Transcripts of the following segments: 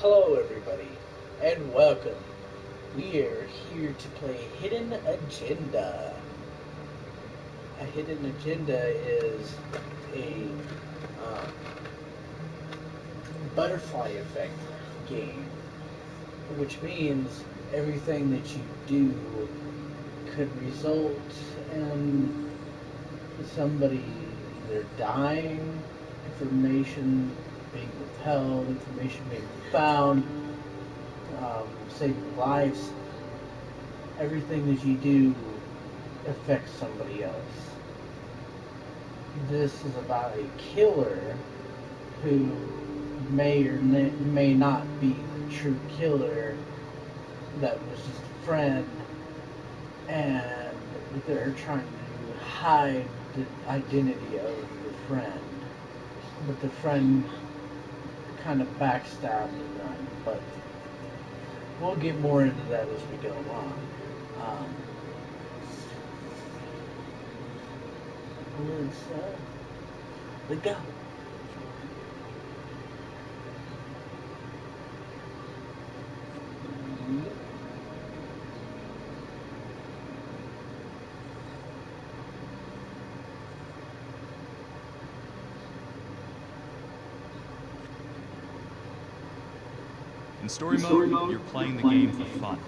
Hello, everybody, and welcome. We are here to play Hidden Agenda. A hidden agenda is a um, butterfly effect game, which means everything that you do could result in somebody either dying, information being withheld, information being found, saving lives. Everything that you do affects somebody else. This is about a killer who may or may not be the true killer, that was just a friend, and they're trying to hide the identity of the friend. But the friend kind of backstabbed them, but we'll get more into that as we go along. Um, let's go. In story mode, you're playing the game for fun.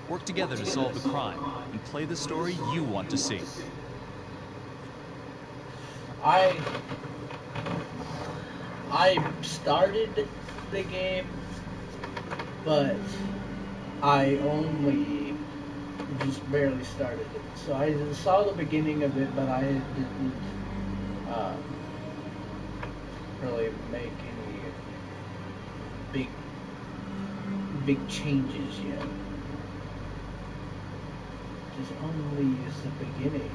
Work together to solve the crime, and play the story you want to see. I started the game, but I only just barely started it. So I saw the beginning of it, but I didn't uh, really make any big big changes yet. Just only is the beginning.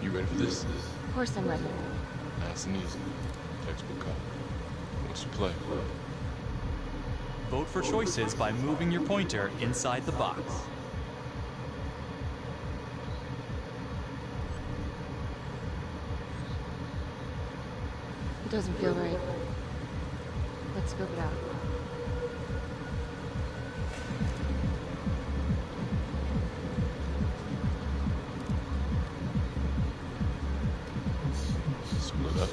You ready for this? Of course I'm ready. Nice and easy. Textbook cop. What's your play? Vote for choices by moving your pointer inside the box. It doesn't feel right. Let's scope it out. Split up.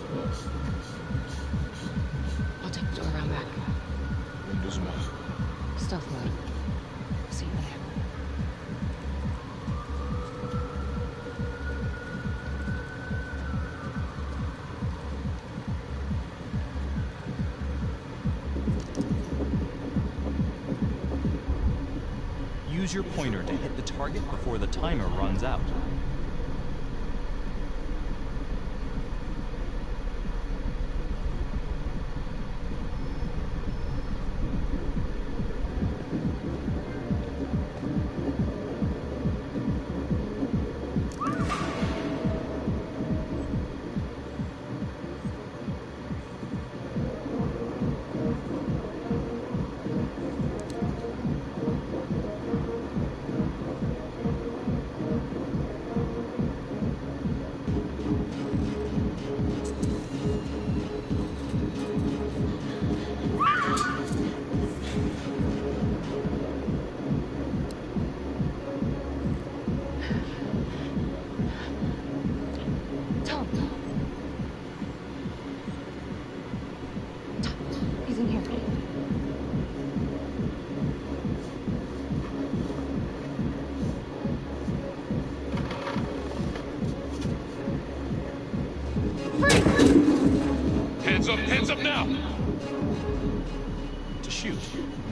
I'll take the door around back. Windows mine. Stealth mode. See you there. use your pointer to hit the target before the timer runs out. Tom. He's in here. Hands up now! To shoot,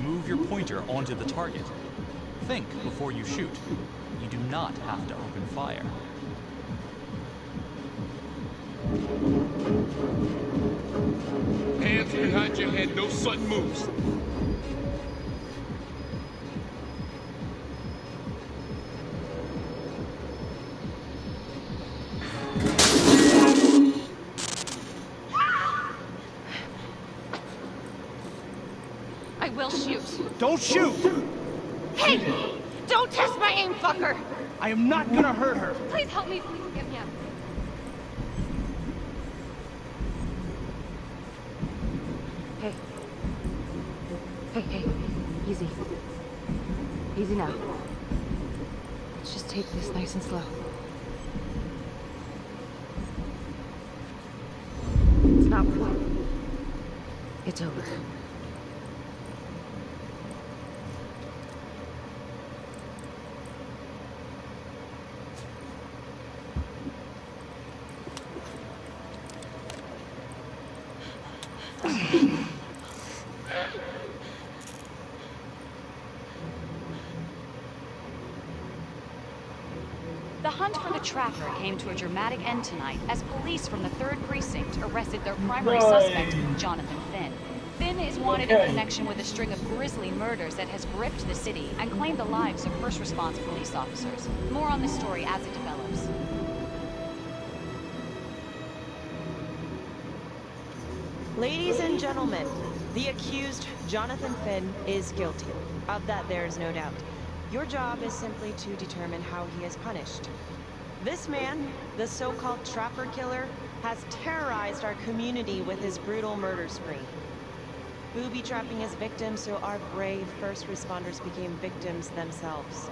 move your pointer onto the target. Think before you shoot. You do not have to open fire. Hands behind your head, no sudden moves. I will shoot. Don't shoot! Hey! Don't test my aim, fucker! I am not gonna hurt her. Please help me. Please get me out. Hey. Hey. Easy. Easy now. Let's just take this nice and slow. It's not worth it. It's over. The hunt for the Trapper came to a dramatic end tonight as police from the 3rd Precinct arrested their primary suspect, Jonathan Finn. Finn is wanted in connection with a string of grisly murders that has gripped the city and claimed the lives of first response police officers. More on this story as it develops. Ladies and gentlemen, the accused, Jonathan Finn, is guilty. Of that there is no doubt. Your job is simply to determine how he is punished. This man, the so-called Trapper Killer, has terrorized our community with his brutal murder spree. Booby-trapping his victims so our brave first responders became victims themselves.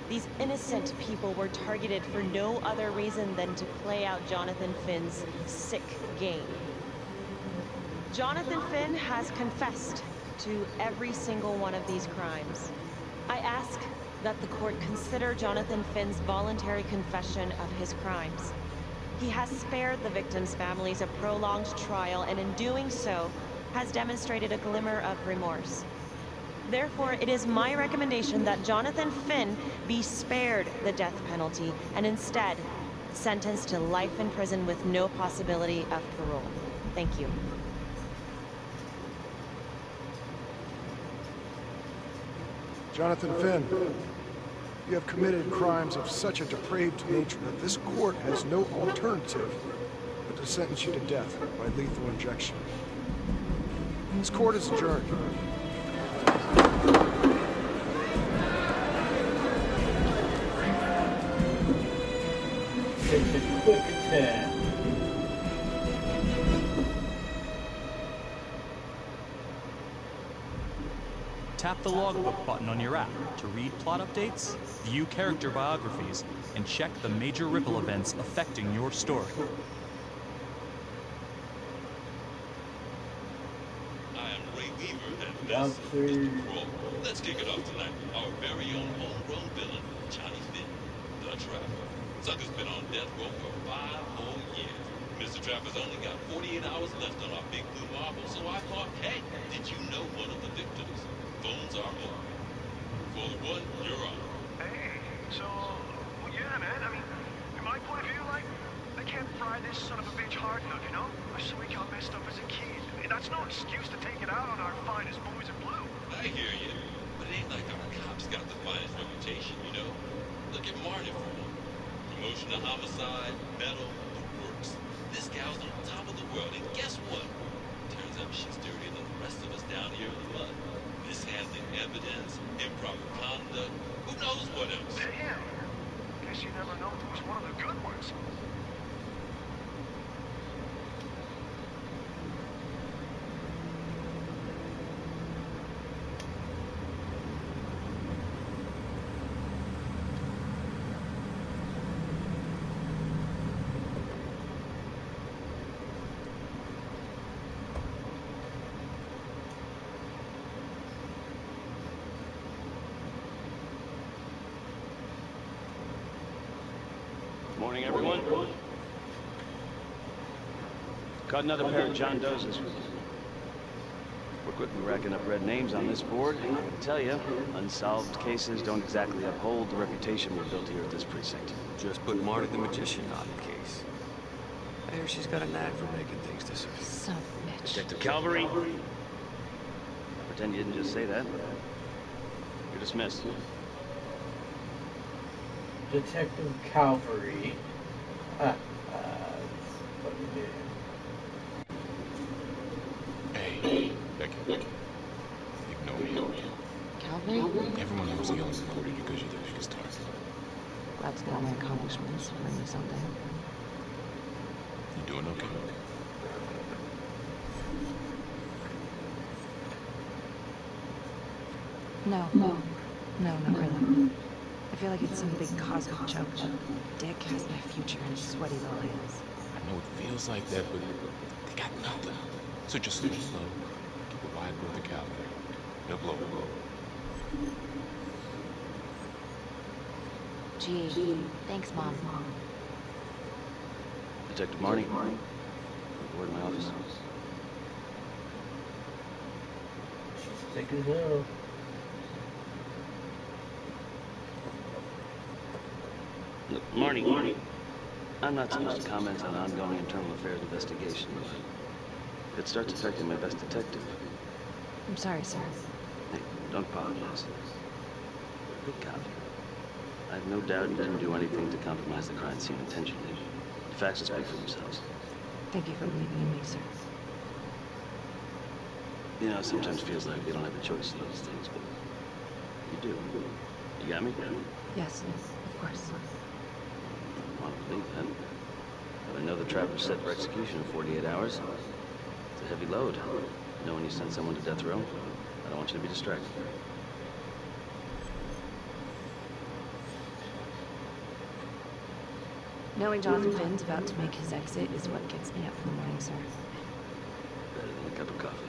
These innocent people were targeted for no other reason than to play out Jonathan Finn's sick game. Jonathan Finn has confessed to every single one of these crimes. I ask that the court consider Jonathan Finn's voluntary confession of his crimes. He has spared the victims' families a prolonged trial, and in doing so, has demonstrated a glimmer of remorse. Therefore, it is my recommendation that Jonathan Finn be spared the death penalty, and instead, sentenced to life in prison with no possibility of parole. Thank you. Jonathan Finn, you have committed crimes of such a depraved nature that this court has no alternative but to sentence you to death by lethal injection. This court is adjourned. It's a quick attack. Tap the logbook button on your app to read plot updates, view character biographies, and check the major ripple events affecting your story. I am Ray Weaver, and this is Mr. Crow. Let's kick it off tonight. Our very own homegrown villain, Johnny Finn, the Trapper. Sucker's been on death row for 5 whole years. Mr. Trapper's only got 48 hours left on our big blue marble, so I thought, hey, did you know one of the victims? Phones are open. 241, you're on. Hey, so, well, yeah, man. I mean, from my point of view, like, I can't fry this son of a bitch hard enough, you know? I saw he got messed up as a kid. And that's no excuse to take it out on our finest boys in blue. I hear you, but it ain't like our cops got the finest reputation, you know? Look at Marty for one. Promotion to homicide, medal, the works. This gal's on top of the world, and guess what? Turns out she's dirtier than the rest of us down here in the mud. Mishandling evidence, improper conduct, who knows what else? Damn. Guess you never know who's one of the good ones. Morning, everyone. Caught another pair of John Does this week. We're quickly racking up red names on this board. I gotta tell you, unsolved cases don't exactly uphold the reputation we've built here at this precinct. Just put Marty the Magician on the case. I hear she's got a knack for making things disappear. Son of a bitch. Detective Calvary. Pretend you didn't just say that. You're dismissed. Detective Calvary. That's fucking weird. Hey, Becky. Ignore me. Calvary? Everyone knows he only reported you because you're the biggest target. Glad to know my accomplishments bring me something. You doing okay? No, not really. I feel like it's some big cosmic joke that Dick has my future in his sweaty little hands. I know it feels like that, but they got nothing. So just slow. Keep a wide berth of cavalry. They'll blow it. Gee, thanks, Mom. Detective Marty. Board in my office. She's thick as hell. Look, Marty, I'm not supposed to comment on ongoing internal affairs investigation, but it starts affecting my best detective. I'm sorry, sir. Hey, don't apologize. Good cop. I have no doubt you didn't do anything to compromise the crime scene intentionally. The facts will speak for themselves. Thank you for believing in me, sir. You know, it sometimes feels like we don't have a choice in these things, but you do. You got me? Yes, of course. I want to believe that. But I know the trap was set for execution in 48 hours. It's a heavy load. Knowing you sent someone to death row, I don't want you to be distracted. Knowing Jonathan Finn's about to make his exit is what gets me up in the morning, sir. Better than a cup of coffee.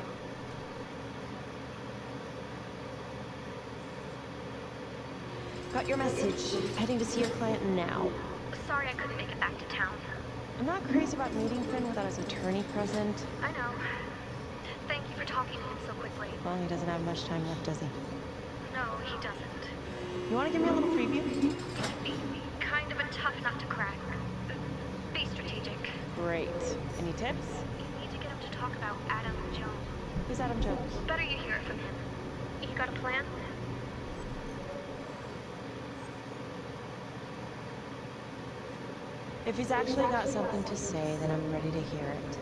Got your message. Heading to see your client now. Sorry I couldn't make it back to town. I'm not crazy about meeting Finn without his attorney present. I know. Thank you for talking to him so quickly. Well, he doesn't have much time left, does he? No, he doesn't. You want to give me a little preview? It'd be kind of a tough nut to crack. Be strategic. Great. Any tips? You need to get him to talk about Adam Jones. Who's Adam Jones? Better you hear it from him. You got a plan? If he's actually got something to say, then I'm ready to hear it.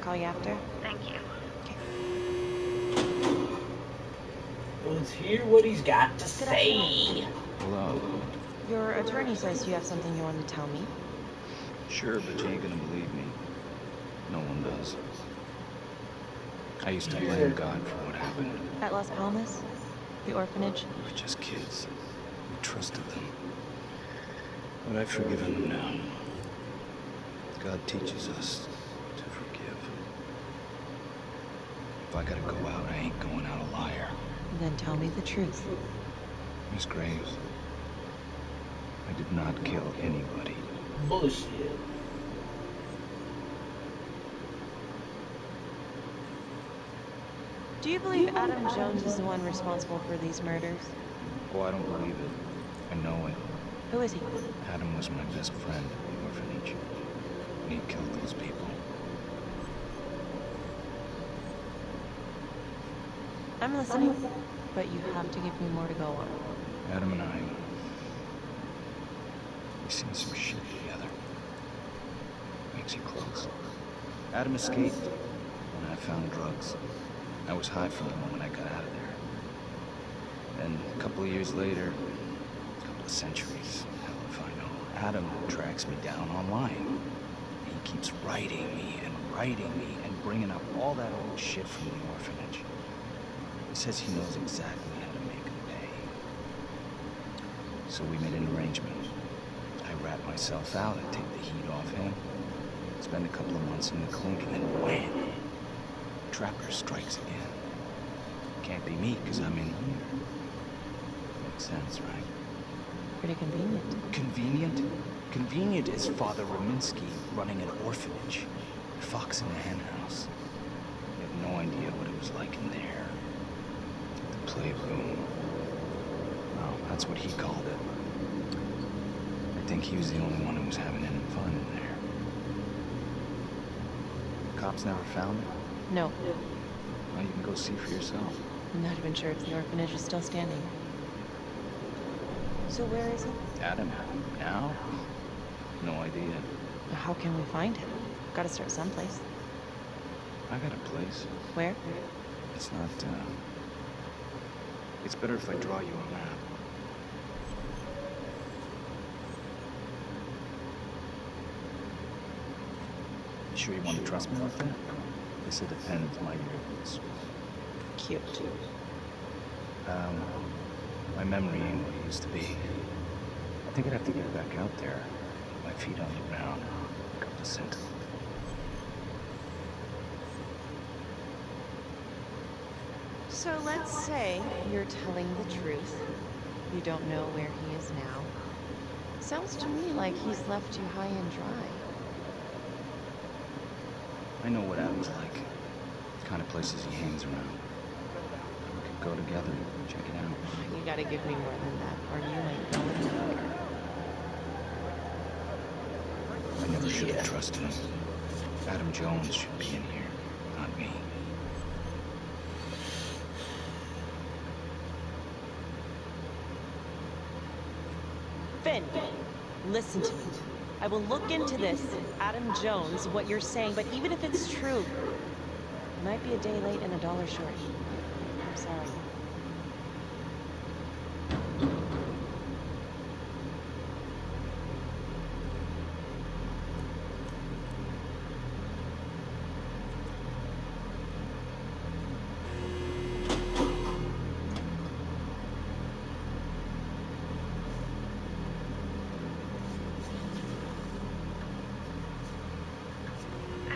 Call you after? Thank you. Okay. Let's hear what he's got to say. Hello. Your attorney says you have something you want to tell me. Sure, but you ain't gonna believe me. No one does. I used to blame God for what happened. At Las Palmas? The orphanage? We were just kids. We trusted them. But I've forgiven them now. God teaches us to forgive. If I gotta go out, I ain't going out a liar. Then tell me the truth. Miss Graves, I did not kill anybody. Bullshit. Do you believe Adam Jones is the one responsible for these murders? Oh, I don't believe it. I know it. Who is he? Adam was my best friend at the orphanage. And he killed those people. I'm listening, but you have to give me more to go on. Adam and I... we've seen some shit together. Makes you close. Adam escaped, and I found drugs. I was high from the moment I got out of there. Then, a couple of years later, a couple of centuries, hell if I know, Adam tracks me down online. He keeps writing me and bringing up all that old shit from the orphanage. He says he knows exactly how to make him pay. So we made an arrangement. I rat myself out, I take the heat off him, spend a couple of months in the clink, and then wham! Trapper strikes again. Can't be me, because I'm in here. Makes sense, right? Pretty convenient. Convenient? Convenient is Father Raminsky running an orphanage. A fox in the henhouse. You have no idea what it was like in there. The playroom. Well, that's what he called it. I think he was the only one who was having any fun in there. Cops never found it? No. Well, you can go see for yourself. I'm not even sure if the orphanage is still standing. So where is he? Adam? Now? No idea. How can we find him? Gotta start someplace. I got a place. Where? It's not, it's better if I draw you a map. You sure you want to trust me with that? This will depend my year of this. Cute. My memory ain't what it used to be. I think I'd have to get back out there. Get my feet on the ground. A couple of sentinels. So let's say you're telling the truth. You don't know where he is now. Sounds to me like he's left you high and dry. I know what Adam's like. The kind of places he hangs around. We could go together, check it out. You gotta give me more than that, or you ain't going nowhere. I never should have trusted him. Adam Jones should be in here, not me. Finn, listen to me. I will look into this, Adam Jones, what you're saying, but even if it's true, you might be a day late and $1 short. I'm sorry.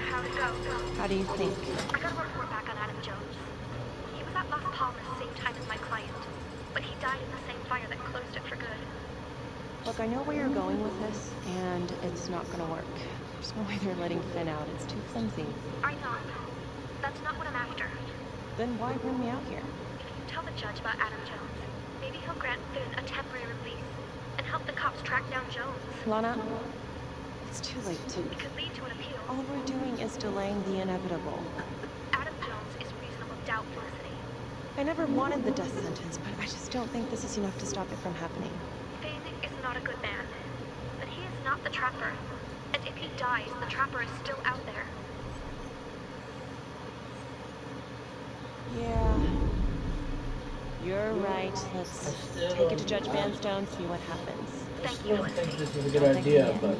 How'd it go? How do you think? I got a report back on Adam Jones. He was at Las Palmas same time as my client, but he died in the same fire that closed it for good. Look, I know where you're going with this, and it's not gonna work. There's no way they're letting Finn out. It's too flimsy. I know. That's not what I'm after. Then why bring me out here? If you tell the judge about Adam Jones, maybe he'll grant Finn a temporary release and help the cops track down Jones. Lana, it's too late. It could lead to an appeal. All we're doing is delaying the inevitable. Adam Jones is reasonable doubt, Felicity. I never wanted the death sentence, but I just don't think this is enough to stop it from happening. Finn is not a good man, but he is not the Trapper. And if he dies, the Trapper is still out there. Yeah. You're right. Let's take it to Judge Vanstone, see what happens. I still think this is a good idea, but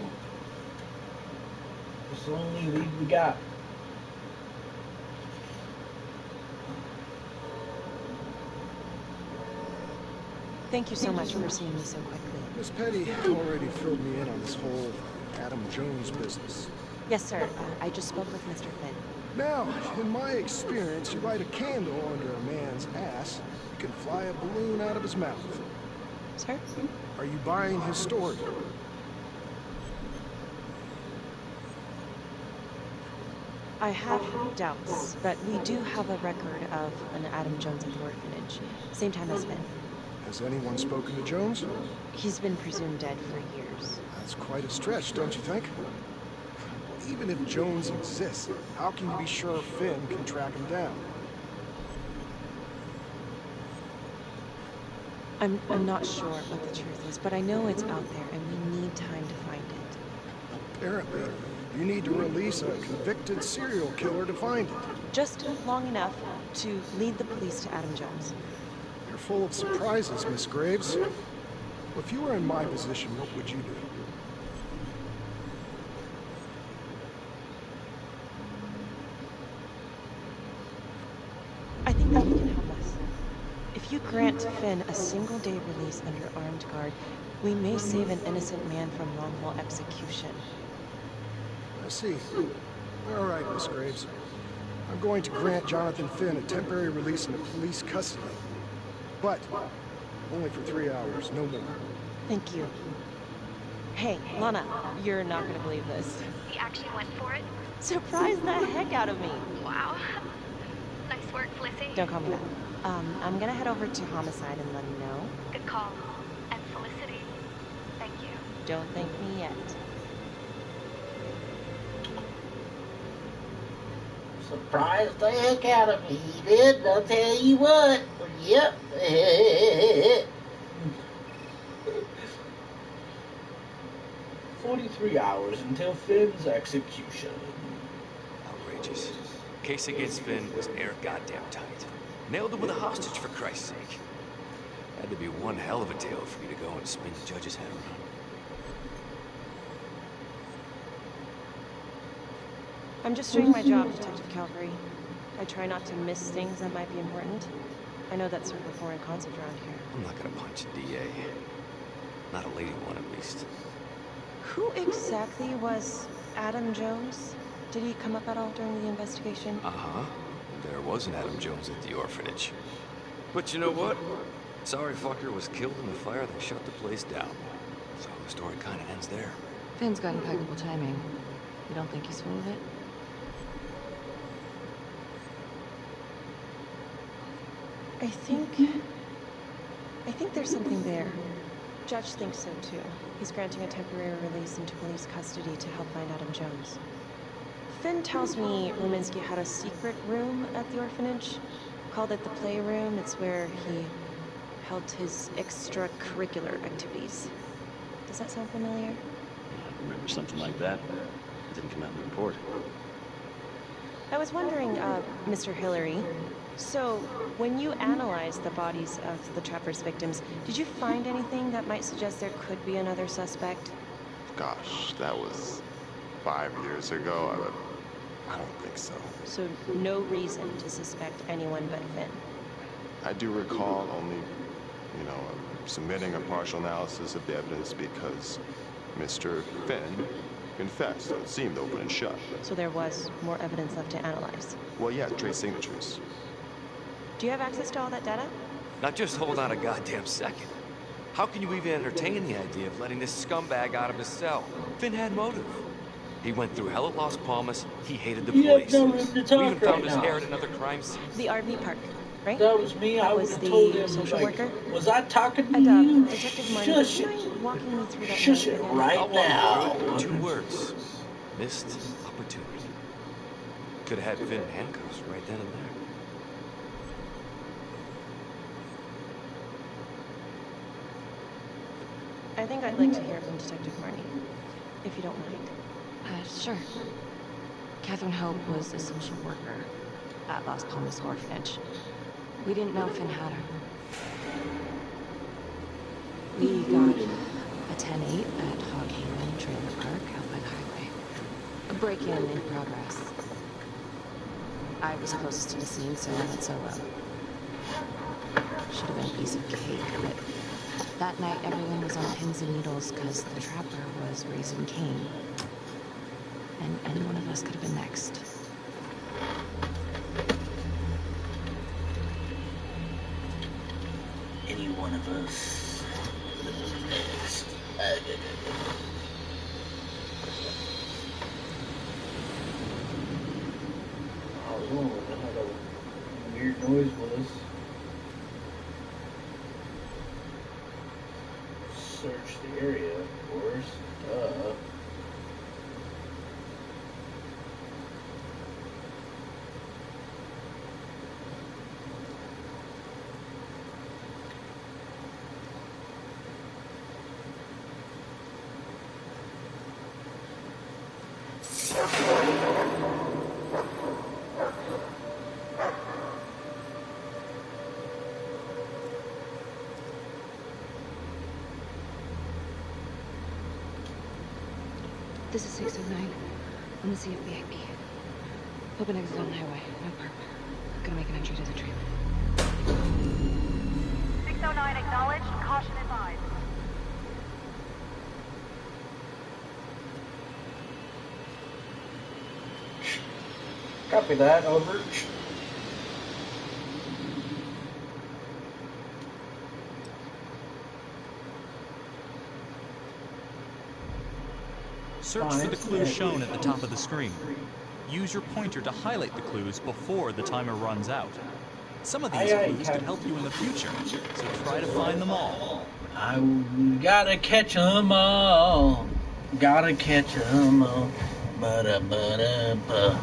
it's the only lead we got. Thank you so much for seeing me so quickly. Miss Petty already filled me in on this whole Adam Jones business. Yes, sir. I just spoke with Mr. Finn. Now, in my experience, you light a candle under a man's ass, you can fly a balloon out of his mouth. Sir? Are you buying his story? I have doubts, but we do have a record of an Adam Jones at the orphanage. Same time as Finn. Has anyone spoken to Jones? He's been presumed dead for years. That's quite a stretch, don't you think? Even if Jones exists, how can you be sure Finn can track him down? I'm not sure what the truth is, but I know it's out there, and we need time to find it. Apparently, you need to release a convicted serial killer to find it. Just long enough to lead the police to Adam Jones. You're full of surprises, Miss Graves. If you were in my position, what would you do? I think that you can help us. If you grant Finn a single-day release under armed guard, we may save an innocent man from wrongful execution. I see. All right, Miss Graves. I'm going to grant Jonathan Finn a temporary release into police custody. But only for 3 hours, no more. Thank you. Hey, Lana, you're not gonna believe this. He actually went for it? Surprised the heck out of me. Wow. Nice work, Felicity. Don't call me that. I'm gonna head over to Homicide and let him know. Good call. And Felicity, thank you. Don't thank me yet. Surprised the heck out of me, he did, I'll tell you what. Yep. 43 hours until Finn's execution. Outrageous. Case against Finn was air goddamn tight. Nailed him with a hostage, for Christ's sake. Had to be one hell of a tale for you to go and spin the judge's head around. I'm just doing my job, Detective Calvary. I try not to miss things that might be important. I know that's sort of a foreign concept around here. I'm not gonna punch a DA. Not a lady one, at least. Who exactly was Adam Jones? Did he come up at all during the investigation? Uh-huh. There was an Adam Jones at the orphanage. But you know what? Sorry fucker was killed in the fire that shut the place down. So the story kind of ends there. Finn's got impeccable timing. You don't think he's full of it? I think there's something there. Judge thinks so too. He's granting a temporary release into police custody to help find Adam Jones. Finn tells me Rominsky had a secret room at the orphanage. Called it the playroom. It's where he held his extracurricular activities. Does that sound familiar? I remember something like that. It didn't come out in the report. I was wondering, Mr. Hillary, so when you analyzed the bodies of the Trapper's victims, did you find anything that might suggest there could be another suspect? Gosh, that was 5 years ago. I don't think so. So no reason to suspect anyone but Finn? I do recall only, submitting a partial analysis of the evidence because Mr. Finn confessed, so it seemed open and shut. So there was more evidence left to analyze? Well, yeah, trace signatures. Do you have access to all that data? Now just hold on a goddamn second. How can you even entertain the idea of letting this scumbag out of his cell? Finn had motive. He went through hell at Las Palmas. He hated the police. No room to talk We even found right his now. hair at another crime scene. The RV park, right? That was me. That I was was the told him, social worker? Was I talking to And, you? Detective Martin, Shush would it. you mind walking me through that Shush note it again? right I'll walk now. you through it. 2 words. Missed opportunity. Could have had Finn in handcuffs right then and there. I think I'd like to hear from Detective Marnie, if you don't mind. Sure. Catherine Hope was a social worker at Las Palmas Orphanage. We didn't know Finn had her. We got a 10-8 at Hog Haven Trailer Park out by the highway. A break-in in progress. I was closest to the scene, so I went solo. Should have been a piece of cake, but that night everyone was on pins and needles because the Trapper was raising Cain. And any one of us could have been next. Any one of us. Next. I don't know what that weird noise was. search the area, of course. Duh. This is 609 on the CFVIP. Open exit on the highway. No perp. Gonna make an entry to the trailer. 609 acknowledged. Caution advised. Copy that, over. Search for the clues shown at the top of the screen. Use your pointer to highlight the clues before the timer runs out. Some of these clues could help you in the future, so try to find them all. I gotta catch 'em all. Gotta catch 'em all. Ba-da-ba-da-ba.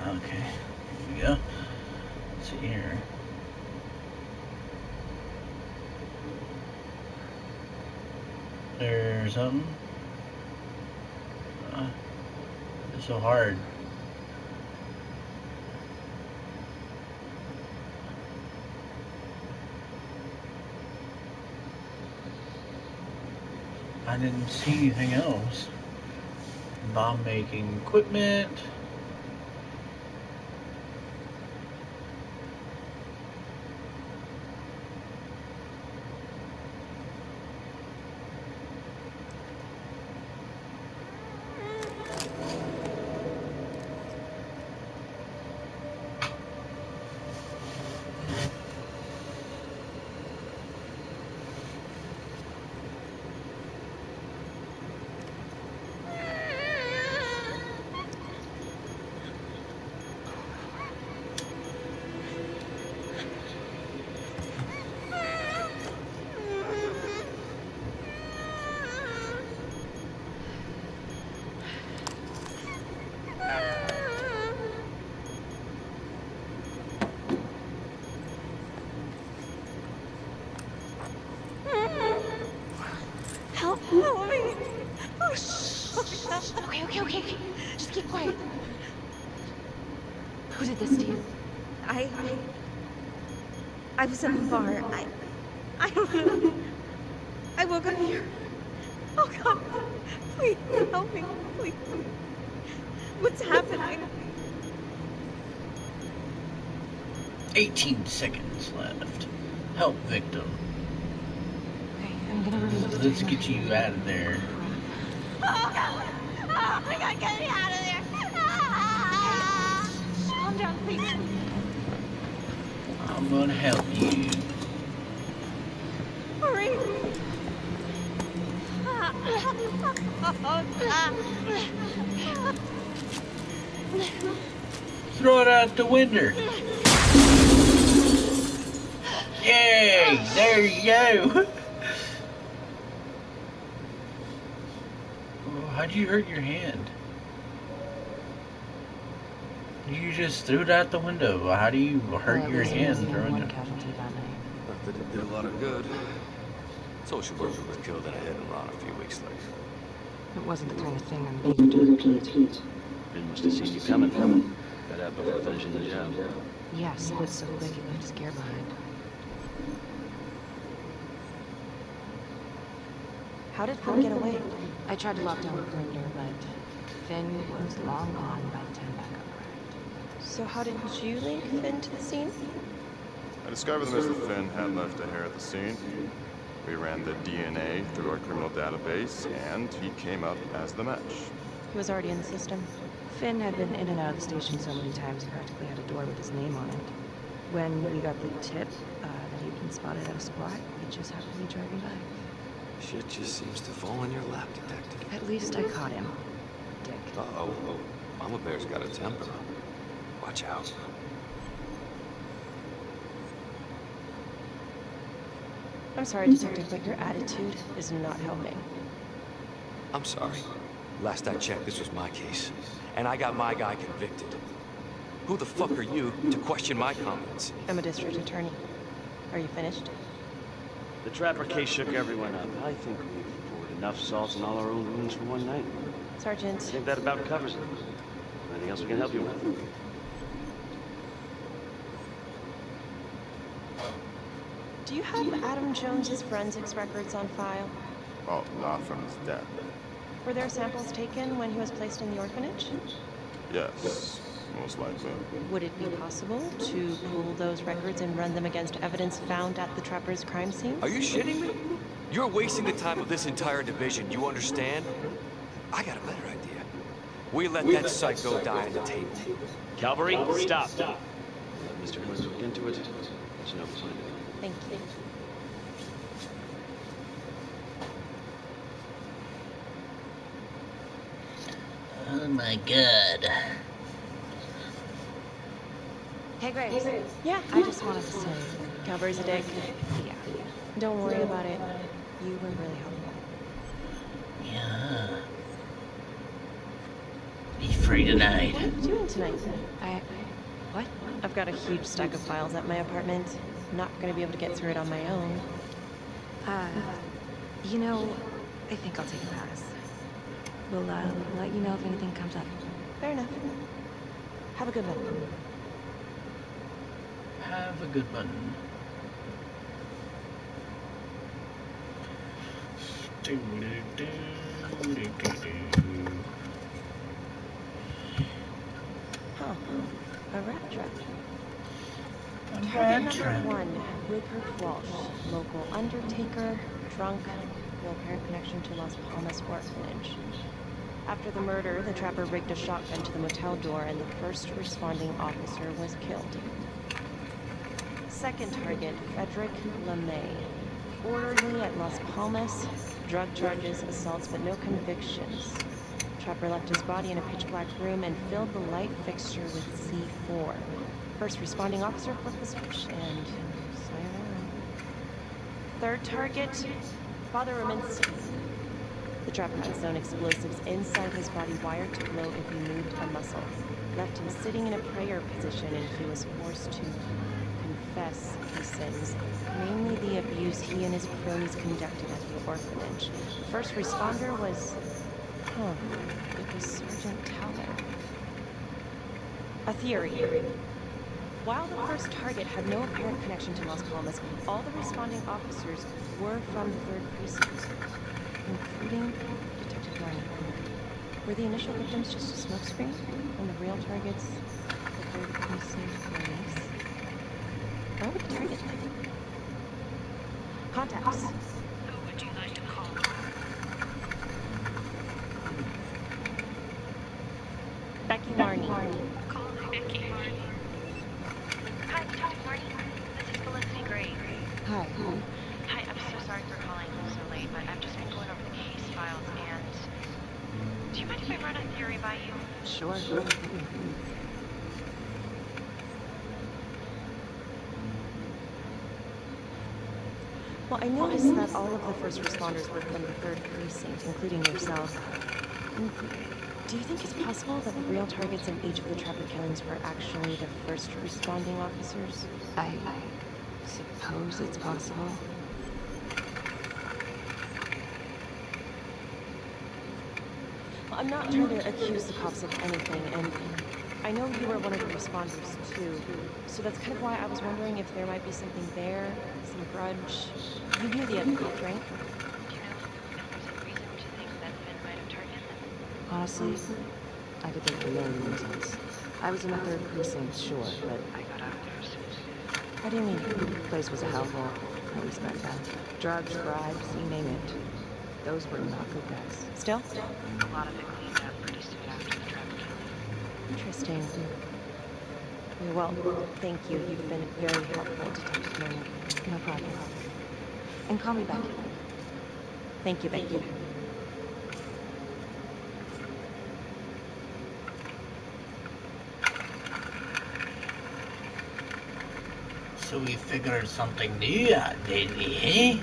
Okay, here we go. Let's see here. There's something. It's so hard. I didn't see anything else. Bomb making equipment. Help me. Oh, shh. Okay. Just keep quiet. Who did this to you? I was at the bar. I don't know. I woke up here. Oh, God. Please, help me. Please. What's happening? 18 seconds left. Help victim. Okay, I'm gonna remove the Let's get you out of there. Oh, God. Oh, my God, get me out of there. Calm down, please. I'm gonna help you. Hurry. Throw it out the window. Yay! There you go. How'd you hurt your hand? You just threw it out the window. How do you hurt your hand throwing one it? casualty that night. Not that it did a lot of good. Social worker was killed in a hit-and-run a few weeks later. It wasn't the kind of thing I'm eager to repeat. Ben must have seen you coming. Got out before finishing the job. Yeah, slid so quick he left a scare behind. How did Finn get away? I tried to lock down the perimeter, but Finn was long gone by the time backup arrived. So how did you link Finn to the scene? I discovered that Mr. Finn had left a hair at the scene. We ran the DNA through our criminal database, and he came up as the match. He was already in the system. Finn had been in and out of the station so many times he practically had a door with his name on it. When we got the tip that he'd been spotted at a squat, he just happened to be driving by. Shit just seems to fall in your lap, Detective. At least I caught him, Dick. Uh-oh. Mama Bear's got a temper. Watch out. I'm sorry, Detective, but your attitude is not helping. I'm sorry. Last I checked, this was my case. And I got my guy convicted. Who the fuck are you to question my competency? I'm a district attorney. Are you finished? The Trapper case shook everyone up. I think we've poured enough salt in all our own wounds for one night. Sergeant. I think that about covers it. Anything else we can help you with? Do you have Adam Jones's forensics records on file? Oh, not from his death. Were there samples taken when he was placed in the orphanage? Yes, most likely. Would it be possible to pull those records and run them against evidence found at the Trapper's crime scene? Are you shitting me? You're wasting the time of this entire division, you understand? I got a better idea. We let that psycho die on the table. Calvary, stop. Let Mr. Hillard look into it. There's no finding. Thank you. Oh my god. Hey, Grace. Yeah? I just wanted to say, Calvary's a dick. yeah. Don't worry about it. You were really helpful. Yeah. Be free tonight. What are you doing tonight? What? I've got a huge stack of files at my apartment. Not gonna be able to get through it on my own. You know, I think I'll take a pass. We'll, let you know if anything comes up. Fair enough. Have a good one. Have a good one. Huh. A rat trap. Target number 1, Rupert Walsh, local undertaker, drunk, no apparent connection to Las Palmas Orphanage. After the murder, the Trapper rigged a shotgun to the motel door and the first responding officer was killed. Second target, Frederick LeMay. Orderly at Las Palmas, drug charges, assaults, but no convictions. Trapper left his body in a pitch-black room and filled the light fixture with C4. First responding officer flipped the switch and sayonara. Third target, Father Rominski. The Trapper had his own explosives inside his body wired to glow if he moved a muscle. Left him sitting in a prayer position and he was forced to confess his sins, mainly the abuse he and his cronies conducted at the orphanage. The first responder was... it was Sergeant Teller. A theory. While the first target had no apparent connection to Las Palmas, all the responding officers were from the 3rd Precinct, including Detective Marnie. Were the initial victims just a smokescreen, and the real targets, the 3rd Precinct police? Why would the target lie? Contacts. Who would you like to call? Becky Marnie. Call Becky Marnie. Hi, Detective Marnie. This is Felicity Gray. Hi. Hi, I'm so sorry for calling so late, but I've just been going over the case files and... Do you mind if I run a theory by you? Sure. Well, I noticed that all of the first responders were from the 3rd Precinct, including yourself. Do you think it's possible that the real targets in each of the Trapper killings were actually the first responding officers? I suppose it's possible. Well, I'm not trying to accuse the cops of anything, and I know you were one of the responders, too. So that's kind of why I was wondering if there might be something there, some grudge. You knew the other cops, right? Do you know if there's a reason to think that Finn might have targeted them? Honestly, I could think of a million reasons. I was in the 3rd Precinct, sure, but I got out of there as soon as I did. What do you mean? The place was a hellhole, at least back then. Drugs, bribes, you name it. Those were not good guys. Still? A lot of it cleaned up pretty soon after the Trapper killing. Interesting. Well, thank you. You've been very helpful, Detective Marnie. No problem. And call me Becky. Thank you, Becky. So we figured something new out, did we, eh?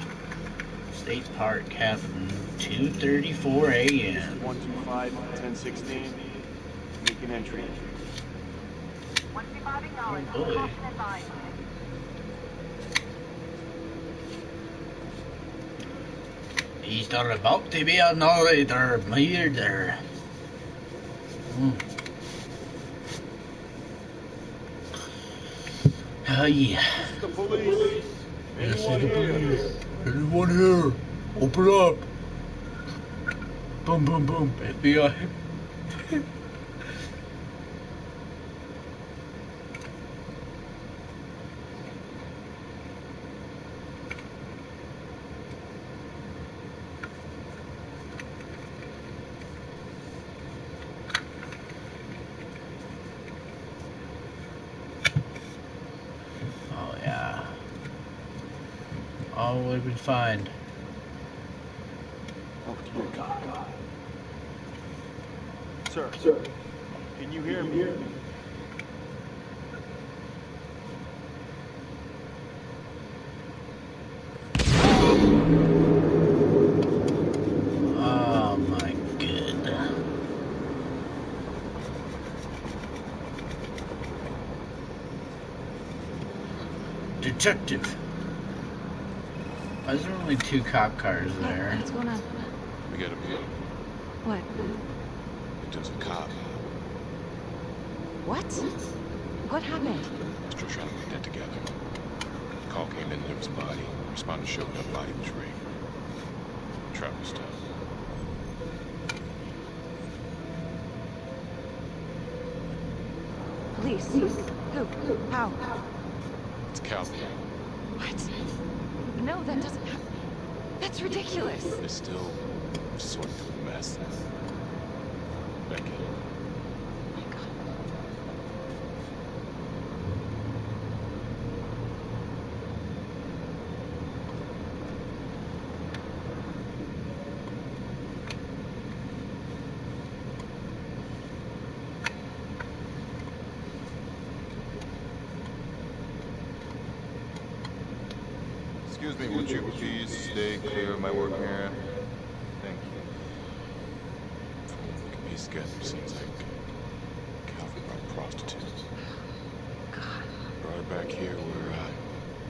State Park Heaven, 2:34 a.m. 125-1016. Making entry. Oh boy. Is there about to be another murder? Oh yeah. This is the police. This is the police. Anyone here? Open up. Boom, boom, boom. FBI. Oh yeah. Oh, what did we find? Oh dear God. Sir, can you hear me? Oh my god. Detective. Why is there only 2 cop cars there? What's going on? We got a bill. What? It was a cop. What? What happened? Still trying to put that together. Call came in, there was a body. Respondent showed up, body was raped. Travel stuff. Police? Who? How? It's Calvin. What? No, that doesn't happen. That's ridiculous. It's still sorting through the mess. Becky. Excuse me, would you please stay clear of my work area? Thank you. We can piece together. Seems like Calvin brought a prostitute. God. Brought her back here where,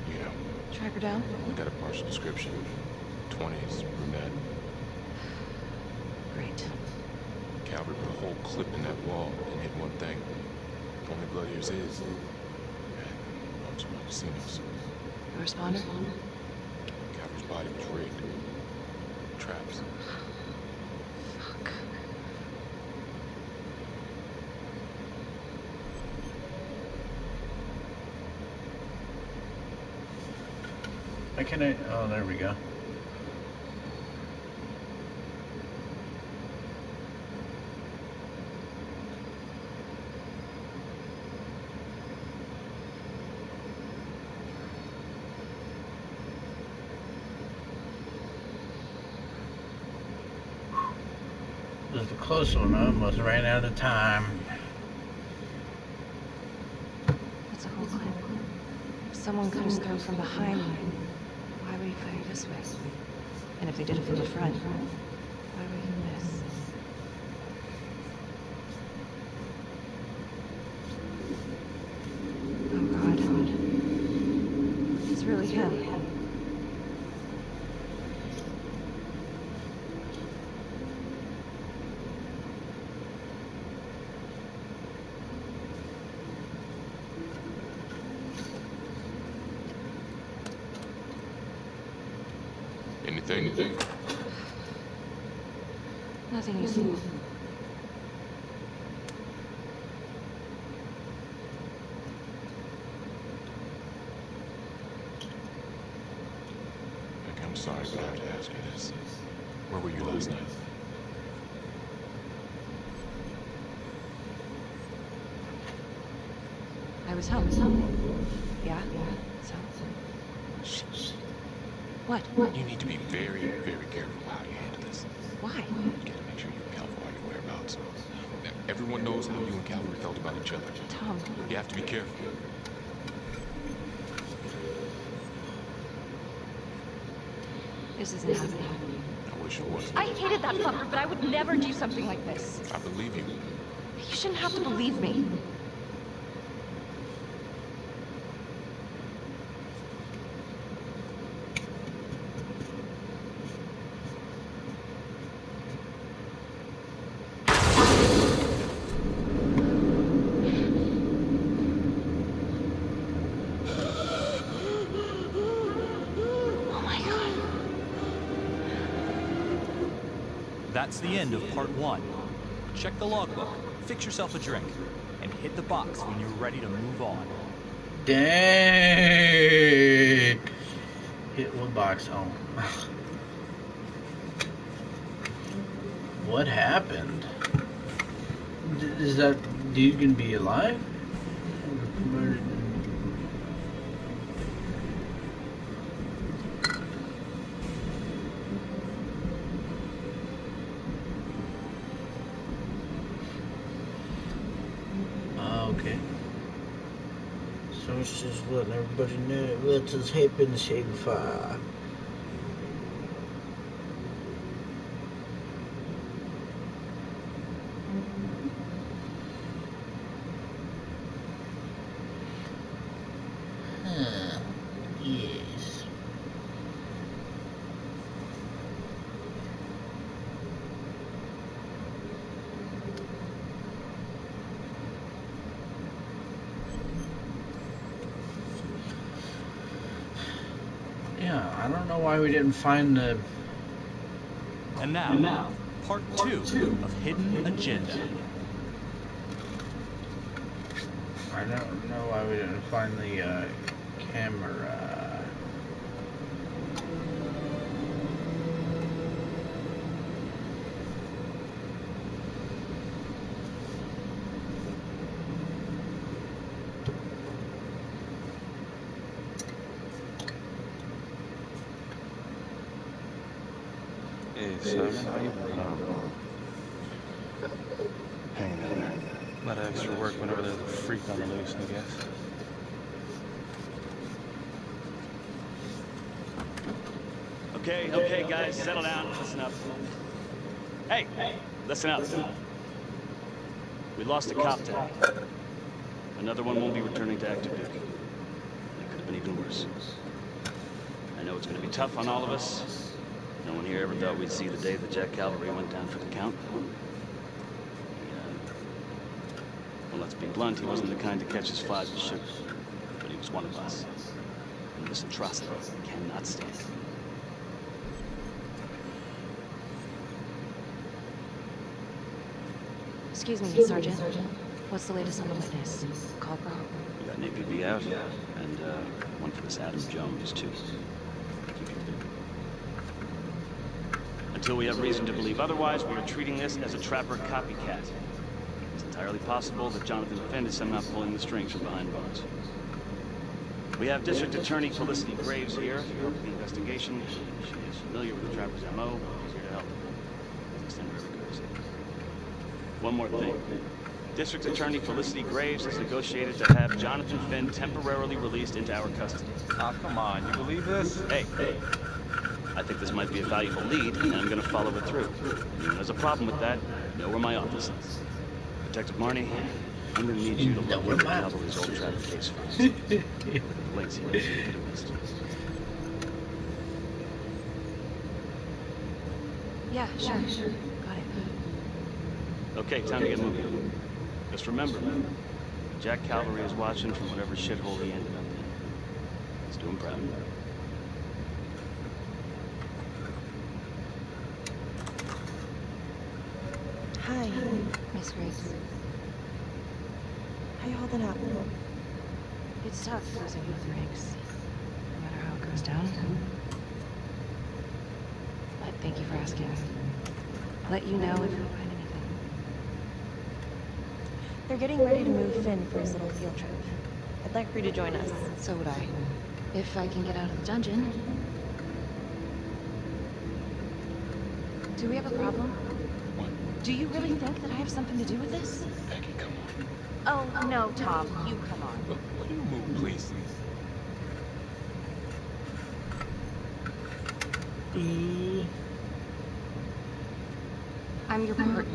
you know. Track her down? We got a partial description. 20s, brunette. Great. Calvin put a whole clip in that wall and hit one thing. Only blood here's his. Mom's around casinos. A responder? Calvin's body was rigged. Traps. Fuck. Why can't I? Oh, there we go. This is a close one. I almost ran out of time. That's a whole clip. If someone comes through from behind me, why would he fire this way? And if they did it from the front, why would he miss? Oh God. It's really him. Anything? Nothing you see. I'm sorry, but I have to ask you this. Where were you last night? I was home. Yeah? So? Shh. What? You need to be very, very careful how you handle this. Why? You gotta make sure you're careful about your whereabouts. Everyone knows how you and Calvary felt about each other. Tom. You have to be careful. This isn't happening. I wish it was. I hated that fucker, but I would never do something like this. I believe you. You shouldn't have to believe me. That's the end of part 1. Check the logbook, fix yourself a drink, and hit the box when you're ready to move on. Dang! Hit what box? Oh. What happened? Is that dude gonna be alive? Okay. So it's just letting everybody know what has happened so far. Huh. Yes. Yeah, I don't know why we didn't find the... And now, part 2 of Hidden Agenda. I don't know why we didn't find the camera. Hey, Simon, how you been? Hanging in there. A lot of extra work whenever there's a freak on the loose, I guess. Okay, guys, settle down. Listen up. Hey, listen up. We lost a cop today. Another one won't be returning to active duty. It could have been even worse. I know it's going to be tough on all of us. No one here ever thought we'd see the day the Jack Cavalry went down for the count. Well, let's be blunt, he wasn't the kind to catch his flies with sugar. But he was one of us. And this atrocity cannot stand. Excuse me, Sergeant. What's the latest on the witness? Culprit? We got an APB out, and one for this Adam Jones, too. Keep you busy. Until we have reason to believe otherwise, we are treating this as a trapper copycat. It's entirely possible that Jonathan Finn is somehow pulling the strings from behind bars. We have District Attorney Felicity Graves here to help with the investigation. She is familiar with the trapper's MO. She's here to help. Let's extend her every courtesy. One more thing. District Attorney Felicity Graves has negotiated to have Jonathan Finn temporarily released into our custody. Oh, come on. You believe this? Hey. I think this might be a valuable lead, and I'm going to follow it through. Anyone has a problem with that, know where my office is. Detective Marnie, I'm going to need you to look at the Cavalry's old traffic case files. Look at the links here. Yeah, sure. Got it. Okay, time to get moving. Just remember, Jack Cavalry is watching from whatever shithole he ended up in. Let's do him proud. Hi. Miss Graves. How you holding up? It's tough losing both ranks, no matter how it goes down. But thank you for asking. I'll let you know if we find anything. They're getting ready to move Finn for his little field trip. I'd like for you to join us. So would I. If I can get out of the dungeon. Do we have a problem? What? Do you really think that I have something to do with this? Becky, come on. Oh, no, Tom. You come on. Will you move, please? I'm your partner.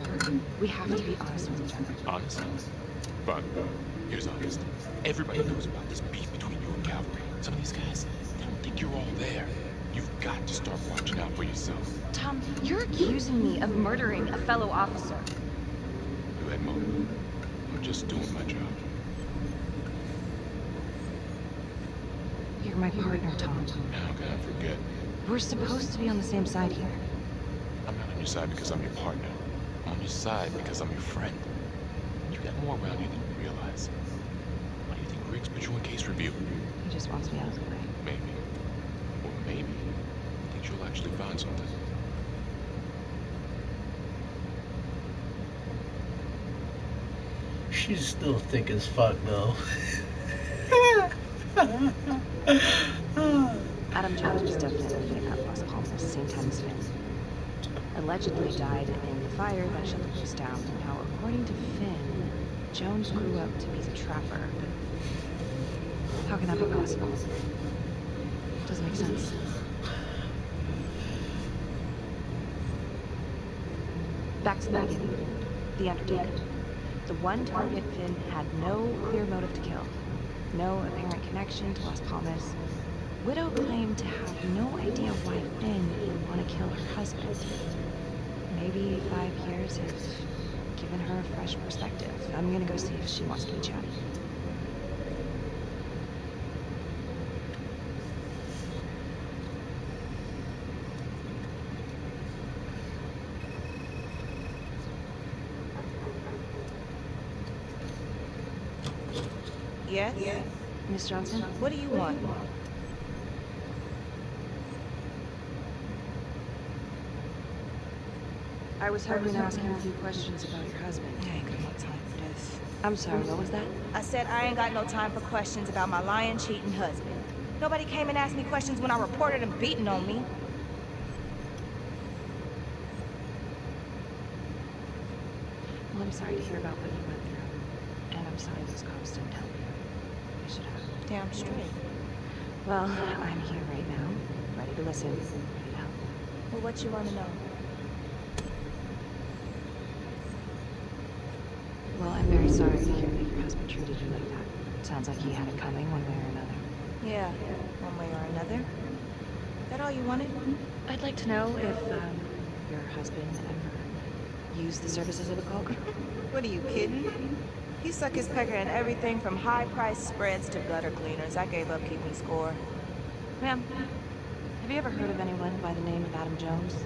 We have to be honest with each other. Honest? Fine. Here's honest. Everybody knows about this beef between you and Cavalry. Some of these guys, they don't think you're all there. You've got to start watching out for yourself. Tom, you're accusing me of murdering a fellow officer. You had motive. I'm just doing my job. You're my partner, Tom. How can I forget? We're supposed to be on the same side here. I'm not on your side because I'm your partner. I'm on your side because I'm your friend. You got more around you than you realize. Why do you think Griggs put you in case review? He just wants me out of the way. Maybe. Or maybe he thinks you'll actually find something. She's still thick as fuck, though. Adam Jones was definitely at Las Palmas, same time as Finn. Allegedly died in the fire that shut the place down. Now, according to Finn, Jones grew up to be the trapper. How can that be possible? Doesn't make sense. Back to the beginning. The Undertaker. The one target Finn had no clear motive to kill. No apparent connection to Las Palmas. Widow claimed to have no idea why Finn would want to kill her husband. Maybe 5 years have given her a fresh perspective. I'm gonna go see if she wants to be chatty. Yes? Miss Johnson? What do you want? I was hoping to ask you a few questions about your husband. I ain't got no time for this. I'm sorry, what was that? I said I ain't got no time for questions about my lying, cheating husband. Nobody came and asked me questions when I reported him beating on me. Well, I'm sorry to hear about what you went through. And I'm sorry those cops didn't help you. They should have. Damn straight. Well, I'm here right now, ready to listen, ready to help. Well, what you want to know? Well, I'm very sorry to hear that your husband treated you like that. Sounds like he had it coming one way or another. Yeah, one way or another. That all you wanted? I'd like to know if, your husband ever used the services of a call girl. What are you kidding? He suck his pecker in everything from high-priced spreads to gutter cleaners. I gave up keeping score. Ma'am, have you ever heard of anyone by the name of Adam Jones?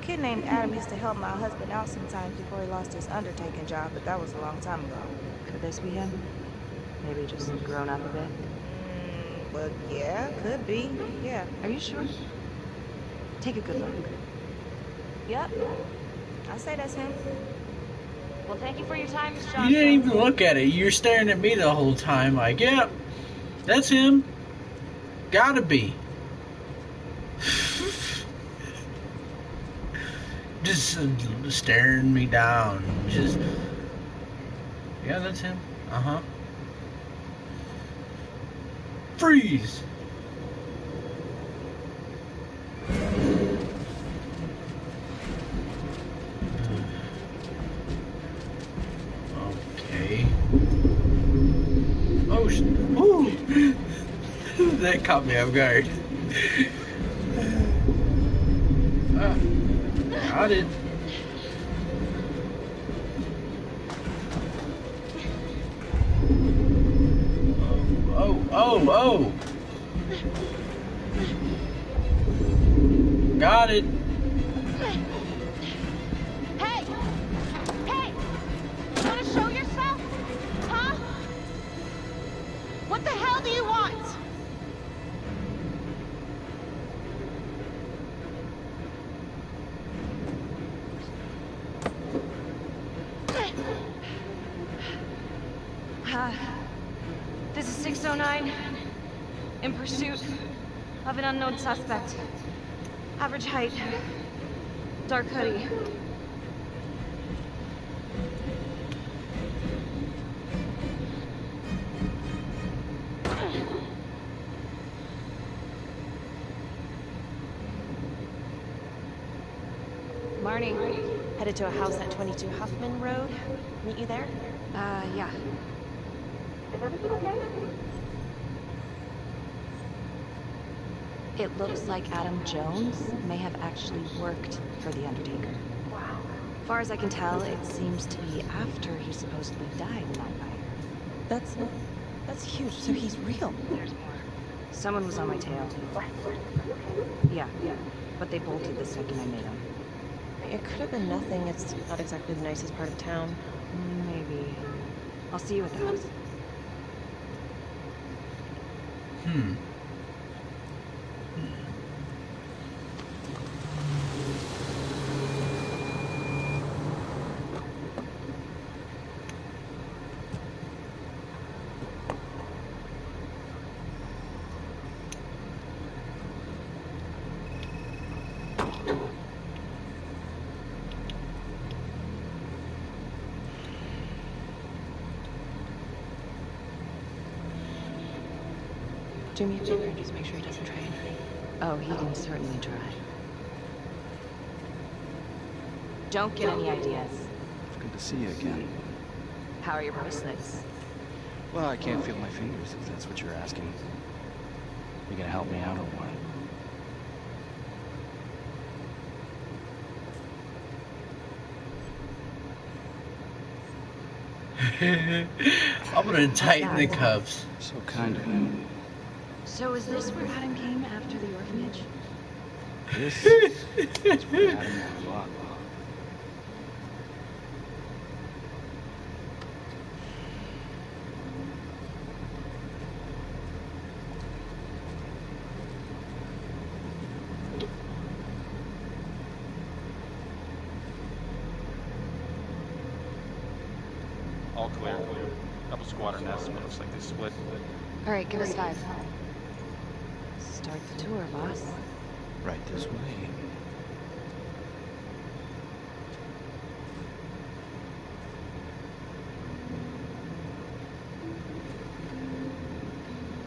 A kid named Adam used to help my husband out sometimes before he lost his undertaking job, but that was a long time ago. Could this be him? Maybe just grown up a bit? Well, yeah, could be. Yeah. Are you sure? Take a good look. Yep. I say that's him. Well, thank you for your time, Miss Johnson. You didn't even look at it. You're staring at me the whole time like, yep, that's him. Gotta be. Just staring me down. Just, yeah, that's him. Uh-huh. Freeze! Okay. Oh, ooh! That caught me off guard. Got it. Oh! Got it. Hey! Hey! You wanna show yourself? Huh? What the hell do you want? This is 609. In pursuit of an unknown suspect. Average height. Dark hoodie. Headed to a house at 22 Huffman Road. Meet you there? Yeah. Is everything okay? It looks like Adam Jones may have actually worked for the Undertaker. Wow. Far as I can tell, it seems to be after he supposedly died in that fire. That's huge. So he's real. There's more. Someone was on my tail. What? You okay? Yeah, but they bolted the second I made them. It could have been nothing. It's not exactly the nicest part of town. Maybe. I'll see you at the house. Do me a favor and just make sure he doesn't try anything. Oh, he can certainly try. Don't get any ideas. It's good to see you again. How are your bracelets? Well, I can't feel my fingers, if that's what you're asking. You gonna help me out or what? I'm gonna tighten the cuffs. So kind of you. So is this where Adam came after the orphanage? This is where Adam grew up. All clear. Couple squatter nests, but looks like they split. All right, give us 5. Start the tour, boss. Right this way.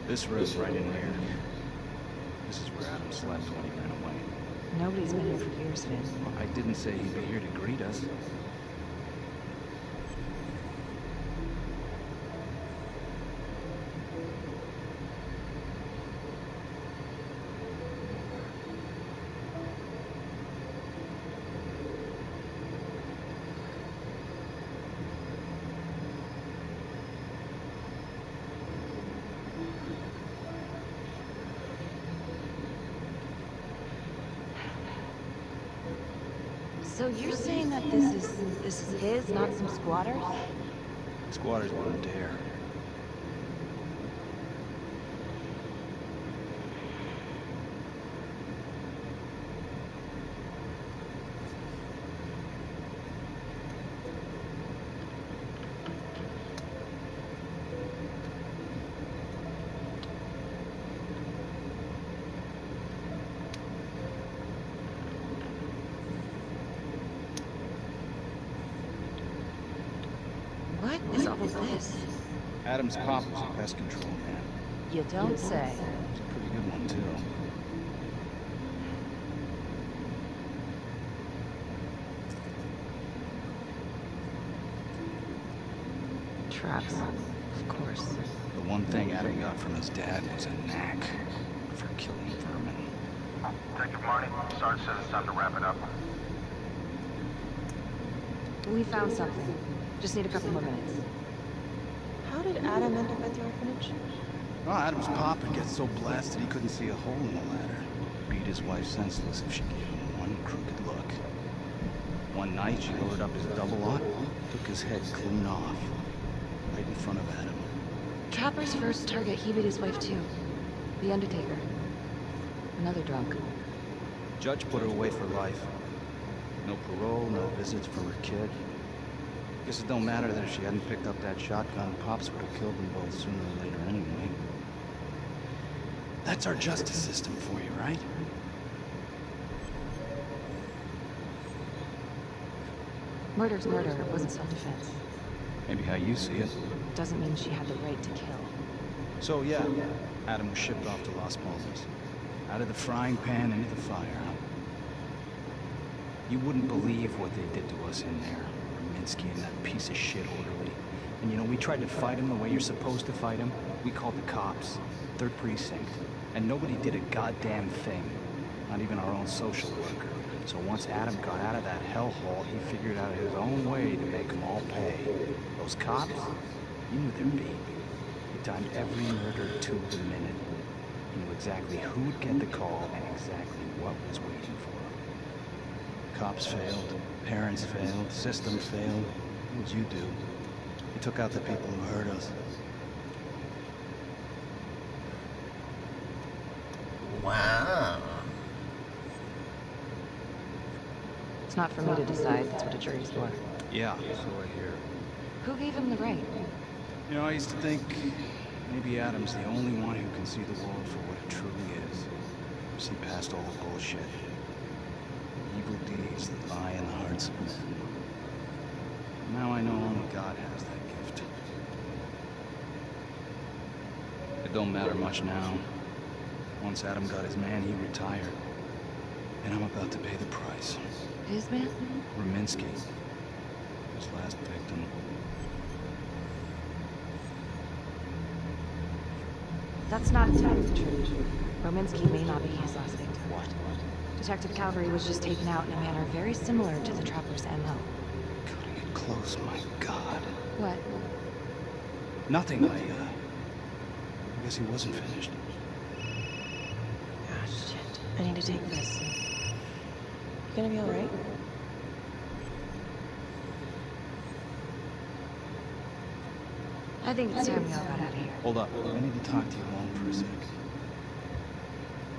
This road's right in here. This is where Adam slept when he ran away. Nobody's been here for years, Finn. Well, I didn't say he'd be here to greet us. So you're saying that this is his, not some squatters? Squatters wouldn't dare. What is all of this? Adam's pop was a pest control man. You don't say. He's a pretty good one, too. Traps, of course. The one thing Adam got from his dad was a knack for killing vermin. Detective Marty, Sarge says it's time to wrap it up. We found something. Just need a couple more minutes. How did Adam end up at the orphanage? Well, Adam's pop would get so blasted he couldn't see a hole in the ladder. Beat his wife senseless if she gave him one crooked look. One night, she loaded up his double-aught, took his head clean off, right in front of Adam. Trapper's first target, he beat his wife too. The Undertaker. Another drunk. Judge put her away for life. No parole, no visits for her kid. Guess it don't matter that if she hadn't picked up that shotgun, Pops would have killed them both sooner or later anyway. That's our justice system for you, right? Murder's murder. It wasn't self-defense. Maybe how you see it. Doesn't mean she had the right to kill. So yeah, Adam was shipped off to Las Palmas. Out of the frying pan into the fire, huh? You wouldn't believe what they did to us in there. Rominsky and that piece of shit orderly. And you know, we tried to fight him the way you're supposed to fight him. We called the cops, 3rd Precinct, and nobody did a goddamn thing. Not even our own social worker. So once Adam got out of that hellhole, he figured out his own way to make them all pay. Those cops, he knew their beat. He timed every murder to the minute. He knew exactly who'd get the call and exactly what was waiting for him. Cops failed, parents failed, system failed. What would you do? You took out the people who hurt us. Wow. It's not for me to decide. That's what a jury's for. Yeah, so I hear. Who gave him the right? You know, I used to think maybe Adam's the only one who can see the world for what it truly is. See past all the bullshit. The evil deeds that lie in the hearts of men. Now I know only God has that gift. It don't matter much now. Once Adam got his man, he retired. And I'm about to pay the price. His man? Rominsky. His last victim. That's not entirely the truth. Rominsky may not be his last victim. What? Detective Calvary was just taken out in a manner very similar to the trapper's MO. Cutting it close, my God. What? Nothing, I guess he wasn't finished. Ah, shit. I need to take this. You gonna be alright? I think it's time we all got out of here. Hold up. I need to talk to you alone for a sec.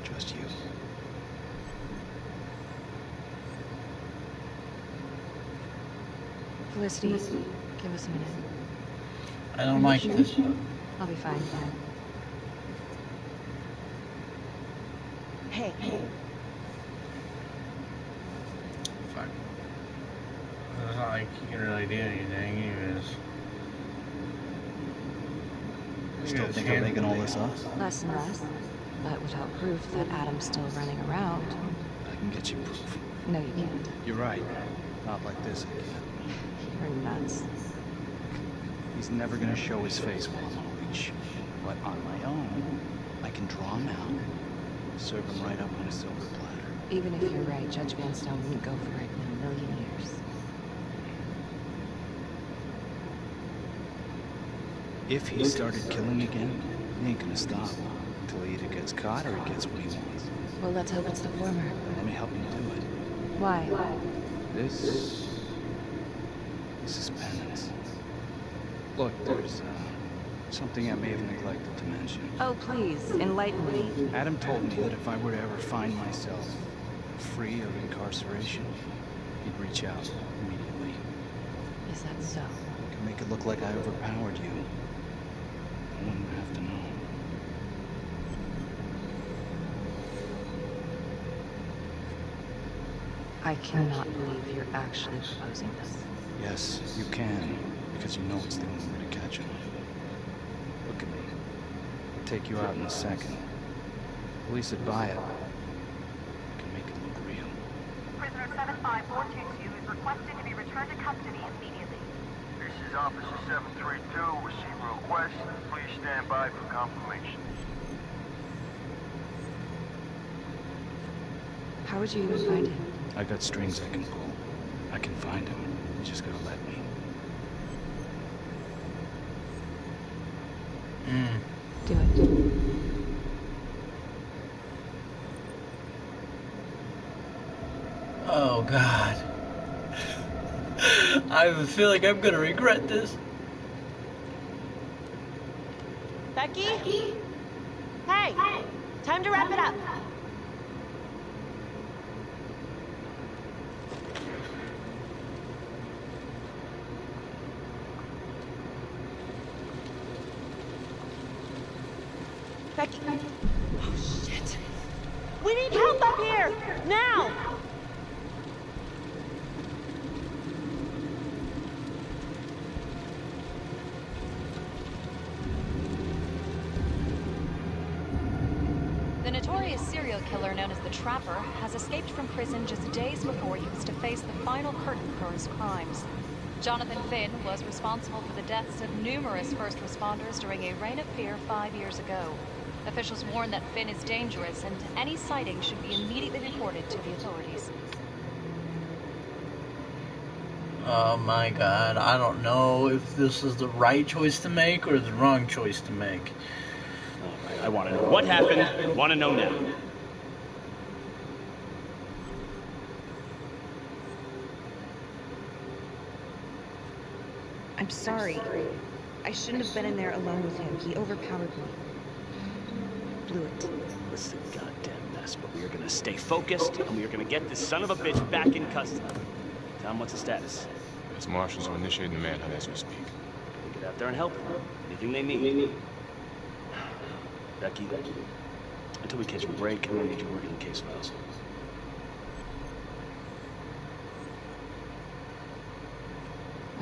Just you. Felicity, give us a minute. I don't like this. I'll be fine. Hey. Fuck. It's not like you can really do anything, anyways. Still think I'm making all this up? Less and less. But without proof that Adam's still running around. I can get you proof. No, you can't. You're right. Not like this again. You're nuts. He's never gonna show his face while I'm on a leash. But on my own, I can draw him out. Serve him right up on a silver platter. Even if you're right, Judge Van Stone wouldn't go for it in a million years. If he started killing again, he ain't gonna stop. Until he either gets caught or he gets what he wants. Well, let's hope it's the former. Let me help him do it. Why? This is penance. Look, there's something I may have neglected to mention. Oh, please, enlighten me. Adam told me that if I were to ever find myself free of incarceration, he'd reach out immediately. Is that so? Could make it look like I overpowered you. I wouldn't have to know. I cannot believe you're actually proposing this. Yes, you can, because you know it's the only way to catch him. Look at me. I'll take you out in a second. Police would buy it. I can make it look real. Prisoner 75422 is requested to be returned to custody immediately. This is Officer 732. Receive a request. Please stand by for confirmation. How would you even find him? I got strings I can pull. I can find him. You just gotta let me. Do it. Oh, God. I feel like I'm gonna regret this. Becky? Hey! Time to wrap it up. Becky. Oh, shit. We need help up here! Now! The notorious serial serial killer known as the Trapper has escaped from prison just days before he was to face the final curtain for his crimes. Jonathan Finn was responsible for the deaths of numerous first responders during a reign of fear 5 years ago. Officials warn that Finn is dangerous and any sighting should be immediately reported to the authorities. Oh my god, I don't know if this is the right choice to make or the wrong choice to make. Alright, I want to know what happened. Want to know now. I'm sorry. I shouldn't have been in there alone with him. He overpowered me. Blew it. This is a goddamn mess, but we are gonna stay focused, and we are gonna get this son of a bitch back in custody. Tom, what's the status? As marshals are initiating the manhunt as we speak. Gotta get out there and help them. Anything they need. Becky, until we catch a break, I'm gonna need you working the case files.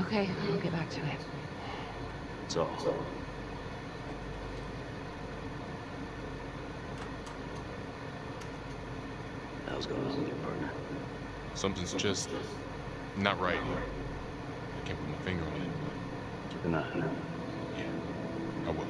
Okay, I'll get back to it. That's all. How's going on with your partner? Something's just not right here. I can't put my finger on it. Keep an eye on her. Yeah, I will.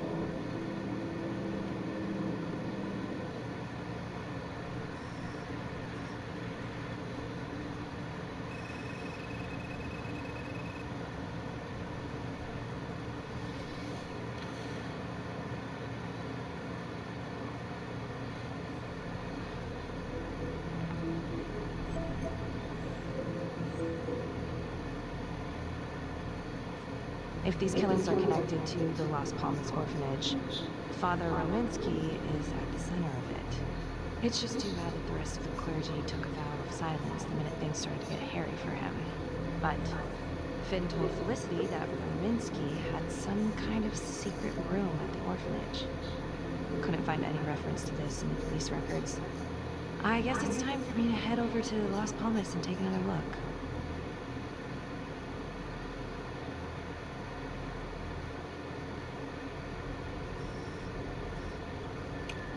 If these killings are connected to the Las Palmas orphanage, Father Rominsky is at the center of it. It's just too bad that the rest of the clergy took a vow of silence the minute things started to get hairy for him. But Finn told Felicity that Rominsky had some kind of secret room at the orphanage. Couldn't find any reference to this in the police records. I guess it's time for me to head over to Las Palmas and take another look.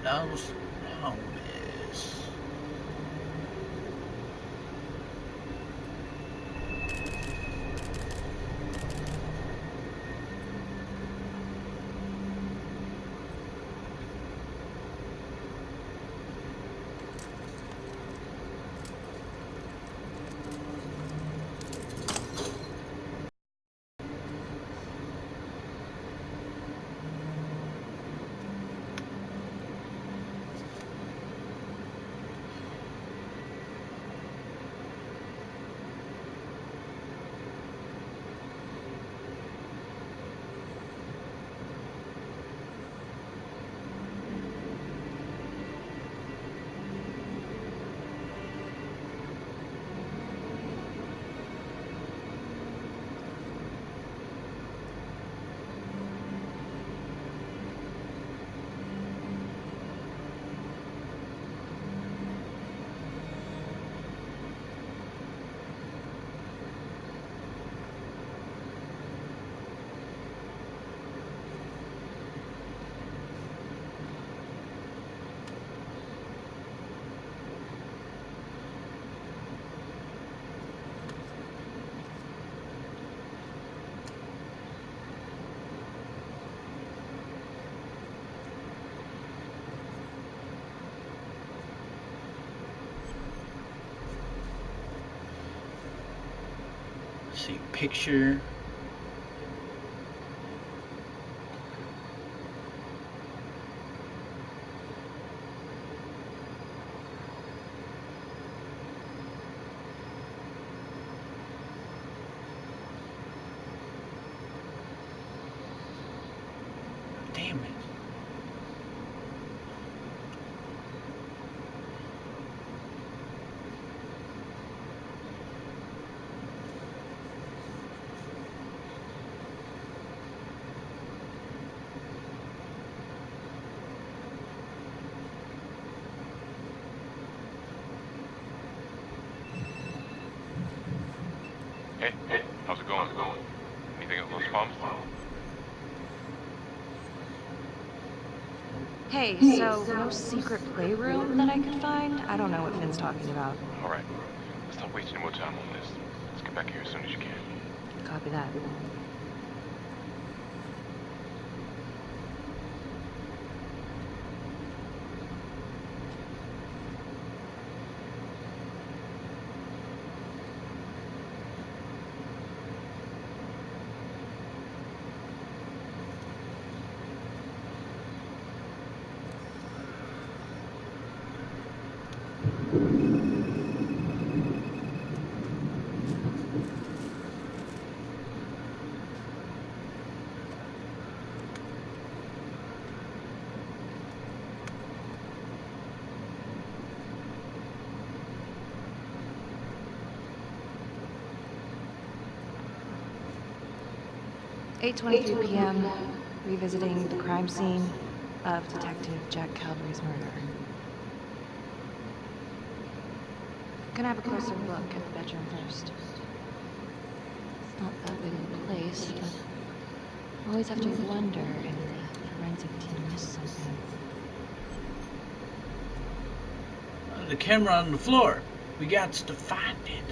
Las Palmas. See picture. Damn it. Hey, how's it going? Anything at Las Palmas? Hey, so no secret playroom that I could find? I don't know what Finn's talking about. All right. Let's not waste any more time on this. Let's get back here as soon as you can. Copy that. (8:23 p.m.) Revisiting the crime scene of Detective Jack Calvary's murder. Gonna have a closer look at the bedroom first. It's not that big of a place, but I always have to wonder if the forensic team missed something. The camera on the floor. We got to find it.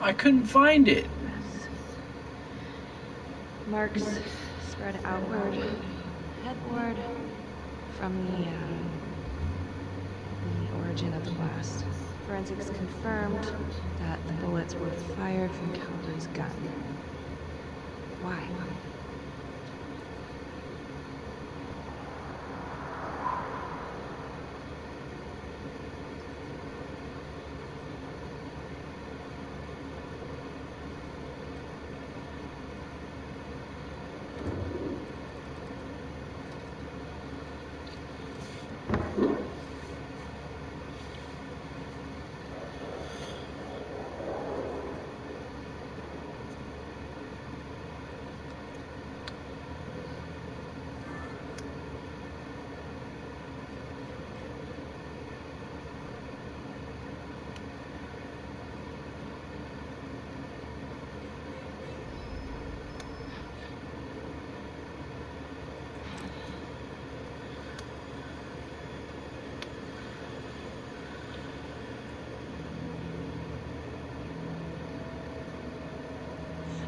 I couldn't find it. Marks spread outward, headboard, from the origin of the blast. Forensics confirmed that the bullets were fired from Calvary's gun. Why?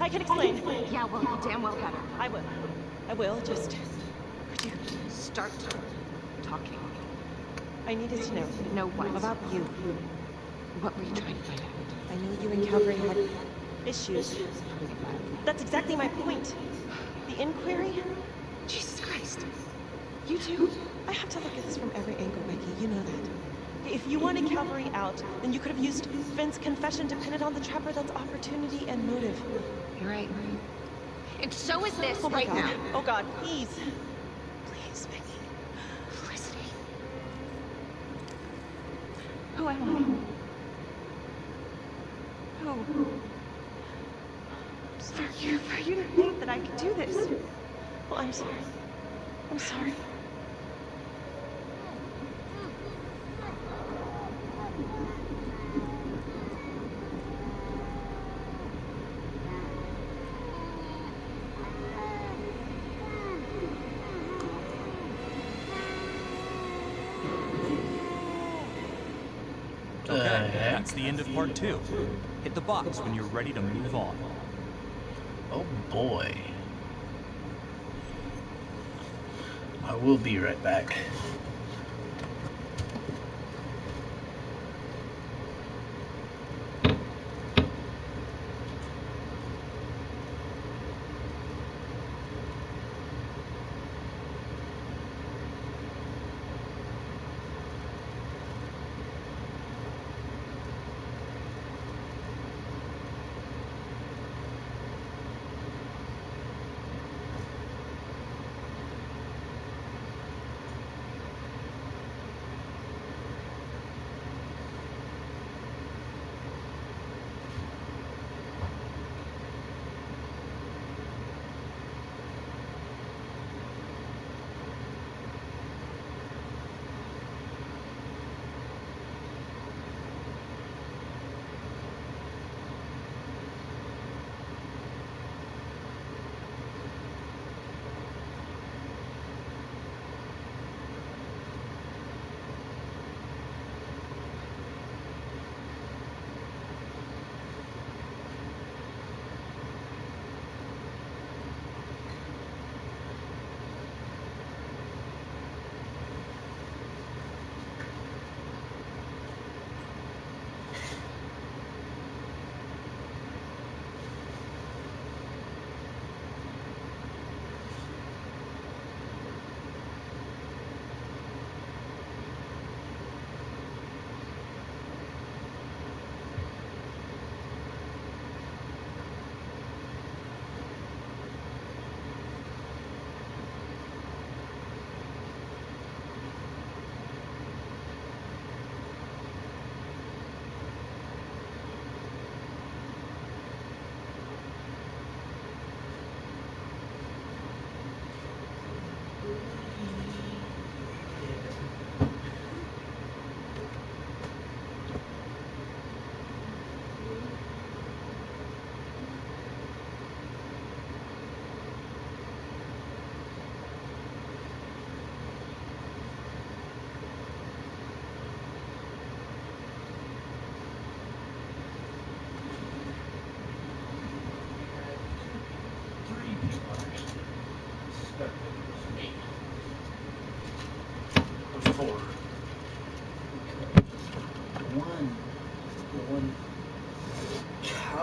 I can explain. Yeah, well, you damn well better. I will. I will, just... Could you... Start talking. I needed to know. Know what? About you. What were you trying to find out? I knew you and Calvary had issues. That's exactly my point. The inquiry? Jesus Christ. You too? I have to look at this from every angle, Becky. You know that. If you wanted Calvary out, then you could have used Finn's confession to pin it on the trapper. That's opportunity and motive. You're right. And so is this right now. Oh God, please. Please, Becky. Felicity. Who am I? Who? For you to think that I could do this. Well, I'm sorry. I'm sorry. Okay, that's the end of part 2. Hit the box when you're ready to move on. Oh boy. I will be right back.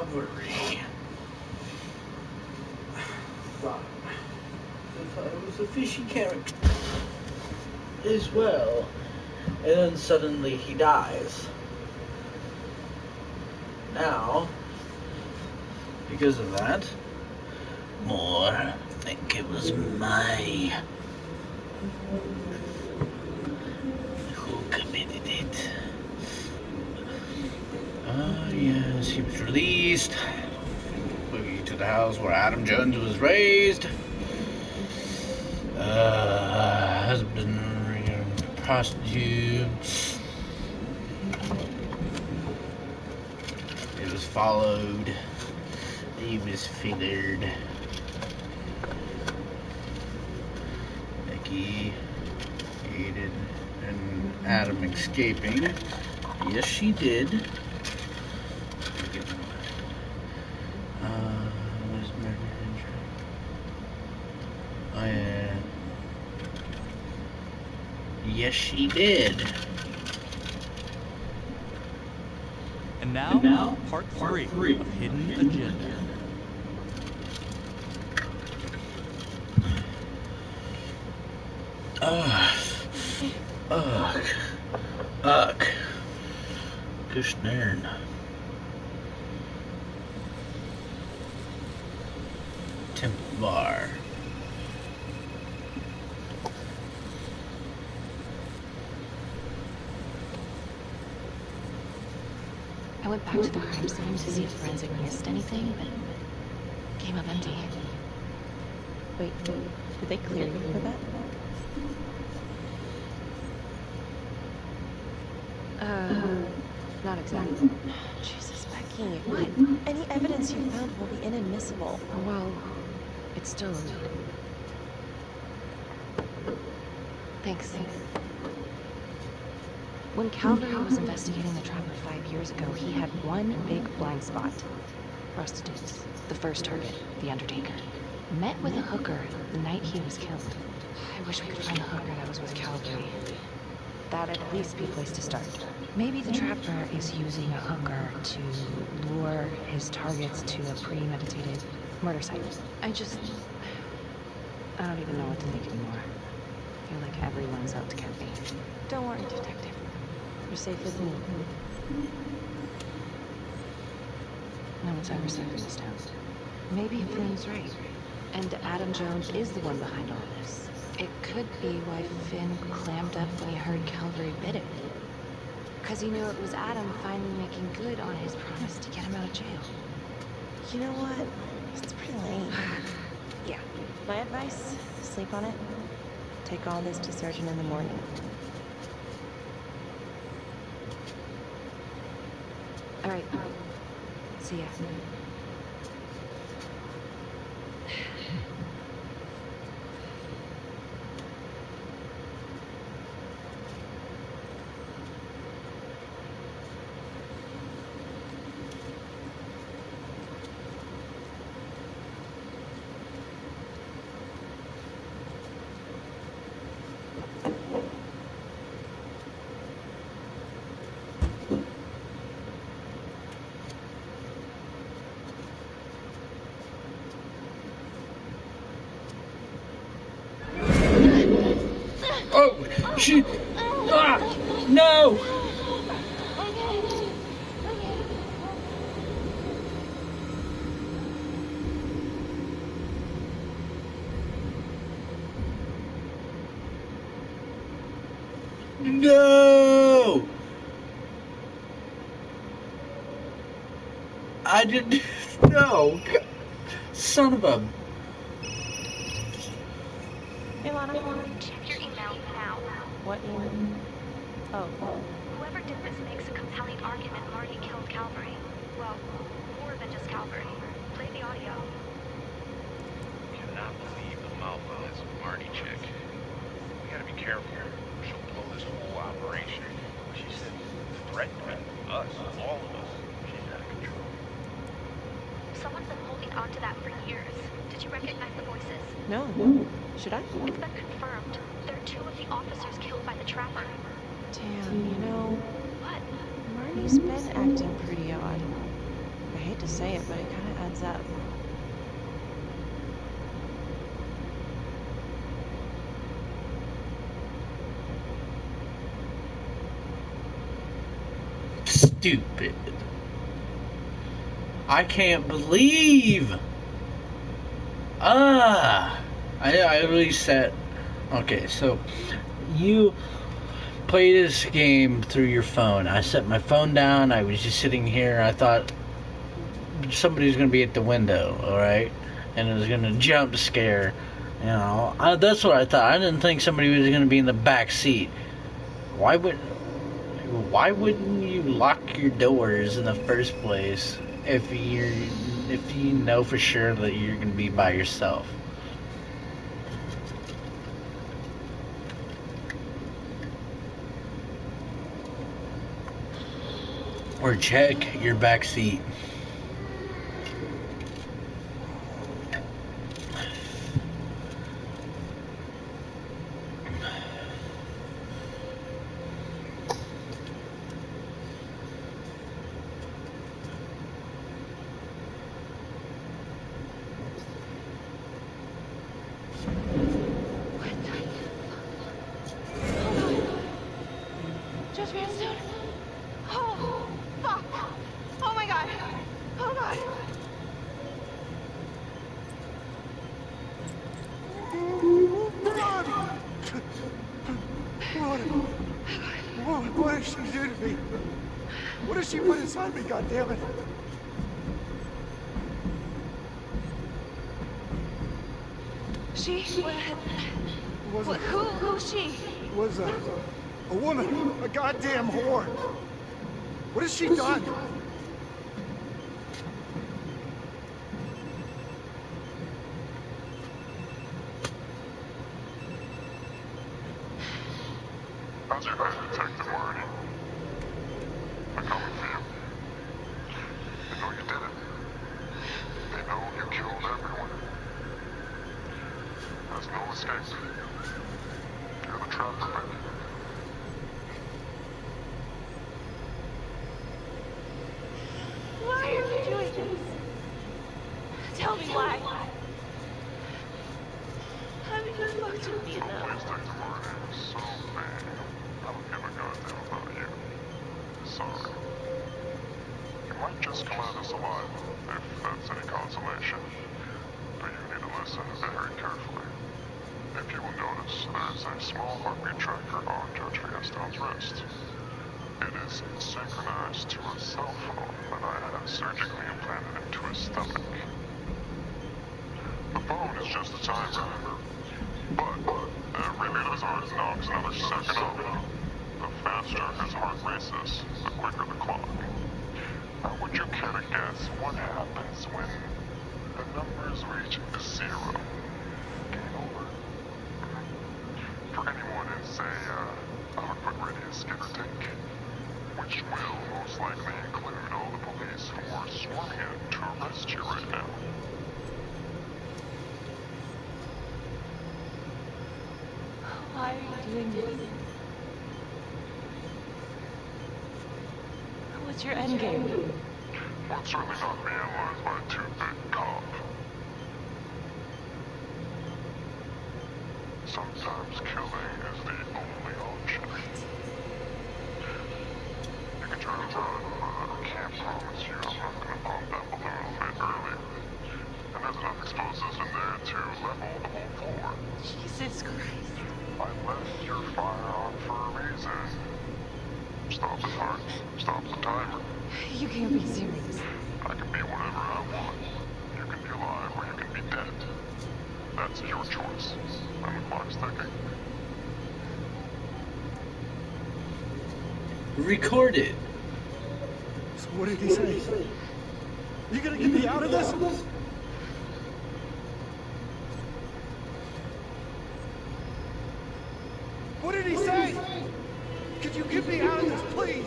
cavalry. Thought it was a fishy character as well. And then suddenly he dies. Now, because of that, more think it was May who committed it. Yes, he was released. Boogie to the house where Adam Jones was raised. Husband, prostitute. It was followed. He was feathered. Becky aided in Adam escaping. Yes, she did. Where's my manager? Oh, yeah. Yes, she did. And now part 3 of Hidden Agenda. Ugh. Gosh darn. Temple Bar. I went back to the crime scene to see if forensic missed anything, but came up empty. Wait, did they clear you for that? Not exactly. Jesus, Becky. What? Any evidence you found will be inadmissible. Well, it's still a lead. Thanks. When Calvary was investigating the Trapper 5 years ago, he had one big blind spot. Prostitutes. The first target, the Undertaker. Met with a hooker the night he was killed. I wish we could find the hooker that was with Calvary. That'd at least be a place to start. Maybe the Trapper is using a hooker to lure his targets to a premeditated murder site. I don't even know what to think anymore. I feel like everyone's out to get me. Don't worry, Detective. You're safe with me. No one's ever safe in this town. Maybe Finn's right. And Adam Jones is the one behind all this. It could be why Finn clammed up when he heard Calvary bid it. Because he knew it was Adam finally making good on his promise to get him out of jail. You know what? It's pretty lame. Yeah. My advice, sleep on it. Take all this to Surgeon in the morning. All right. See ya. Oh, she... Ah! No! No! I didn't... No! Son of a... Hey, Lana. Check your email now. What email? Oh. Whoever did this makes a compelling argument Marty killed Calvary. Well, more than just Calvary. Play the audio. Cannot believe the mouth on this Marty chick. We gotta be careful. She'll blow this whole operation. She said threatened us, all of us. She's out of control. Someone's been holding on to that for years. Did you recognize the voices? No. Should I? It's been confirmed. They're two of the officers killed by the Trapper. Damn, you know... What? Marty's been acting pretty odd. I hate to say it, but it kind of adds up. Stupid. I can't believe. I reset. Okay, so you play this game through your phone. I set my phone down. I was just sitting here. I thought somebody was going to be at the window, alright? And it was going to jump scare. You know, that's what I thought. I didn't think somebody was going to be in the back seat. Why wouldn't you lock your doors in the first place if you know for sure that you're going to be by yourself? Or check your back seat. Judge Manstone? Oh, fuck! Oh my god! Oh god! What did she do to me? What did she put inside me, goddammit? She? Who's she? Was a woman, a goddamn whore. What has she done? How's your head, Detective Marty? They're coming for you. They know you did it. They know you killed everyone. There's no escape. You're the trapper, baby. Why are you doing this? Tell me why. Have you fucked with me enough? Please, Detective Marty. So bad. I don't give a goddamn about you. Sorry. You might just come out of this alive, if that's any consolation. But you need to listen very carefully. If you will notice, there's a small heartbeat tracker on Judge Vanstone's wrist. It is synchronized to a cell phone that I have surgically implanted into his stomach. The phone is just a timer, but every beat of his heart knocks another second up. The faster his heart races, the quicker the clock. Now, would you care to guess what happens when the numbers reach 0? Game over. For anyone in, say, a 100-foot radius, give or take, which will most likely include all the police who are swarming in to arrest you right now. Why are you doing this? What's your end game? Well, it's certainly not be analyzed by a two-bit cop. Sometimes killing is the only option. You can try to run, but I can't promise you I'm not going to pump that balloon a bit early. And there's enough explosives in there to level the whole floor. Jesus Christ. I left your fire on for a reason. Stop his heart. Stop the timer. You can't be serious. I can be whatever I want. You can be alive or you can be dead. That's your choice. And the clock's ticking. Recorded. So what did he say? You gonna get me out of this? What did he say? Could you get me out of this, please?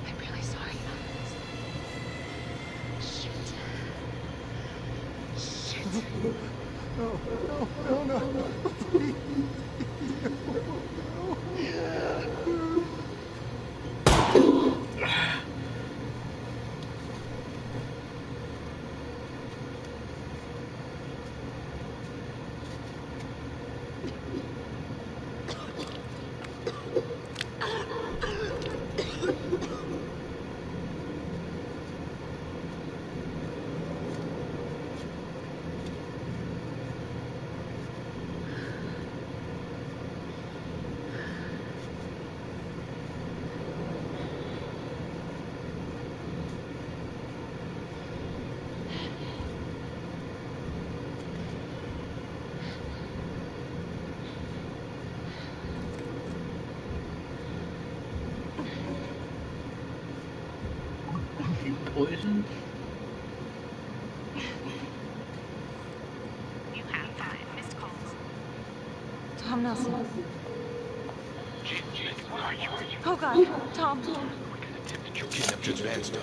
I'm really sorry about this. Shit. No, no, no, no. Please. Poisoned? You have 5 missed calls. Tom Nelson. Jake, where are you? Oh God, Tom. You kidnapped Judge Vanstone.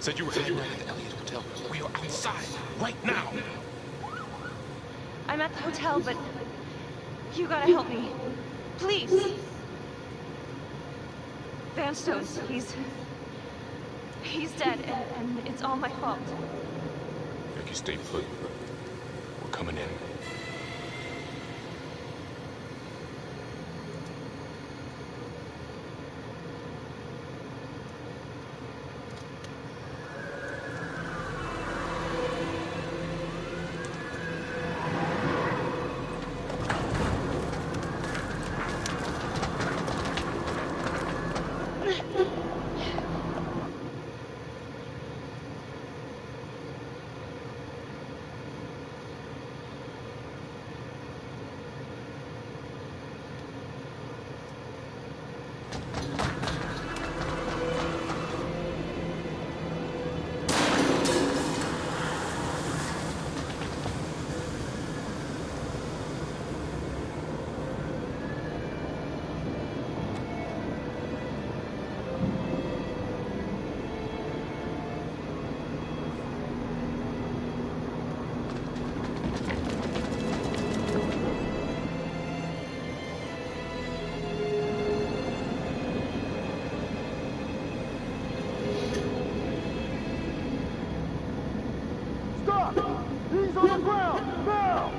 Said you were hiding out at the Elliott Hotel. We are outside, right now. I'm at the hotel, but you gotta help me. Please. Vanstone's, he's dead, and it's all my fault. If you stay put, we're coming in. Stop! He's on the ground! Now!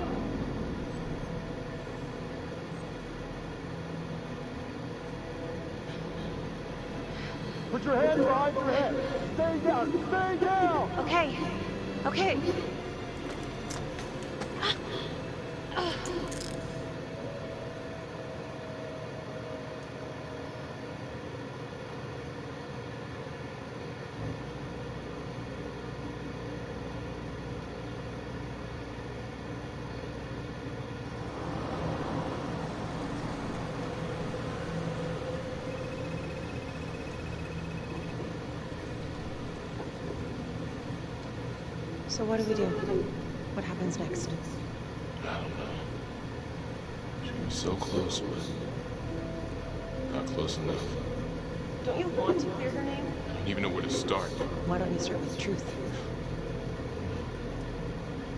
Put your hands behind your head. Stay down! Stay down! Okay. Okay. So what do we do? What happens next? I don't know. She was so close, but not close enough. Don't you want to clear her name? I don't even know where to start. Why don't you start with the truth?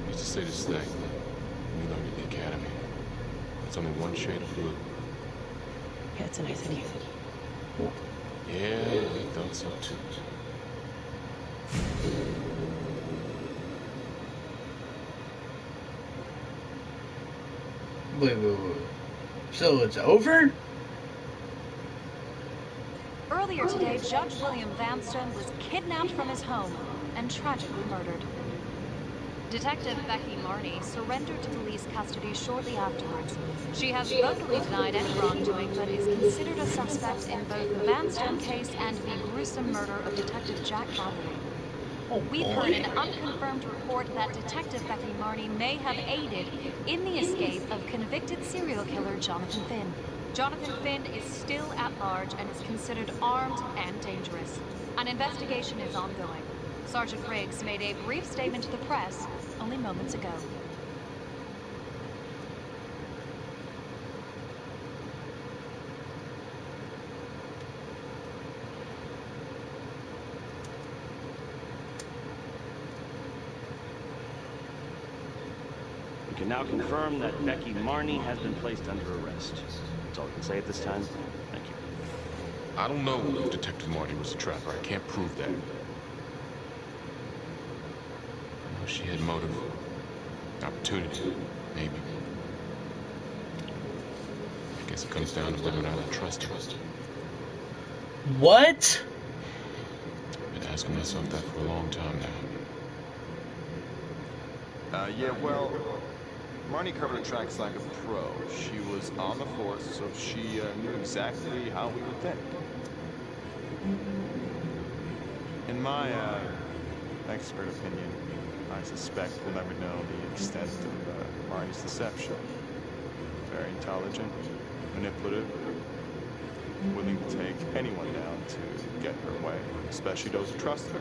I used to say this thing when we learned at the academy. It's only one shade of blue. Yeah, it's a nice idea. Yeah, we thought so too. Wait. So it's over? Earlier today, Judge William Vanstone was kidnapped from his home and tragically murdered. Detective Becky Marney surrendered to police custody shortly afterwards. She has vocally denied any wrongdoing, but is considered a suspect in both the Vanstone case and the gruesome murder of Detective Jack Cavalry. We've heard an unconfirmed report that Detective Becky Marney may have aided in the escape of convicted serial killer Jonathan Finn. Jonathan Finn is still at large and is considered armed and dangerous. An investigation is ongoing. Sergeant Riggs made a brief statement to the press only moments ago. We can now confirm that Becky Marnie has been placed under arrest. That's all we can say at this time. Thank you. I don't know if Detective Marty was a trapper. I can't prove that. I know she had motive. Opportunity. Maybe. I guess it comes down to whether or not I trust her. What? Been asking myself that for a long time now. Yeah, well, Marnie covered her tracks like a pro. She was on the force, so she knew exactly how we would think. In my expert opinion, I suspect we'll never know the extent of Marnie's deception. Very intelligent, manipulative, willing to take anyone down to get her way, especially those who trusted her.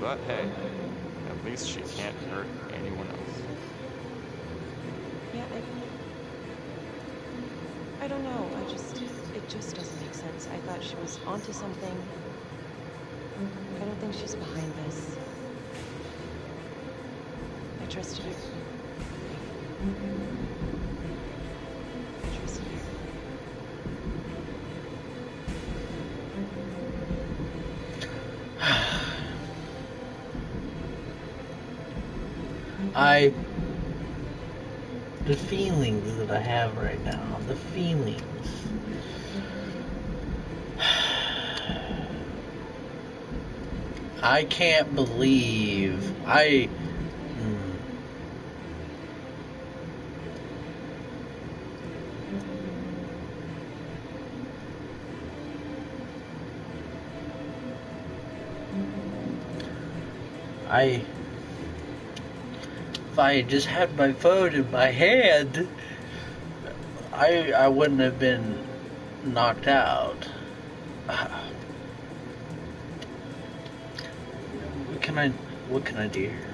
But hey, at least she can't hurt anyone else. Yeah, I don't know. It just doesn't make sense. I thought she was onto something. I don't think she's behind this. I trusted her. I trusted her. The feelings that I have right now, the feelings. I can't believe I if I had just had my phone in my hand, I wouldn't have been knocked out. What can I do here?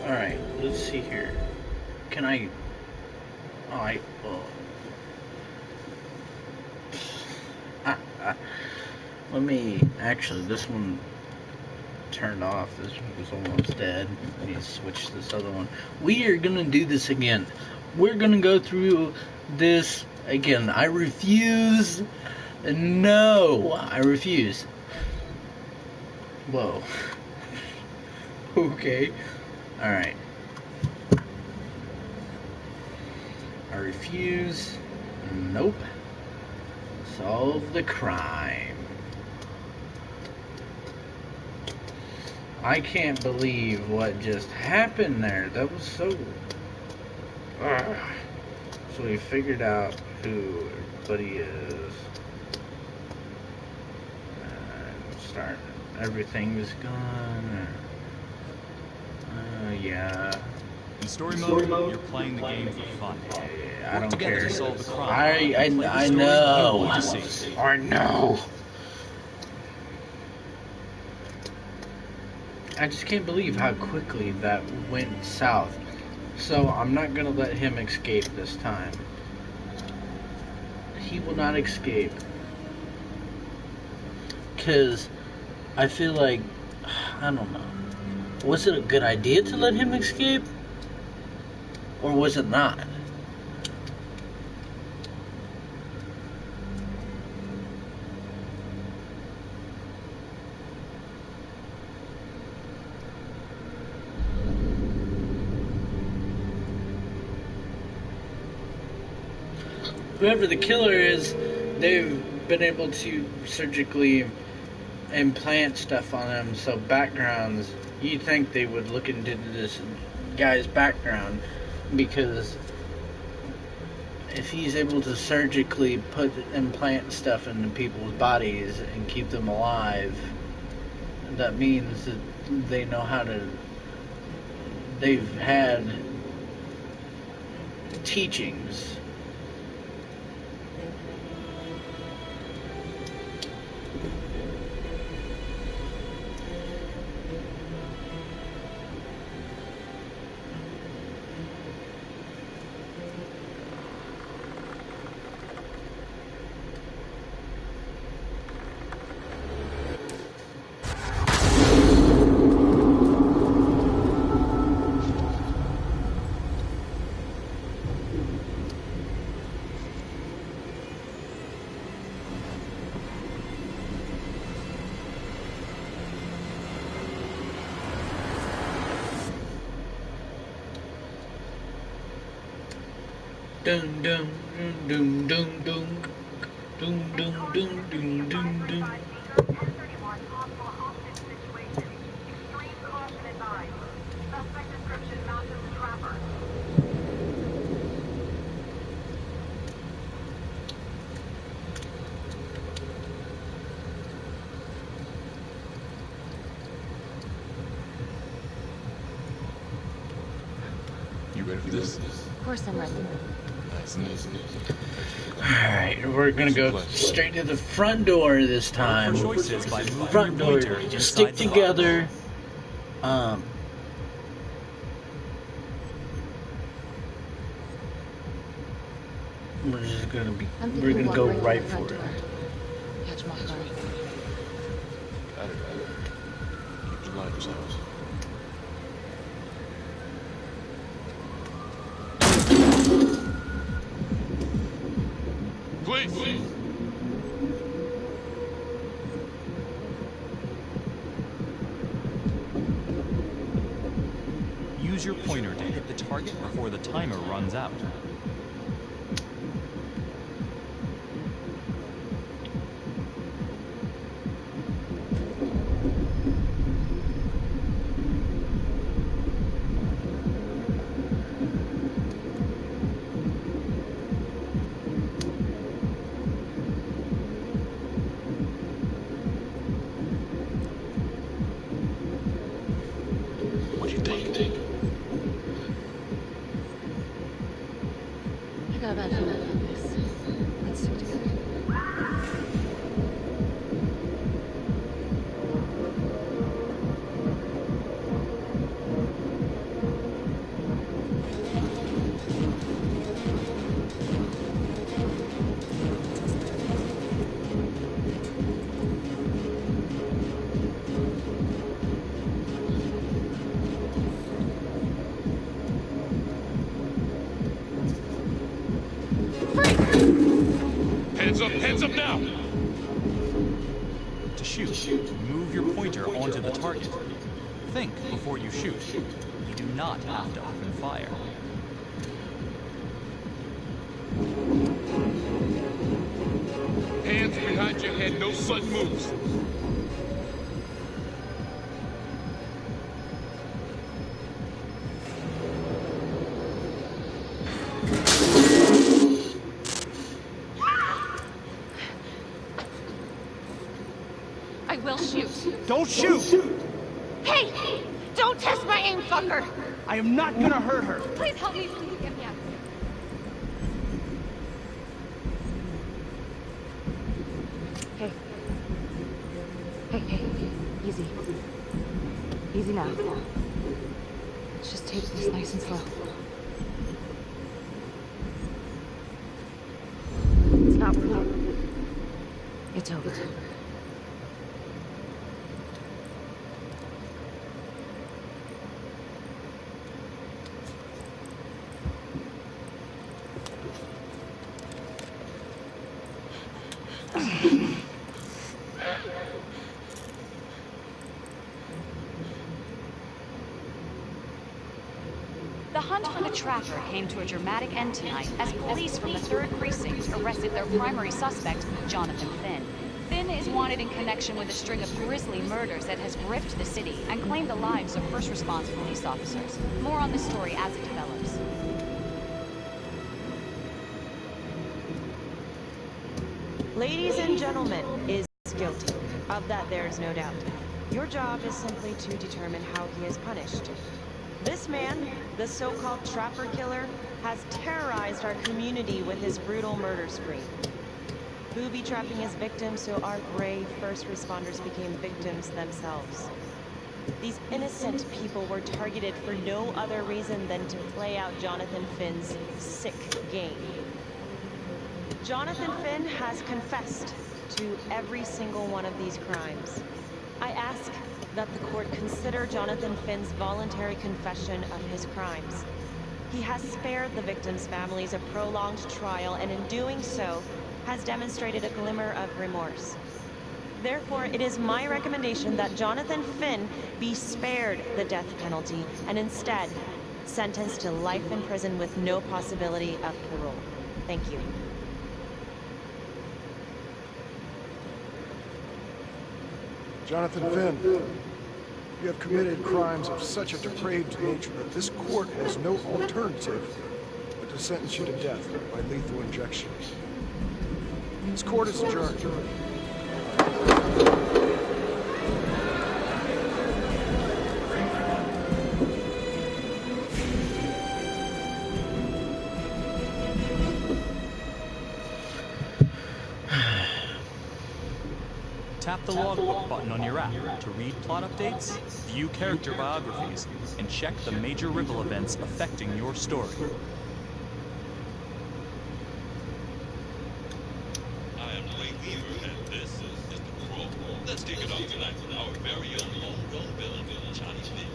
Alright, let's see here. Can I... Alright, well... Let me... Actually, this one turned off. This one was almost dead. Let me switch this other one. We are gonna do this again. We're gonna go through this again. I refuse. No, I refuse. Whoa. Okay. Alright. I refuse. Nope. Solve the crime. I can't believe what just happened there. That was so... So we figured out who everybody is. Start. Everything's gone. Yeah. In story mode, you're playing the game for fun. I don't together care. to solve the crime. I know. I know. I just can't believe how quickly that went south. So I'm not gonna let him escape this time. He will not escape. Cause I feel like, I don't know. Was it a good idea to let him escape? Or was it not? Whoever the killer is, they've been able to surgically implant stuff on them, so backgrounds, you'd think they would look into this guy's background, because if he's able to surgically implant stuff into people's bodies and keep them alive, that means that they know how to, they've had teachings. Dun dun dun dun dun dun dun dun dun dun dun. You ready for this? Of course I'm ready. Nice. Alright, we're gonna go straight to the front door this time. Front door, just stick together. We're just gonna be, we're gonna go right for it. Catch him off guard. Got it. Keep your blinders on. Please. Use your pointer to hit the target before the timer runs out. What do you think? I got a bad feeling about this. Let's stick together. Hands up now! To shoot, move your pointer onto the target. Think before you shoot. You do not have to open fire. Hands behind your head, no sudden moves. Don't shoot! Hey! Don't test my aim, fucker! I am not gonna hurt her! Please help me, please get me out of here. Hey, easy. Easy now. Let's just take this nice and slow. It's not worth it. It's over. The hunt for the tracker came to a dramatic end tonight as police from the 3rd Precinct arrested their primary suspect, Jonathan Finn. Finn is wanted in connection with a string of grisly murders that has gripped the city and claimed the lives of first response police officers. More on this story as it develops. Ladies and gentlemen, is guilty. Of that there's no doubt. Your job is simply to determine how he is punished. This man, the so-called trapper killer, has terrorized our community with his brutal murder spree. Booby-trapping his victims so our brave first responders became victims themselves. These innocent people were targeted for no other reason than to play out Jonathan Finn's sick game. Jonathan Finn has confessed to every single one of these crimes. I ask that the court consider Jonathan Finn's voluntary confession of his crimes. He has spared the victims' families a prolonged trial, and in doing so, has demonstrated a glimmer of remorse. Therefore, it is my recommendation that Jonathan Finn be spared the death penalty, and instead, sentenced to life in prison with no possibility of parole. Thank you. Jonathan Finn, you have committed crimes of such a depraved nature that this court has no alternative but to sentence you to death by lethal injection. This court is adjourned. Tap the logbook button on your app to read plot updates, view character biographies, and check the major ripple events affecting your story. I am Ray Weaver, and this is The Crawl. Let's kick it off tonight with our very own homegrown villain, Johnny Finn,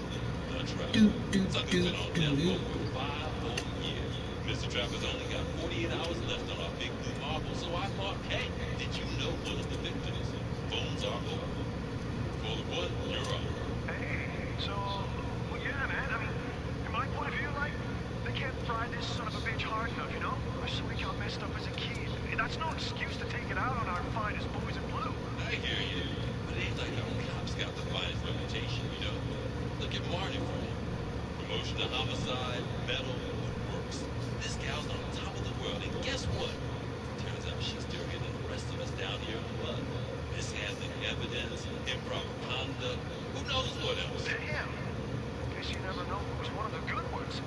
the Trapper. Sucker's been on death row for 5 whole years. Mr. Trapper's only got 48 hours left on our big blue marble, so I thought, hey, did you know one of the victims? Phones are open. For the one, you're up. Hey, so, well, yeah, man. I mean, in my point of view, like, they can't fry this son of a bitch hard enough, you know? I swear he got messed up as a kid. And that's no excuse to take it out on our finest boys in blue. I hear you, but it ain't like our cops got the finest reputation, you know? Look at Marty for him. Promotion to homicide, medal, what works. This gal's on top of the world, and guess what? Turns out she's dirtier than the rest of us down here in the mud. Mishandling evidence, improper conduct, who knows what else? Damn. Guess you never know who's one of the good ones.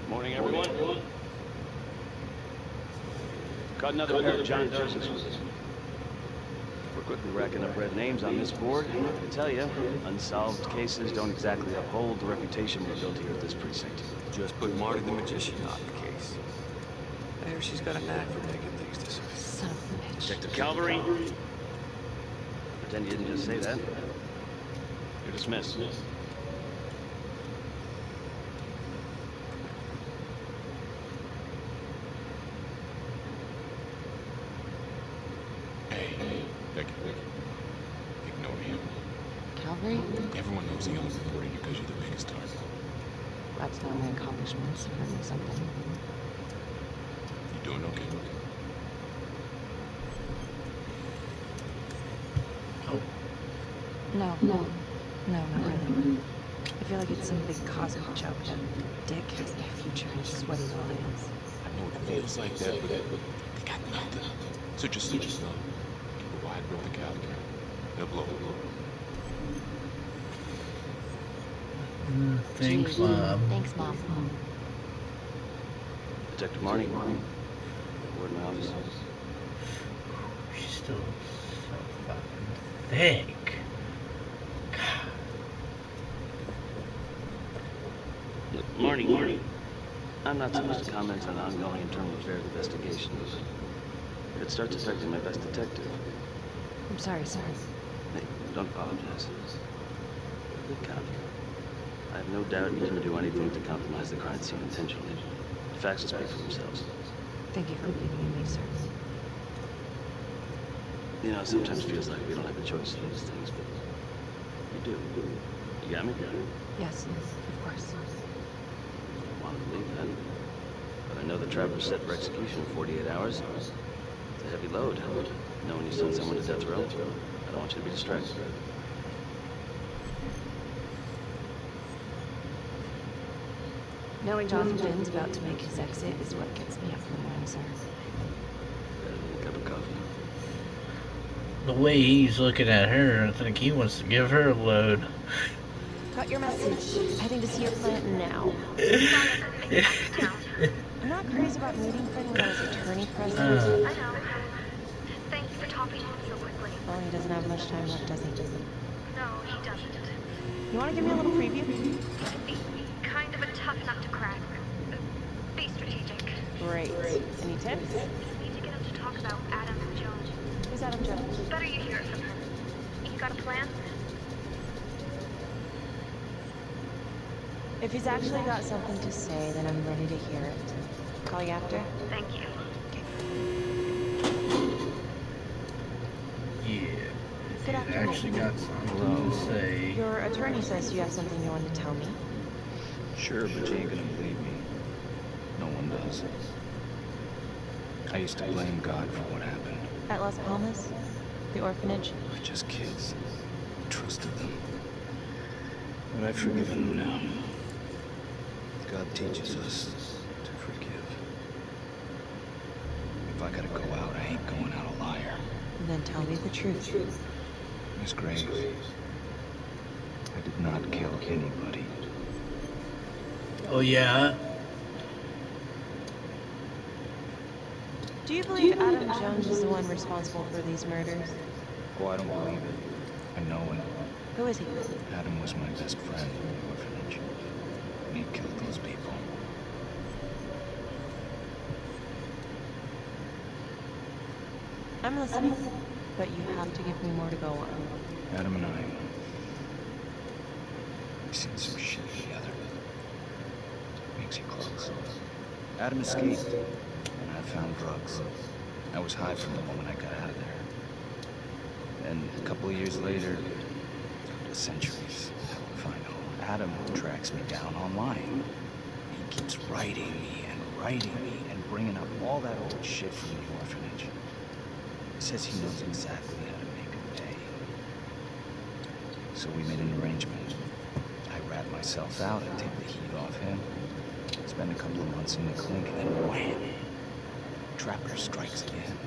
Morning, everyone. Caught another pair of John Does this week. We're quickly racking up red names on this board. I tell you, unsolved cases don't exactly uphold the reputation we built here at this precinct. Just put Marty the Magician on the case. I hear she's got a knack for making things disappear. Son of a bitch. Detective Calvary. Pretend you didn't just say that. You're dismissed. Hey, Becky, ignore him. Calvary? discovery? Everyone knows he only reported you because you're the biggest target. That's not my accomplishments. Earn me something. You doing okay? No, not really. I feel like it's some big cosmic joke. That dick has my future in his sweaty little hands. I know it feels like that, but they got nothing. So just sit your thumb, keep a wide berth of cavalry. They'll blow it. Thanks, Mom. Thanks, Mom. Detective Marnie. Word in my office. She's still so fucking thick. Look, Marnie. I'm not supposed to comment on ongoing internal affairs investigations, but it starts affecting my best detective. I'm sorry, sir. Hey, don't apologize. You're a good cop. I have no doubt you didn't do anything to compromise the crime scene intentionally. The facts will speak for themselves. Thank you for believing in me, sir. You know, it sometimes feels like we don't have a choice in these things, but we do. You got me? Yes, of course. I don't want to believe that. But I know the trapper's set for execution in 48 hours. It's a heavy load. Knowing you send someone to death row, I don't want you to be distracted. Knowing Jonathan Finn's about to make his exit is what gets me up in the morning, sir. A cup of coffee. The way he's looking at her, I think he wants to give her a load. Got your message. Heading to see your plant now. I'm not crazy about meeting Finn without his attorney present. I know. Thank you for talking to him so quickly. Well, he doesn't have much time left, does he? No, he doesn't. You want to give me a little preview? Kind of a tough nut to crack. Be strategic. Great. Any tips? Need to get him to talk about Adam Jones. Who's Adam Jones? Better you hear it from him. You got a plan? If he's actually got something to say, then I'm ready to hear it. Call you after? Thank you. Yeah. Good afternoon. Actually got something to say. Your attorney says you have something you want to tell me. Sure, but you ain't gonna believe me. No one does. I used to blame God for what happened. At Las Palmas? The orphanage? We're just kids. I trusted them. But I've forgiven them now. God teaches us to forgive. If I gotta go out, I ain't going out a liar. Then tell me the truth. Miss Graves, I did not kill anybody. Oh, yeah? Do you believe Adam Jones is the one responsible for these murders? Oh, I don't believe it. I know it. Who is he? Adam was my best friend in the orphanage. And he killed those people. I'm listening, but you have to give me more to go on. Adam and I, we've seen some shit together. Makes you close. Adam escaped, and I found drugs. I was high from the moment I got out of there. And a couple of years later, centuries, hell if I know, Adam tracks me down online. He keeps writing me and bringing up all that old shit from the orphanage. He says he knows exactly how to make him pay. So we made an arrangement. I rat myself out, I take the heat off him, spend a couple of months in the clink, and then wham! Trapper strikes again.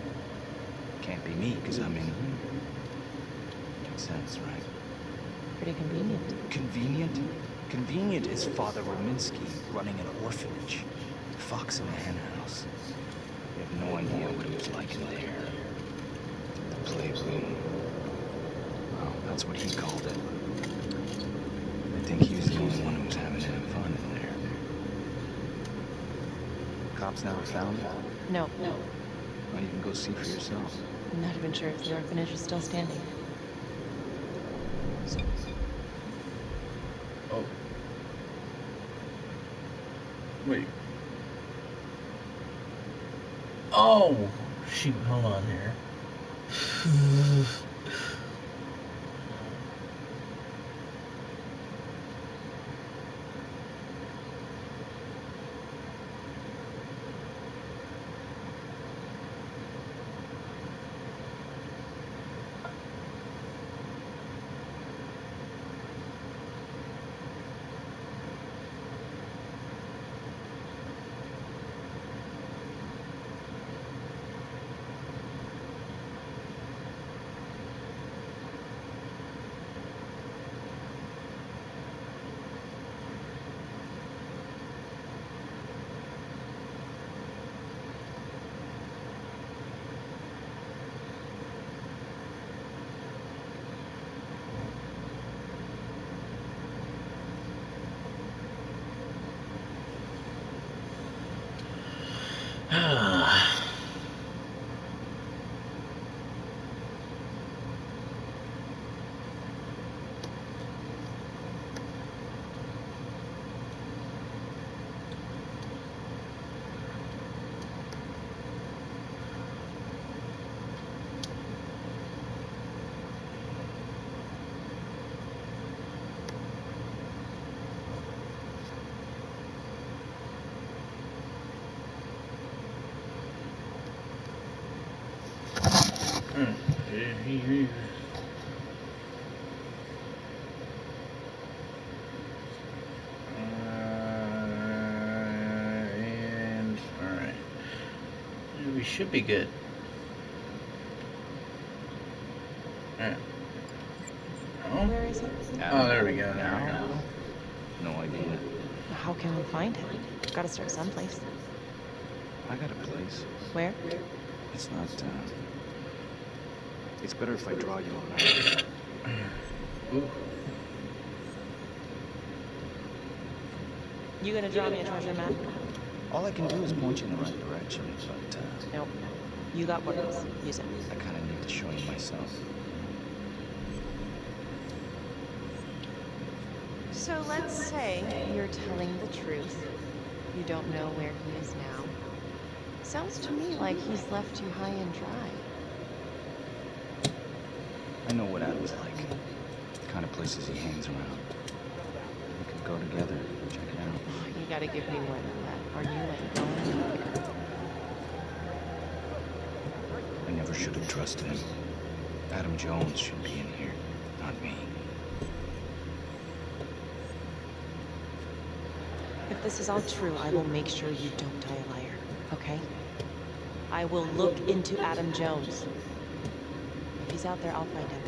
Can't be me, because I'm in here. Makes sense, right? Pretty convenient. Convenient? Convenient is Father Rominsky running an orphanage. Fox in the henhouse. You have no idea what it was like in there. The playroom. Well, that's what he called it. I think he was the only one who was having any fun in there. Cops never found it? No. Well, you can go see for yourself. I'm not even sure if the orphanage is still standing. Oh. Wait. Oh! Shoot, hold on here. And alright. We should be good. Alright. Oh? Where is he? Oh, there we go. No idea. How can we find him? Gotta start someplace. I got a place. Where? It's not, it's better if I draw you a map. Ooh. You gonna draw me a treasure map? All I can do is point you in the right direction, but, Nope. You got words. Use it. I kinda need to show you myself. So let's say you're telling the truth. You don't know where he is now. Sounds to me like he's left you high and dry. I know what Adam's like. The kind of places he hangs around. We could go together, check it out. You gotta give me more than that, or you ain't going nowhere. I never should have trusted him. Adam Jones should be in here, not me. If this is all true, I will make sure you don't die a liar, okay? I will look into Adam Jones. If he's out there, I'll find him.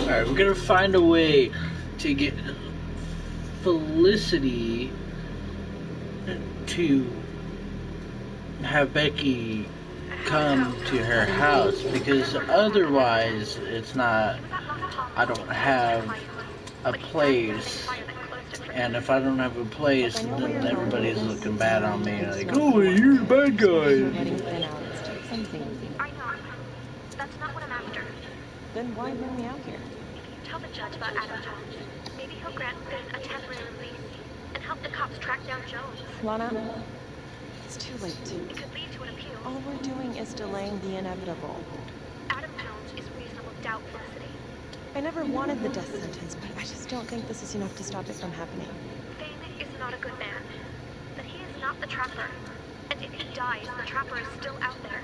Alright, we're gonna find a way to get Felicity to have Becky come to her house, because otherwise it's not, I don't have a place, and if I don't have a place, then everybody's looking bad on me, like, oh, you're the bad guy. I know. That's not what I'm after. Then why bring me out here? Tell the judge about Adam Jones. Maybe he'll grant Finn a temporary release and help the cops track down Jones. Lana, it's too late. It could lead to an appeal. All we're doing is delaying the inevitable. Adam Jones is reasonable doubt, Felicity. I never wanted the death sentence, but I just don't think this is enough to stop it from happening. Finn is not a good man. But he is not the trapper. And if he dies, the trapper is still out there.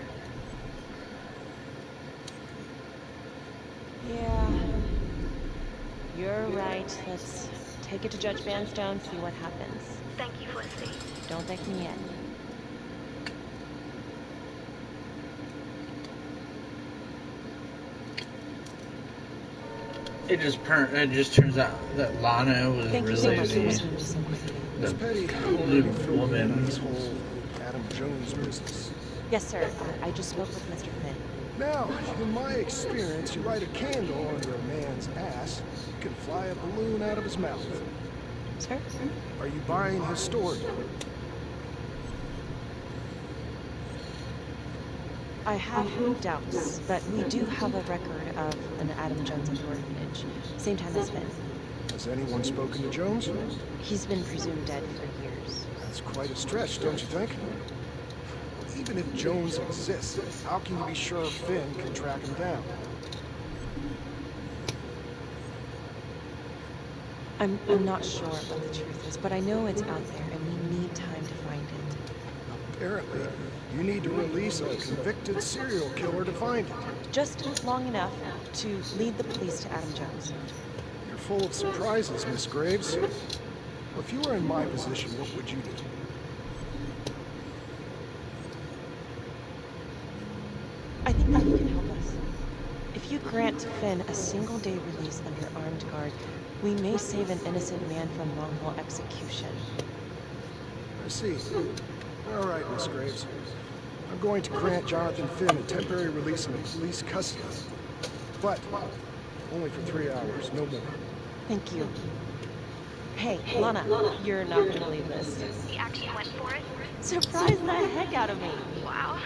Yeah. You're right. Let's take it to Judge Vanstone, see what happens. Thank you, Felicity. Don't thank me yet. It just turns out that Lana was really Miss Petty, the woman. This whole Adam Jones business. Yes, sir. I just spoke with Mr. Finn. Now, in my experience, you light a candle under a man's ass, you can fly a balloon out of his mouth. Sir? Are you buying his story? I have doubts, but we do have a record of an Adam Jones at the orphanage. Same time as Finn. Has anyone spoken to Jones? He's been presumed dead for years. That's quite a stretch, don't you think? Even if Jones exists, how can you be sure Finn can track him down? I'm not sure what the truth is, but I know it's out there, and we need time to find it. Apparently, you need to release a convicted serial killer to find it. Just long enough to lead the police to Adam Jones. You're full of surprises, Miss Graves. If you were in my position, what would you do? I think that you can help us. If you grant Finn a single-day release under armed guard, we may save an innocent man from wrongful execution. I see. All right, Miss Graves. I'm going to grant Jonathan Finn a temporary release into police custody. But only for 3 hours, no more. Thank you. Hey, Lana, you're not gonna believe this. He actually went for it? Surprise the heck out of me. Wow.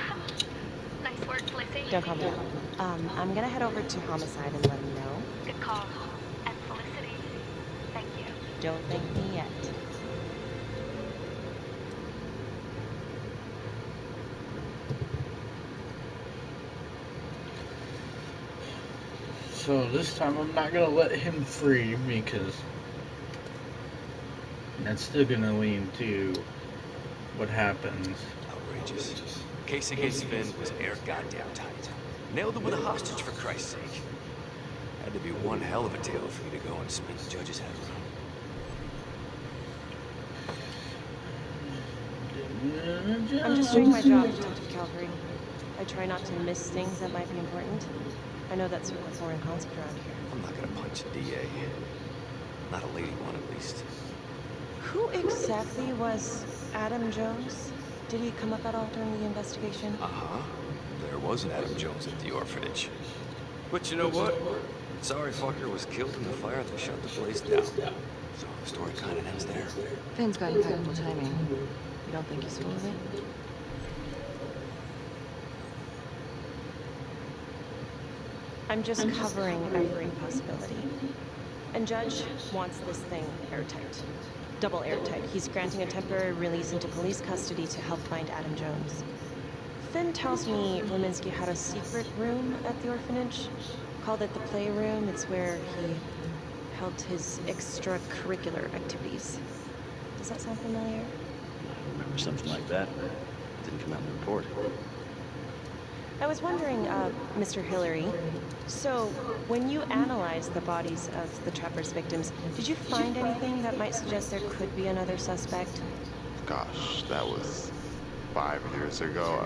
Nice work, Lizzie. Don't call me that. I'm gonna head over to Homicide and let him know. Good call. And Felicity, thank you. Don't thank me yet. So this time I'm not gonna let him free because that's still gonna lean to what happens. Outrageous. Case against Finn was air goddamn tight. Nailed him with a hostage, for Christ's sake. Had to be one hell of a tale for you to go and spin the judge's head around. I'm just doing my job, Detective Calvary. I try not to miss things that might be important. I know that's sort of a foreign concept around here. I'm not gonna punch a DA. Not a lady one, at least. Who exactly was Adam Jones? Did he come up at all during the investigation? Uh-huh. There was an Adam Jones at the orphanage. But you know what? Sorry fucker was killed in the fire that shut the place down. So the story kind of ends there. Finn's got impeccable timing. You don't think he's full of it? I'm just covering every possibility. And Judge wants this thing airtight. Double airtight. He's granting a temporary release into police custody to help find Adam Jones. Finn tells me Leminski had a secret room at the orphanage. Called it the playroom. It's where he held his extracurricular activities. Does that sound familiar? I remember something like that. It didn't come out in the report. I was wondering, Mr. Hillary, so when you analyzed the bodies of the Trapper's victims, did you find anything that might suggest there could be another suspect? Gosh, that was 5 years ago.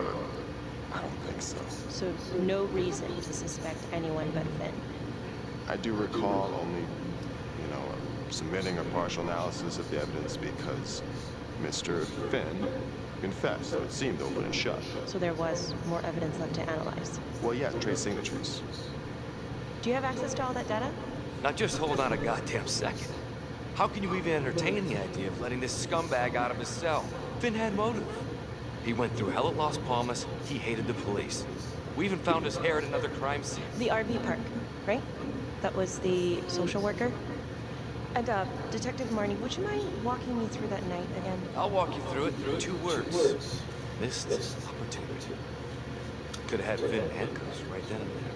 I don't think so. So no reason to suspect anyone but Finn? I do recall only, submitting a partial analysis of the evidence because Mr. Finn confessed, so it seemed open and shut. So there was more evidence left to analyze? Well, yeah, trace signatures. Do you have access to all that data? Now just hold on a goddamn second. How can you even entertain the idea of letting this scumbag out of his cell? Finn had motive. He went through hell at Las Palmas, he hated the police. We even found his hair at another crime scene. The RV park, right? That was the social worker? And, Detective Marnie, would you mind walking me through that night again? I'll walk you through it in 2 words. Missed opportunity. Could have had Finn in handcuffs right then and there.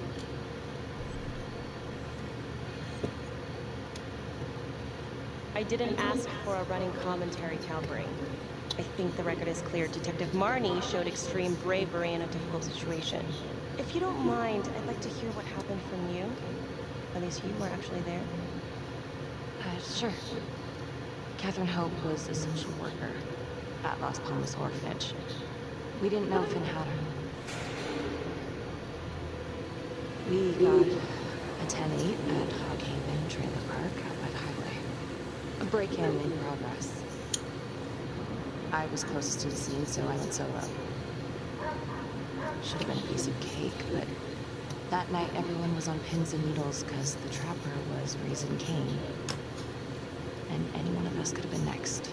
I didn't ask for a running commentary, Calvary. I think the record is clear. Detective Marnie showed extreme bravery in a difficult situation. If you don't mind, I'd like to hear what happened from you. At least you were actually there. Sure. Catherine Hope was a social worker at Las Palmas Orphanage. We didn't know Finn had her. We got a 10-8 at Hoghaven Trailer Park out by the highway. A break-in in progress. I was closest to the scene, so I went solo. Should have been a piece of cake, but that night everyone was on pins and needles because the Trapper was raising Cain. And any one of us could have been next.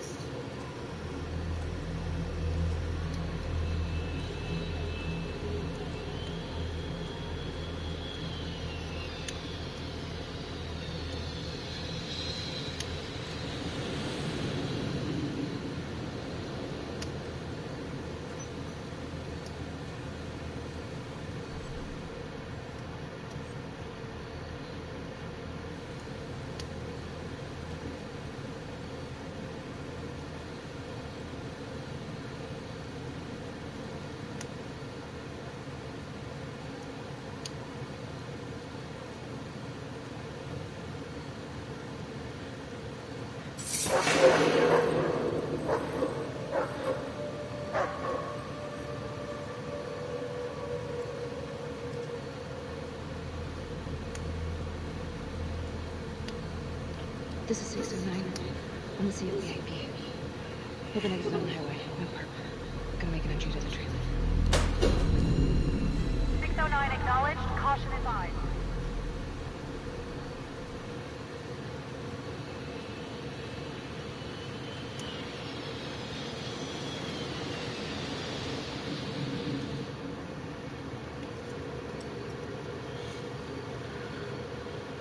This is 609. I'm the CFVIP. We're gonna get on the highway. No park. We're gonna make an entry to the trailer. Caution advised.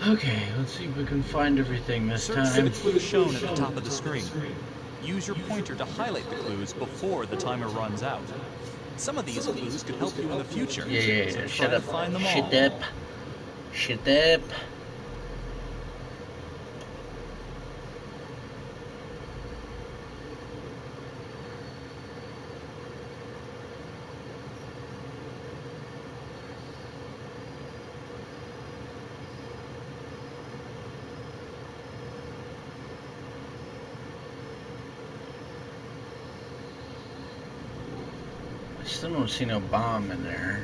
Okay, let's see if we can find everything this time. Search for the clues shown at the top of the screen. Use your pointer to highlight the clues before the timer runs out. Some of these clues could help you in the future. Yeah, so shut try up. to find them all. Shut up. Shut up. I still don't see no bomb in there.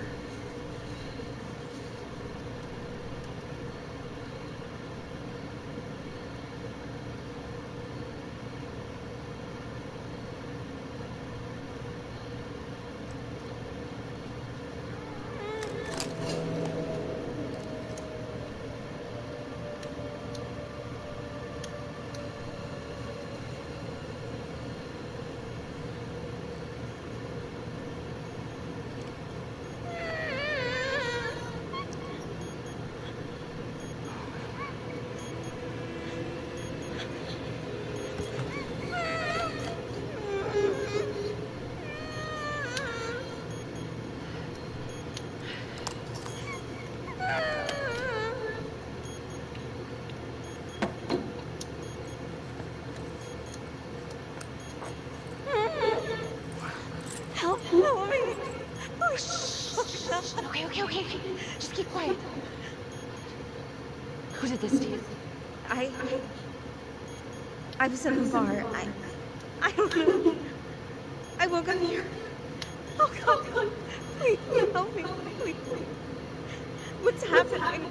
Help me. Oh, shh. Okay. Just keep quiet. Who did this to you? I was in the bar. I don't know. I woke up here. Oh, God. Please, help me. Please. What's happening?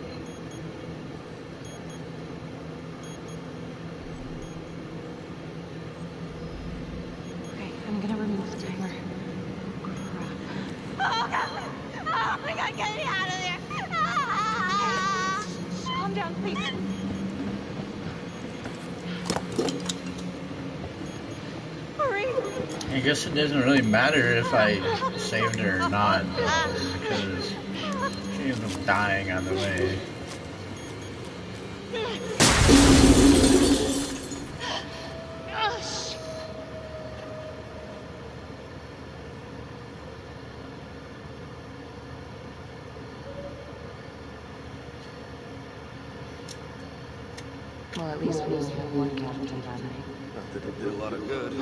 Okay, I'm gonna remove the timer. Oh, God. Oh, my God, get me out of there. Ah! Calm down, please. Hurry. I guess it doesn't really matter if I saved her or not, though, because she ended up dying on the way. Well, at least we only had one casualty that night. Not that it did a lot of good.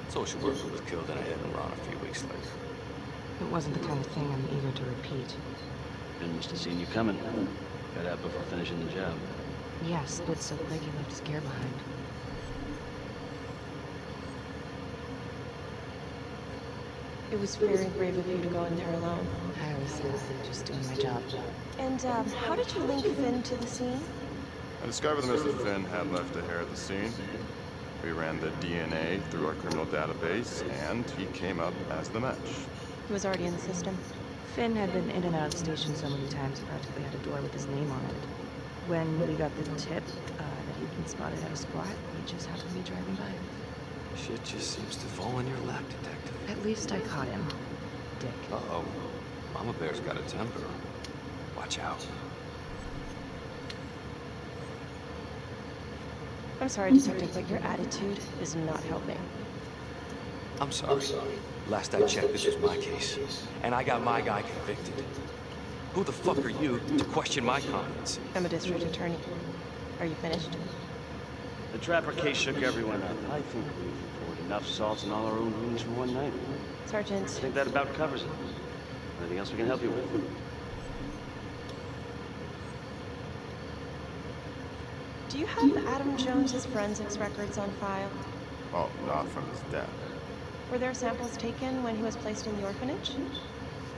Social worker was killed in a hit and run a few weeks later. It wasn't the kind of thing I'm eager to repeat. Ben must have seen you coming. Got out before finishing the job. Yeah, split so quick he left his gear behind. It was very brave of you to go in there alone. I was just doing my job. And, how did you link Finn to the scene? I discovered that Mr. Finn had left a hair at the scene. We ran the DNA through our criminal database, and he came up as the match. He was already in the system. Finn had been in and out of the station so many times he practically had a door with his name on it. When we got the tip that he'd been spotted at a squat, he just happened to be driving by. Shit just seems to fall in your lap, Detective. At least I caught him, Dick. Uh-oh. Mama Bear's got a temper. Watch out. I'm sorry, Detective, but your attitude is not helping. I'm sorry. Last I checked, this was my case. And I got my guy convicted. Who the fuck are you to question my competence? I'm a district attorney. Are you finished? The Trapper case shook everyone up. I think we've poured enough salt in all our own wounds for one night. Sergeant. I think that about covers it. Anything else we can help you with? Do you have Adam Jones's forensics records on file? Oh, not from his death. Were there samples taken when he was placed in the orphanage?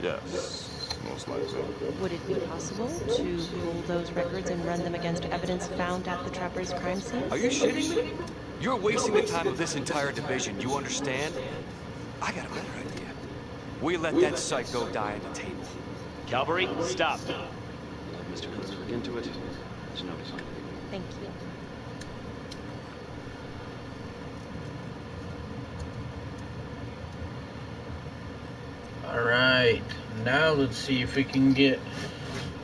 Yes, most likely. Would it be possible to pull those records and run them against evidence found at the Trapper's crime scene? Are you shitting me? You're wasting the time of this entire division, you understand? I got a better idea. We let that psycho die on the table. Cavalry, stop. Let Mr. Hooks look into it. Just notify me. Thank you. Alright, now let's see if we can get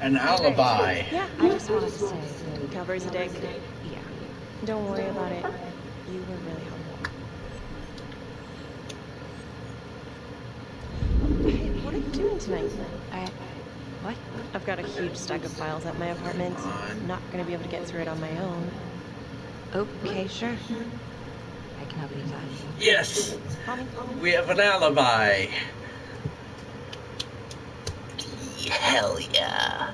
an alibi. Yeah, I just wanted to say... Calvary's a dick. Yeah. Don't worry about it. You were really helpful. Hey, what are you doing tonight? What? I've got a huge stack of files at my apartment. I'm not gonna be able to get through it on my own. Okay, sure. I can help you with that. Yes! We have an alibi. Hell yeah.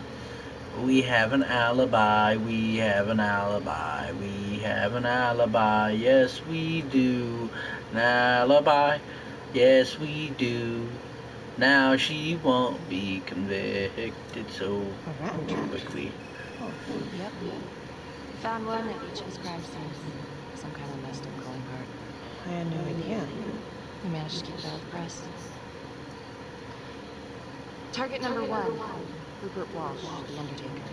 We have an alibi. We have an alibi. We have an alibi. Yes, we do. An alibi. Yes, we do. Now she won't be convicted so quickly. Oh, yep. Found one at each of his crime scenes. Some kind of messed up calling card. I had no idea. We managed to keep it out of the press. Target number 1, Rupert Walsh, the Undertaker.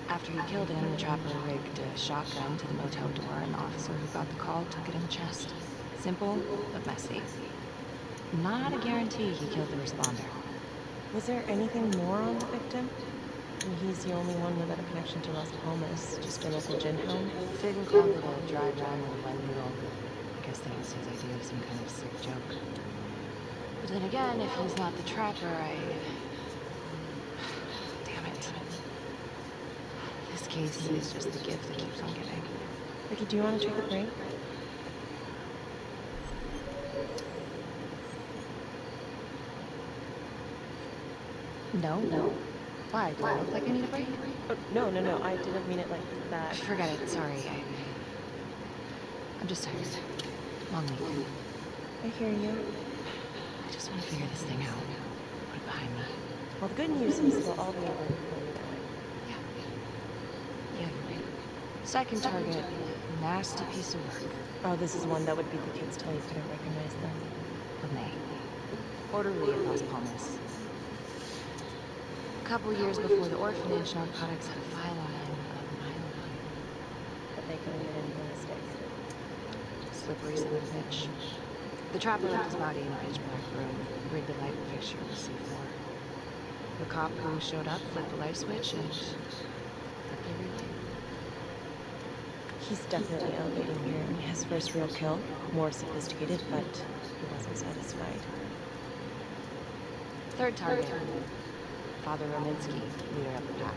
After he killed him, the trapper rigged a shotgun to the motel door, and the officer who got the call took it in the chest. Simple, but messy. Not a guarantee he killed the responder. Was there anything more on the victim? I mean, he's the only one without a connection to Las Palmas, just a local gin hound. Figin called it a dry run with a wet noodle. I guess that was his idea of some kind of sick joke. But then again, if he's not the trapper, Damn it. This case is just the gift that keeps on giving. Ricky, do you want to take a break? No? Why? Do I look like I need a break? Oh, no. I didn't mean it like that. Forget it. Sorry. I'm just tired. Long week. I hear you. I just want to figure this thing out. Put it behind me. Well, the good news is it'll all be over before you know it. Yeah, you're right. Second target, nasty piece of work. Oh, this is one that would beat the kids till you couldn't recognize them. Renee. Orderly at Las Palmas. A couple years before the orphanage, narcotics had a file on him a mile long. But they couldn't get anything to stick. Slippery son of a bitch. The trapper left his body in a pitch black room, rigged a light fixture on the C4. The cop who showed up flipped the light switch and flipped the relay. He's definitely elevating here. His first real kill, more sophisticated, but he wasn't satisfied. Third target, Father Rominsky, leader of the pack.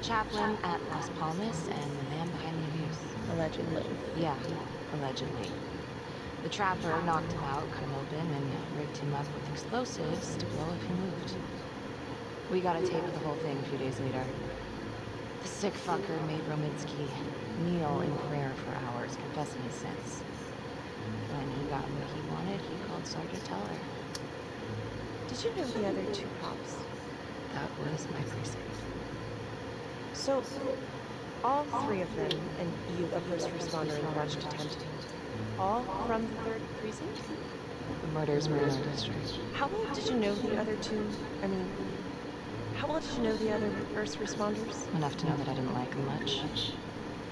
Chaplain at Las Palmas and the man behind the abuse. Allegedly. Yeah, allegedly. The trapper knocked him out, cut him open, and rigged him up with explosives to blow if he moved. We got a tape of the whole thing a few days later. The sick fucker made Rominsky kneel in prayer for hours, confessing his sins. When he got what he wanted, he called Sergeant Teller. Did you know the other two cops? That was my precinct. So, all three of them, and you, a first responder in the botched attempt, all from the 3rd precinct? The murders were in our district. How well did you know the other two? How well did you know the other first responders? Enough to know that I didn't like them much.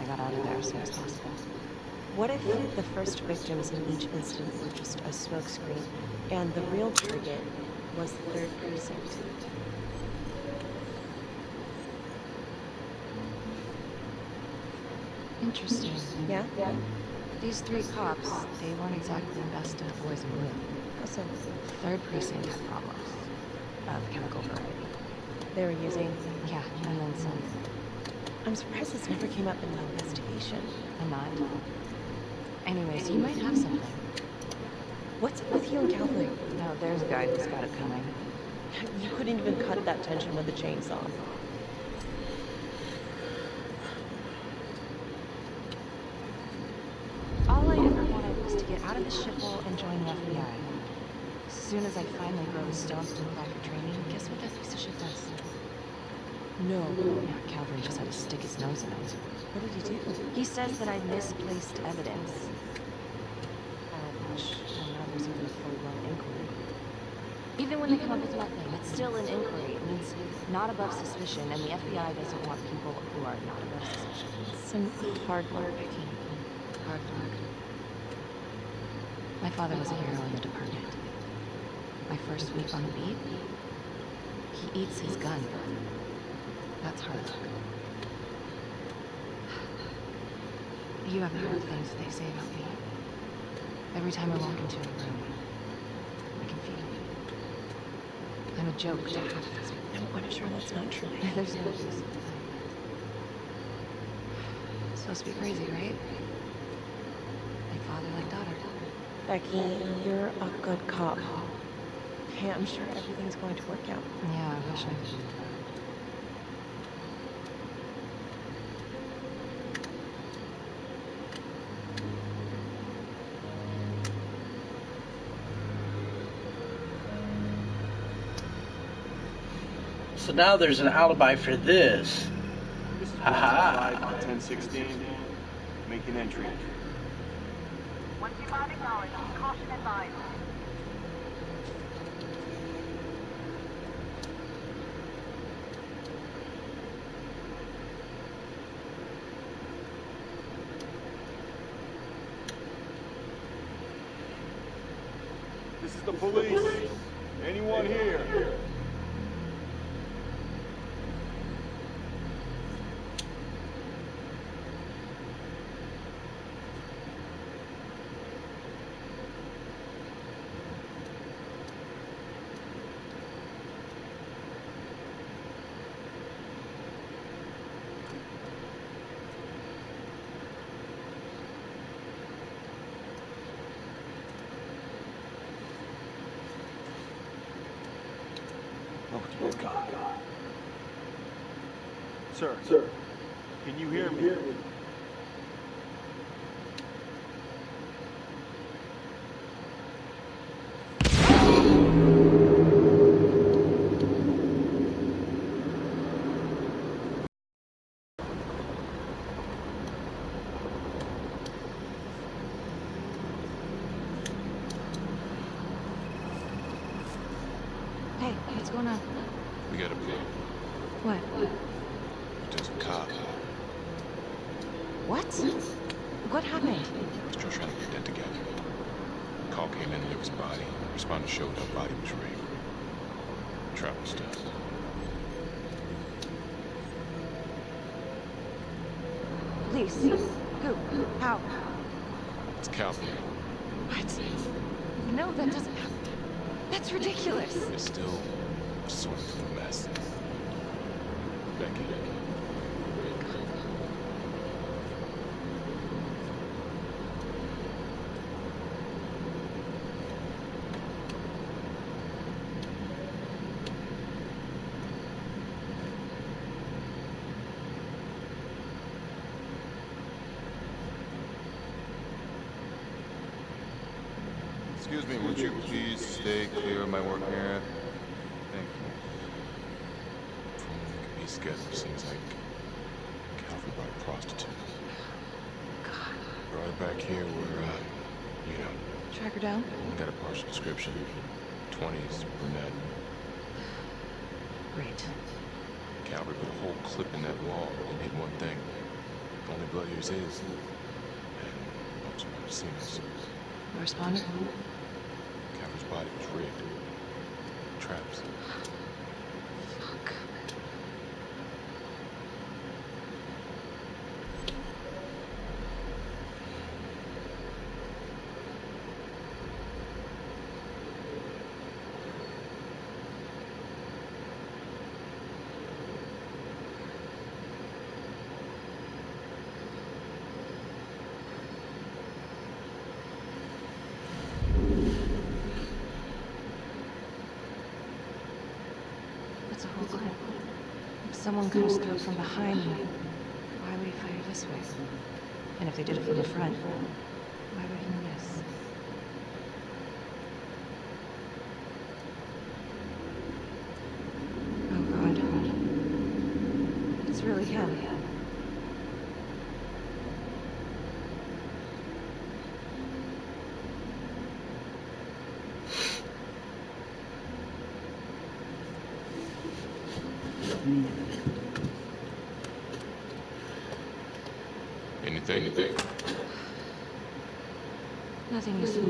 I got out of there as soon as possible. What if the first victims in each incident were just a smokescreen, and the real target was the 3rd precinct? Interesting. Yeah? These 3 cops, they weren't exactly best of boys in blue. How so? 3rd precinct had problems. Of chemical variety. They were using? Yeah, and then some. I'm surprised this never came up in the investigation. I'm not. Anyways, you might have something. What's up with you and Calvary? No, there's a guy who's got it coming. You couldn't even cut that tension with a chainsaw. All I ever wanted was to get out of this shithole and join the FBI. As soon as I finally grow the stones to apply for training, guess what that piece of shit does? No. Yeah, Calvary just had to stick his nose in it. What did he do? He says that I misplaced evidence. Ouch. And now there's even a full-blown inquiry. Even when they come up with nothing, it's still an inquiry. It means not above suspicion, and the FBI doesn't want people who are not above suspicion. Some hard work. Hard work. My father was a hero in the department. My first week on the beat, he eats his gun. That's hard work. You haven't heard the things that they say about me. Every time I walk into a room, I can feel it. I'm a joke to detectives. No, I'm sure that's not true. There's no reason. It's supposed to be crazy, right? Like father, like daughter. Becky, you're a good cop. Hey, I'm sure everything's going to work out. Yeah, I wish I believed that. So now there's an alibi for this. This is Haha. 1016. Making entry. Once you might acknowledge, caution advised. This is the police. Anyone here? Oh, God. Sir, can you hear me? Hey, what's going on? We got a problem. What? There's a cop. What? What happened? Still trying to put that together. Call came in, there was a body. Responder showed up, body was raped. Travel stuff. Police. Who? How? It's Calvin. What? No, that doesn't happen. That's ridiculous. It's still sort of a mess. Becky. Excuse me, would you please stay clear of my work area? Thank you. From what we can piece together, it seems like Calvin brought a prostitute. God. Brought her back here where, you know. Track her down? We got a partial description. 20s, brunette. Great. Calvin put a whole clip in that wall and hid one thing. The only blood here's his. And also never seen us. No responder? Calvin's body was rigged. Traps. Fuck. That's a whole clip. If someone comes through from behind me, why would he fire this way? And if they did it from the front, why would he miss? Oh God. It's really him. Anything? Nothing useful.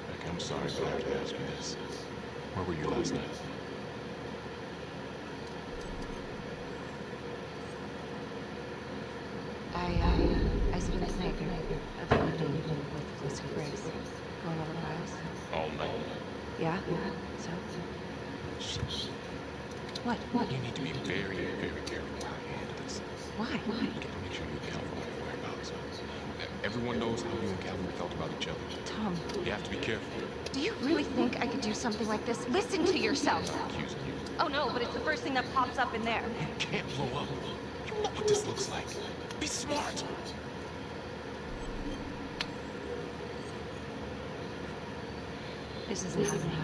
Becky, I'm sorry, but I have to ask you this. Where were you last night? I spent the night of the evening with Lucy Grace, going over files. All night? Yeah? So? Shh. What? You need to be very, very careful how you handle this. Why? You gotta make sure you account for my whereabouts. Everyone knows how you and Calvary felt about each other. Tom. You have to be careful. Do you really think I could do something like this? Listen to yourself. I'm not accusing you. Oh no, but it's the first thing that pops up in there. You can't blow up. You know what this looks like. Be smart. This isn't happening.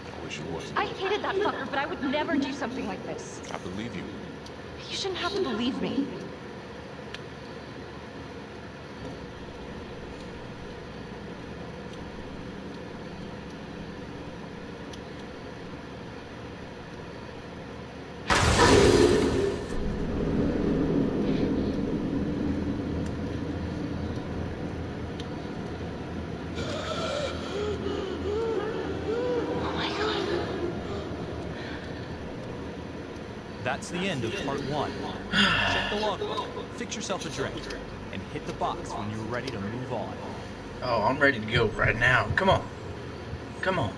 I wish it was. I hated that fucker, but I would never do something like this. I believe you. You shouldn't have to believe me. That's the end of part 1. Check the logbook, fix yourself a drink, and hit the box when you're ready to move on. Oh, I'm ready to go right now. Come on. Come on.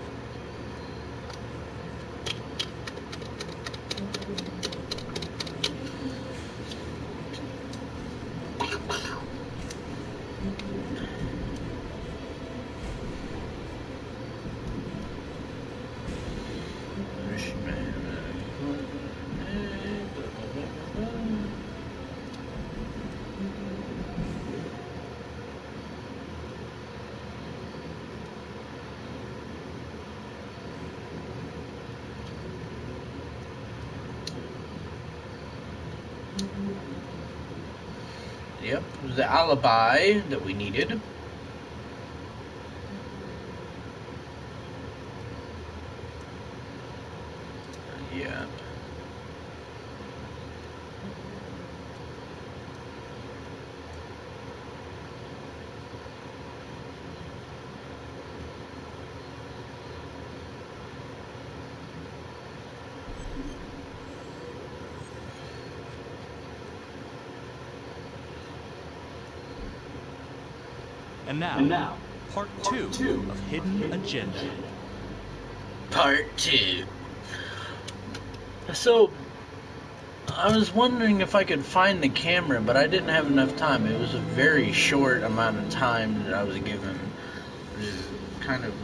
Yep, it was the alibi that we needed. Yep. And now, part 2 of Hidden Agenda. Part 2. So, I was wondering if I could find the camera, but I didn't have enough time. It was a very short amount of time that I was given. It was kind of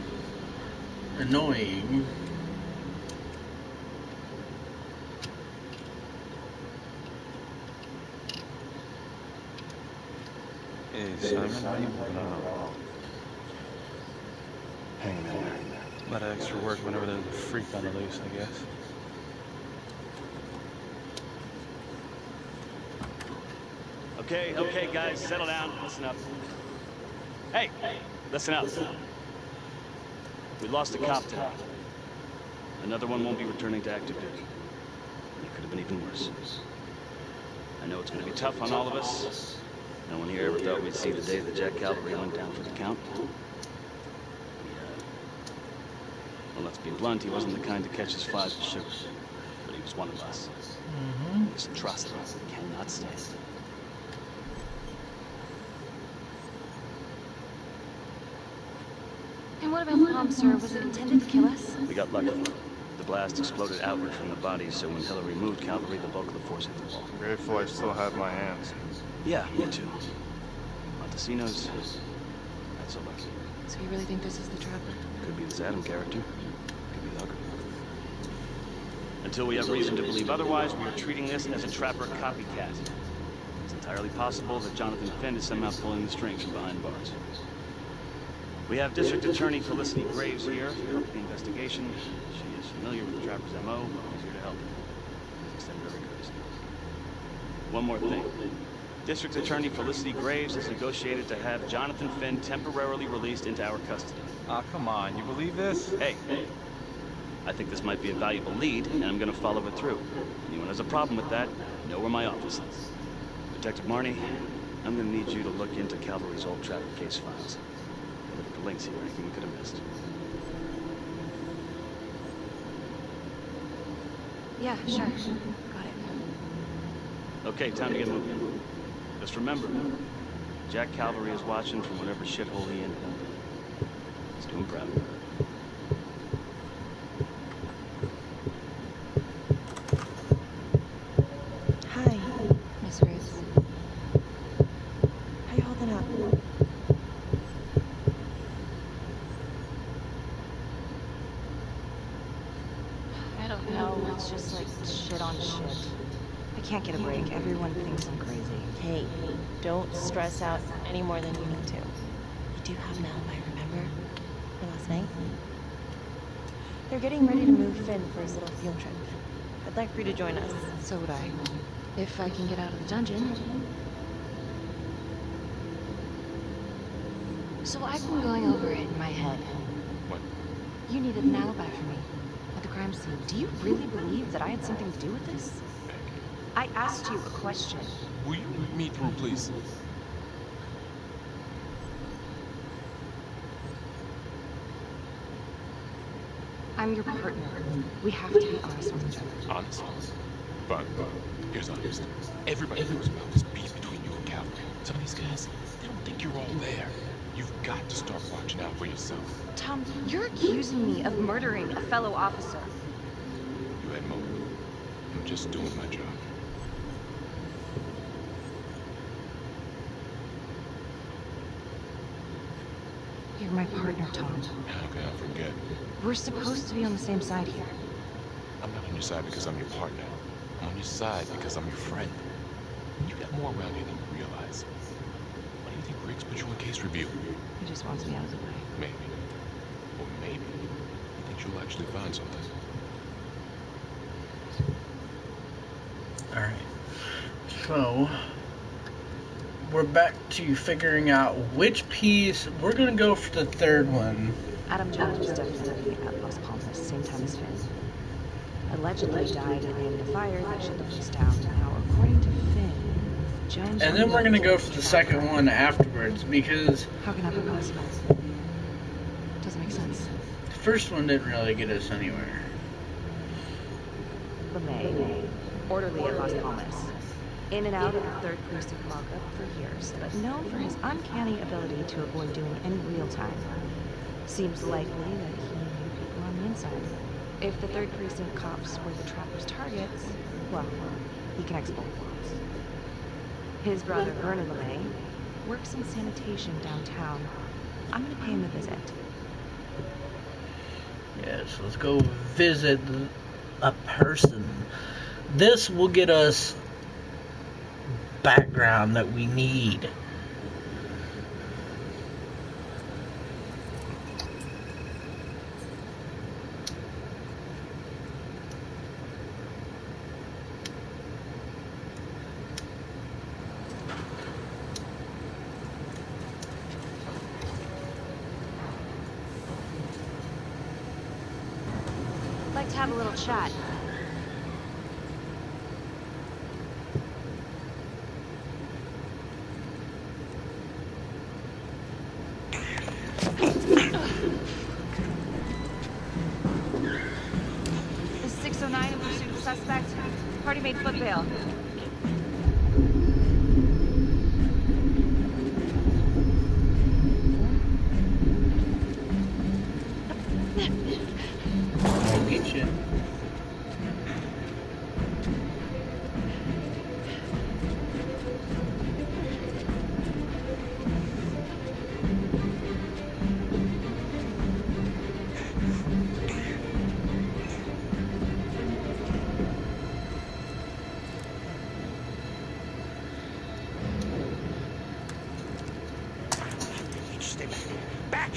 annoying. Hey, Simon, how you moving on? Hanging in there. A lot of extra work whenever there's a freak on the loose, I guess. Okay, guys, settle down. Listen up. Hey, listen up. We lost a cop today. Another one won't be returning to active duty. It could have been even worse. I know it's going to be tough on all of us. No one here ever thought we'd see the day the Jack Cavalry went down for the count. Well, let's be blunt, he wasn't the kind to catch his flies with sugar. But he was one of us. This atrocity cannot stand. And what about the bomb, sir? Was it intended to kill us? We got lucky. The blast exploded outward from the bodies, so when Hillary moved cavalry, the bulk of the force hit the wall. Grateful I still have my hands. Yeah, me too. Montesinos, not so lucky. So you really think this is the trapper? Could be this Adam character. Could be the hooker. Until we have reason to believe otherwise, we are treating this as a trapper copycat. It's entirely possible that Jonathan Finn is somehow pulling the strings from behind bars. We have District Attorney Felicity Graves here to help with the investigation. She is familiar with the trapper's MO, and is here to help. Please extend her courtesy. One more thing. District Attorney Felicity Graves has negotiated to have Jonathan Finn temporarily released into our custody. Ah, come on. You believe this? Hey, I think this might be a valuable lead, and I'm gonna follow it through. Anyone has a problem with that, know where my office is. Detective Marnie, I'm gonna need you to look into Calvary's old traffic case files. Look at the links here, anything we could have missed. Yeah, sure. Got it. Okay, time to get moving. Just remember, Jack Calvary is watching from whatever shithole he ended up in. Let's do him proud. Hi. Miss Grace. How you holding up? I don't know. It's just like shit on shit. I can't get a break. Everyone thinks I'm crazy. Hey, don't stress out any more than you need to. You do have an alibi, remember? For last night? They're getting ready to move Finn for his little field trip. I'd like for you to join us. So would I. If I can get out of the dungeon. So I've been going over it in my head. What? You needed an alibi for me at the crime scene. Do you really believe that I had something to do with this? I asked you a question. Will you lead me through, please? I'm your partner. We have to be honest with each other. Honest? Fine. Here's honest. Everybody knows about this beef between you and Calvary. Some of these guys, they don't think you're all there. You've got to start watching out for yourself. Tom, you're accusing me of murdering a fellow officer. You had motive. I'm just doing my job. You're my partner, Tom. How can I forget? We're supposed to be on the same side here. I'm not on your side because I'm your partner. I'm on your side because I'm your friend. You got more around here than you realize. Why do you think Riggs put you in case review? He just wants me out of the way. Maybe. Or maybe he thinks you'll actually find something. Alright. So, we're back to figuring out which piece. We're going to go for the third one. Adam Jones was definitely at Las Palmas, same time as Finn. Allegedly died in the fire that shut the place down. Now, according to Finn, Jones... And then we're going to go for the second one afterwards, because... How can that be possible? Doesn't make sense. The first one didn't really get us anywhere. LeMay, orderly at Las Palmas. In and out of the 3rd Precinct lockup for years, but known for his uncanny ability to avoid doing any real time. Seems likely that he knew people on the inside. If the 3rd Precinct cops were the trapper's targets, well, he can exploit bombs. His brother, Vernon LeMay, works in sanitation downtown. I'm gonna pay him a visit. Yes, let's go visit a person. This will get us background that we need. I'd like to have a little chat. This is 609 in pursuit of the suspect. Party made foot bail. I'll get you. Stay back. Back!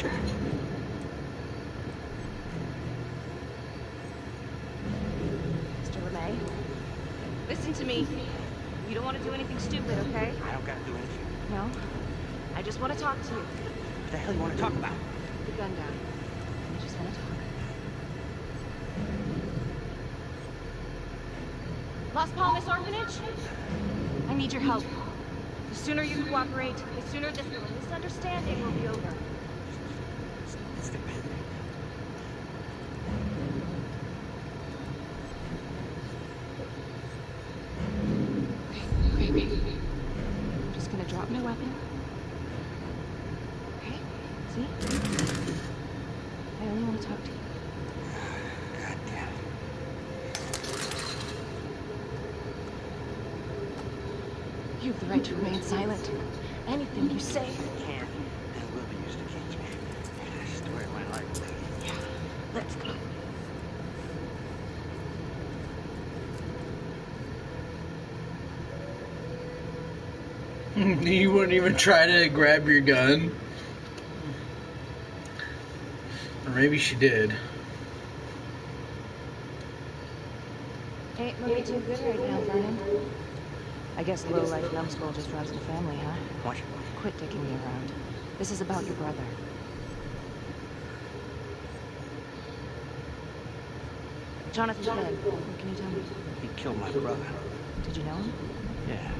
Mr. LeMay, listen to me. You don't want to do anything stupid, okay? I don't No. I just want to talk to you. What the hell you want to talk about? The gun down. I just want to talk. Las Palmas Orphanage? I need your help. The sooner you cooperate, the sooner this little misunderstanding will be over. Let's get back. Okay. I'm just gonna drop my weapon. Okay? See? I only want to talk to you. God damn it. You have the right to remain silent. Anything you say. Can and will be used against me. Story of my life, lady. Yeah. Let's go. You wouldn't even try to grab your gun? Or maybe she did. Ain't looking too good right now, Vernon. I guess low-life numbskull just runs the family, huh? What? Quit dicking me around. This is about your brother. Jonathan Finn, what can you tell me? He killed my brother. Did you know him? Yeah.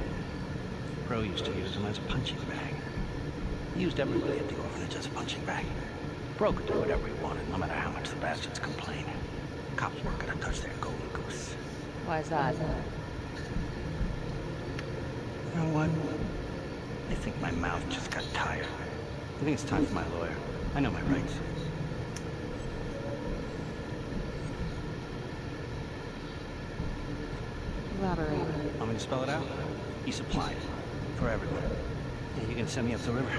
Bro used to use him as a punching bag. He used everybody at the orphanage as a punching bag. Bro could do whatever he wanted, no matter how much the bastards complained. Cops weren't gonna touch their golden goose. Why is that? You know what? I think my mouth just got tired. I think it's time for my lawyer. I know my rights. Elaborate. Want me to spell it out? You supply it. For everyone. Yeah, you gonna send me up the river?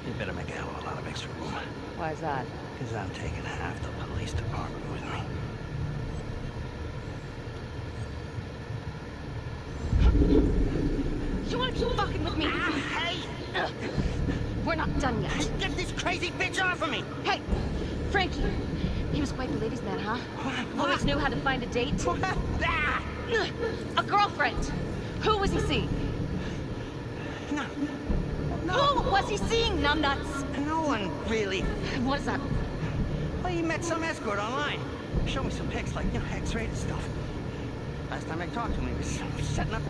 You better make a hell of a lot of extra room. Why is that? Because I'm taking half the police department with me. You want to keep fucking with me? Hey! We're not done yet. Get this crazy bitch off of me! Hey! Frankie! He was quite the ladies' man, huh? Always knew how to find a date. A girlfriend! Who was he seeing? No. Who was he seeing, numbnuts? No one, really. What is that? Well, he met some escort online. Showed me some pics, like, X-rated stuff. Last time I talked to him, he was setting up.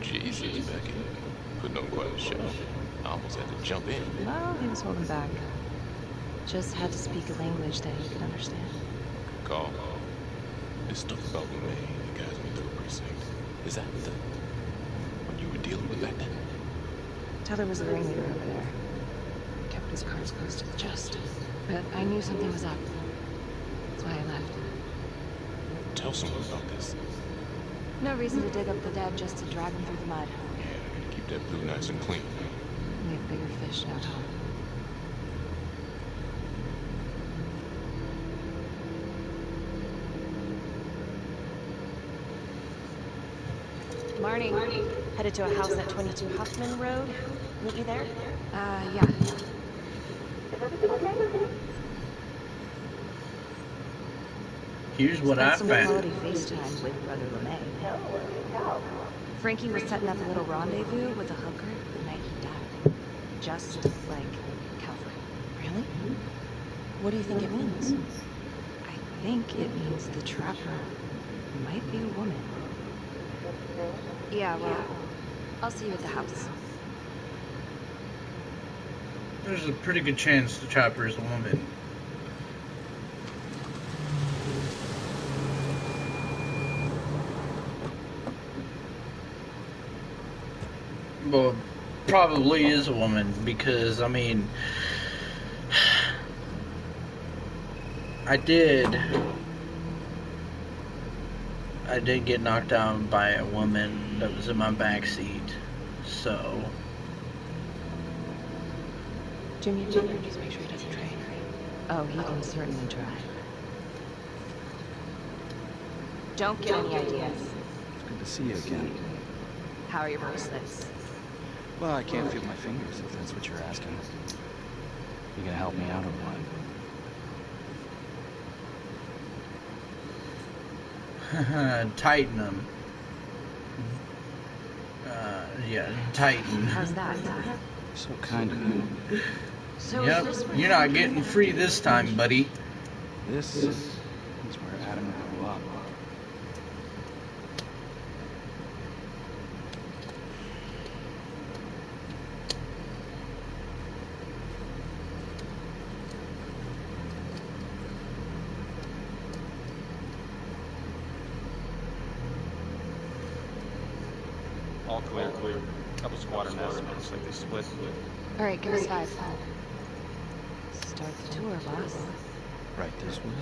Jesus, Becky. Putting on quite a show. I almost had to jump in. Well, he was holding back. Just had to speak a language that he could understand. Call. This stuff about me, the guys in the third precinct. Is that what you were dealing with back then? Tyler was the ringleader over there. Kept his cards close to the chest. But I knew something was up. That's why I left. Tell someone about this. No reason to dig up the dead just to drag them through the mud. Yeah, keep that blue nice and clean. We have bigger fish now, Tom. Marnie. Headed to a house at 22 Huffman Road. Meet you there? Yeah. Here's what I some found. quality FaceTime with Brother LeMay. Frankie was setting up a little rendezvous with a hooker the night he died. Just like Calvary. Really? What do you think it means? I think it means the trapper might be a woman. Yeah, well, I'll see you at the house. There's a pretty good chance the trapper is a woman. Well, probably is a woman because, I mean, I did I did get knocked down by a woman that was in my back seat. So Jimmy, just make sure he doesn't drink. Oh, he can certainly drive. Don't get any ideas. It's good to see you again. How are your bracelets? Well, I can't feel my fingers, if that's what you're asking. You gonna help me out or what? Tighten them. Yeah, tighten. How's that? So kind of you. So yep, you're not getting free this time, buddy. This is where Adam grew up. All clear. Couple squatter nests. Looks like they split. All right, give us 5. Start the tour, boss. Right this way.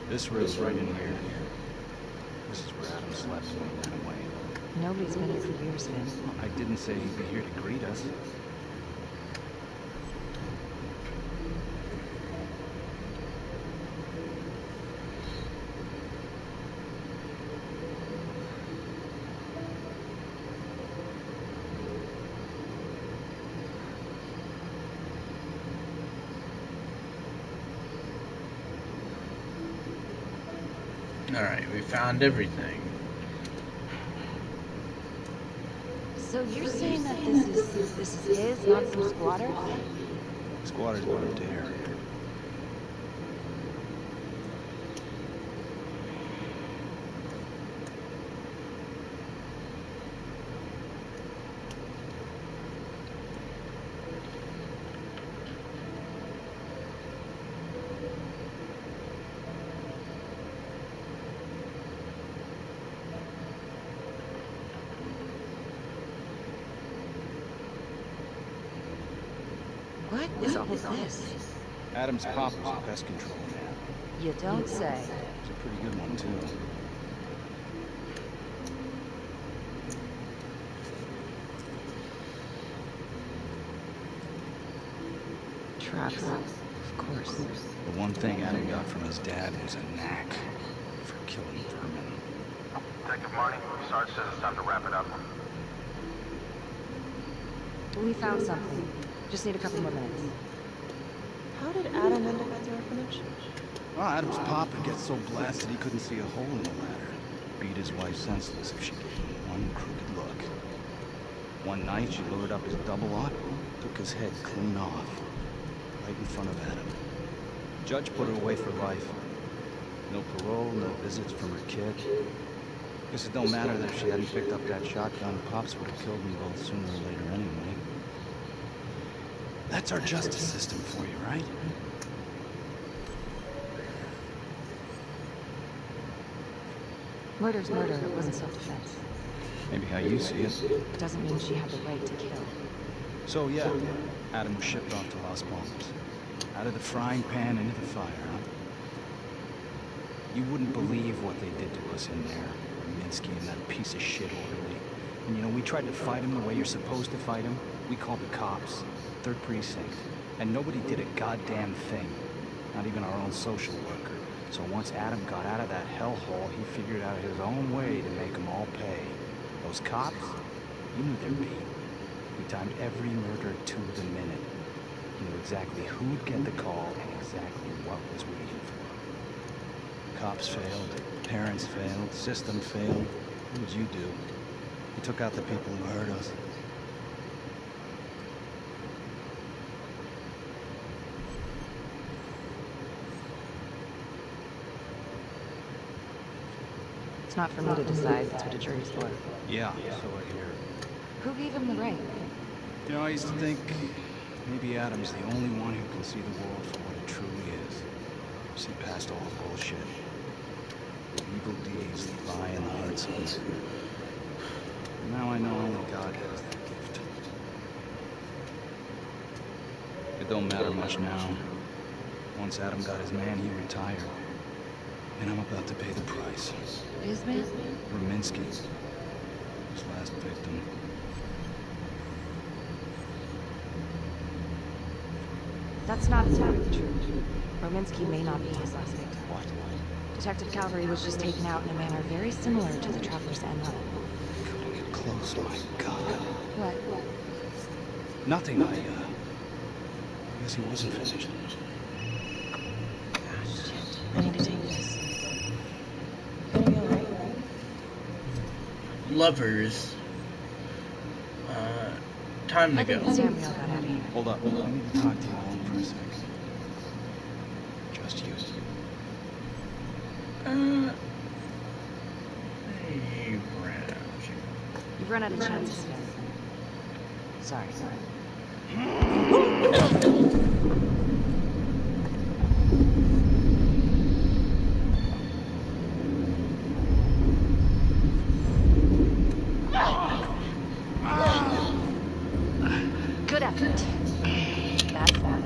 This room's right in here. This is where Adam slept when he ran away. Nobody's been here for years, Finn. Well, I didn't say he'd be here to greet us. Alright, we found everything. So you're saying that this is his, not some squatters? Squatters wouldn't dare. What is all of this? Adam's pop was a pest control man. You don't say. He's a pretty good one, too. Traps, of course. The one thing Adam got from his dad was a knack for killing vermin. Detective Marty, Sarge says it's time to wrap it up. We found something. Just need a couple more minutes. How did Adam end up at the orphanage? Well, Adam's pop would get so blasted he couldn't see a hole in the ladder. Beat his wife senseless if she gave him one crooked look. One night, she loaded up his double aught, took his head clean off, right in front of Adam. Judge put her away for life. No parole, no visits from her kid. Guess it don't matter that if she hadn't picked up that shotgun, Pops would have killed them both sooner or later anyway. That's our justice system for you, right? Murder's murder. It wasn't self-defense. Maybe how you see it. Doesn't mean she had the right to kill. So yeah, Adam was shipped off to Las Palmas. Out of the frying pan into the fire, huh? You wouldn't believe what they did to us in there. Minsky and that piece of shit orderly. And you know, we tried to fight him the way you're supposed to fight him. We called the cops. 3rd Precinct. And nobody did a goddamn thing. Not even our own social worker. So once Adam got out of that hellhole, he figured out his own way to make them all pay. Those cops, he knew there'd be. He timed every murder to the minute. He knew exactly who'd get the call and exactly what was waiting for him. Cops failed, parents failed, system failed. What would you do? He took out the people who hurt us. It's not for me to decide. That's what a jury's for. Yeah, so I hear. Who gave him the right? You know, I used to think maybe Adam's the only one who can see the world for what it truly is. See past all the bullshit. The evil deeds that lie in the hearts of us. Now I know only God has that gift. It don't matter much now. Once Adam got his man, he retired. And I'm about to pay the price. His man? Rominsky. His last victim. That's not entirely true. Rominsky may not be his last victim. What? Detective Calvary was just taken out in a manner very similar to the Traveler's MO. Cutting it close, my God. What? Nothing, I guess he wasn't finished. Shit. I need to take this. Gonna be alright? Lovers. Time to go. Samuel got out of here. Hold up. I need to talk to you alone for a second. Just you. You've run out of chances, Finn. Sorry. Good effort. Bad form.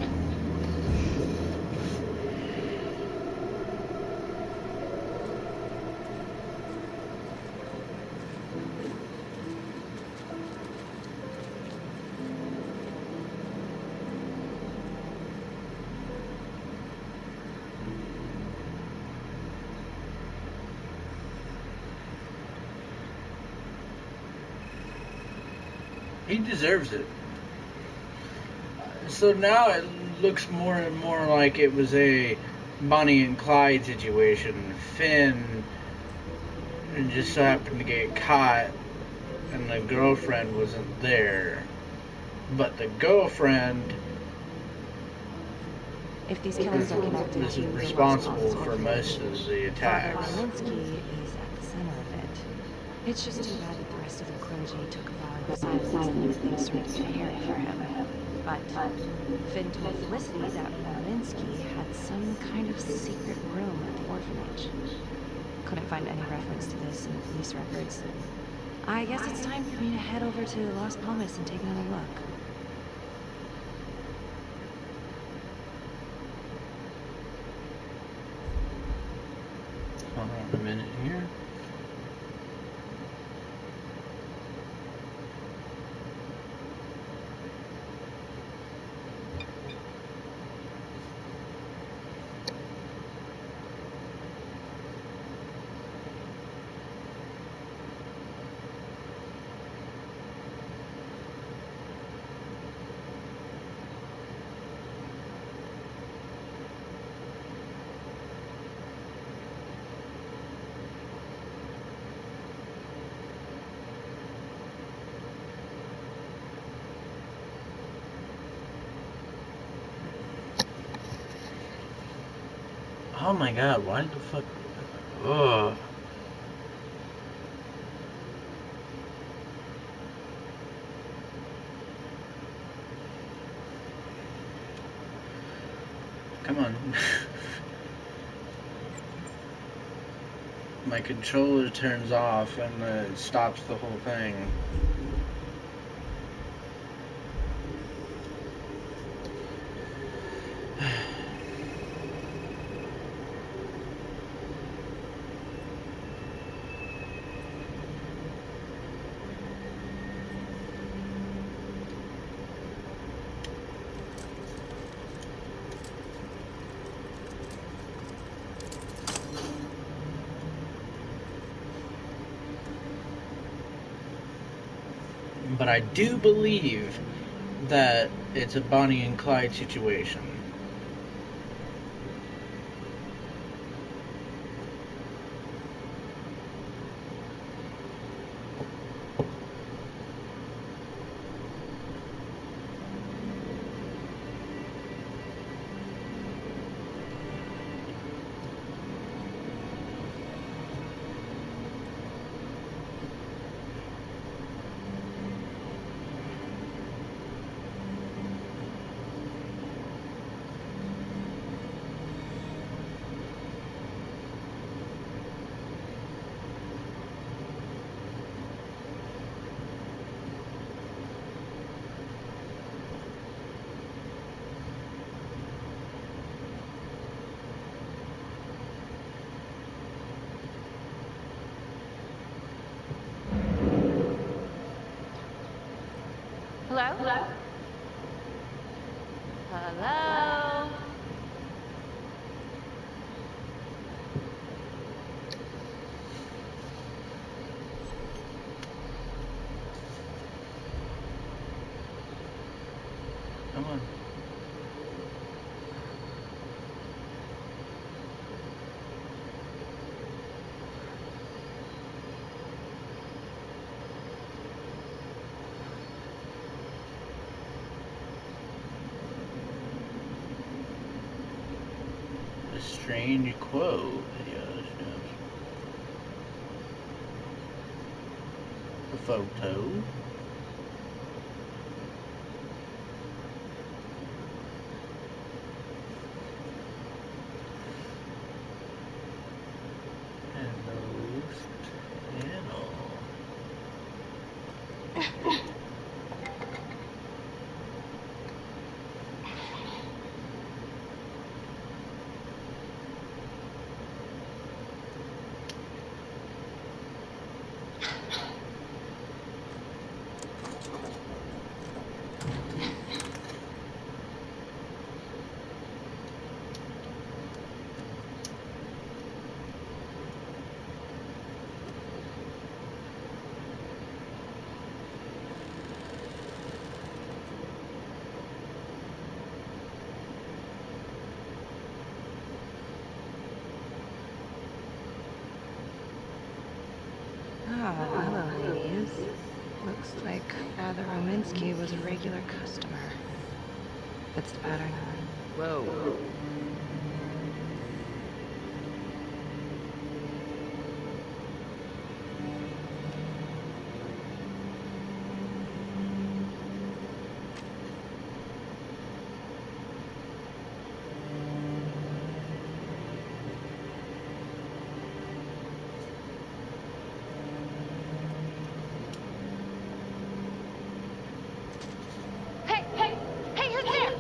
He deserves it. So now it looks more and more like it was a Bonnie and Clyde situation. Finn just so happened to get caught and the girlfriend wasn't there. But the girlfriend If these killings are connected was to the responsible Lost for most of the Father attacks. Rominsky is at the center of it. It's just too bad that the rest of the clergy took a vow of silence and things started to get hairy for him. But Finn told Felicity that Rominsky had some kind of secret room at the orphanage. Couldn't find any reference to this in the police records. I guess it's time for me to head over to Las Palmas and take another look. Hold on a minute here. Oh my god, why the fuck? Ugh. Come on. My controller turns off and it stops the whole thing. But I do believe that it's a Bonnie and Clyde situation. Hello? Hello? Come on. A strange quote. A photo. Ah, hello, ladies. Looks like Father Rominsky was a regular customer. Fits the pattern. Whoa. Hey, who's there?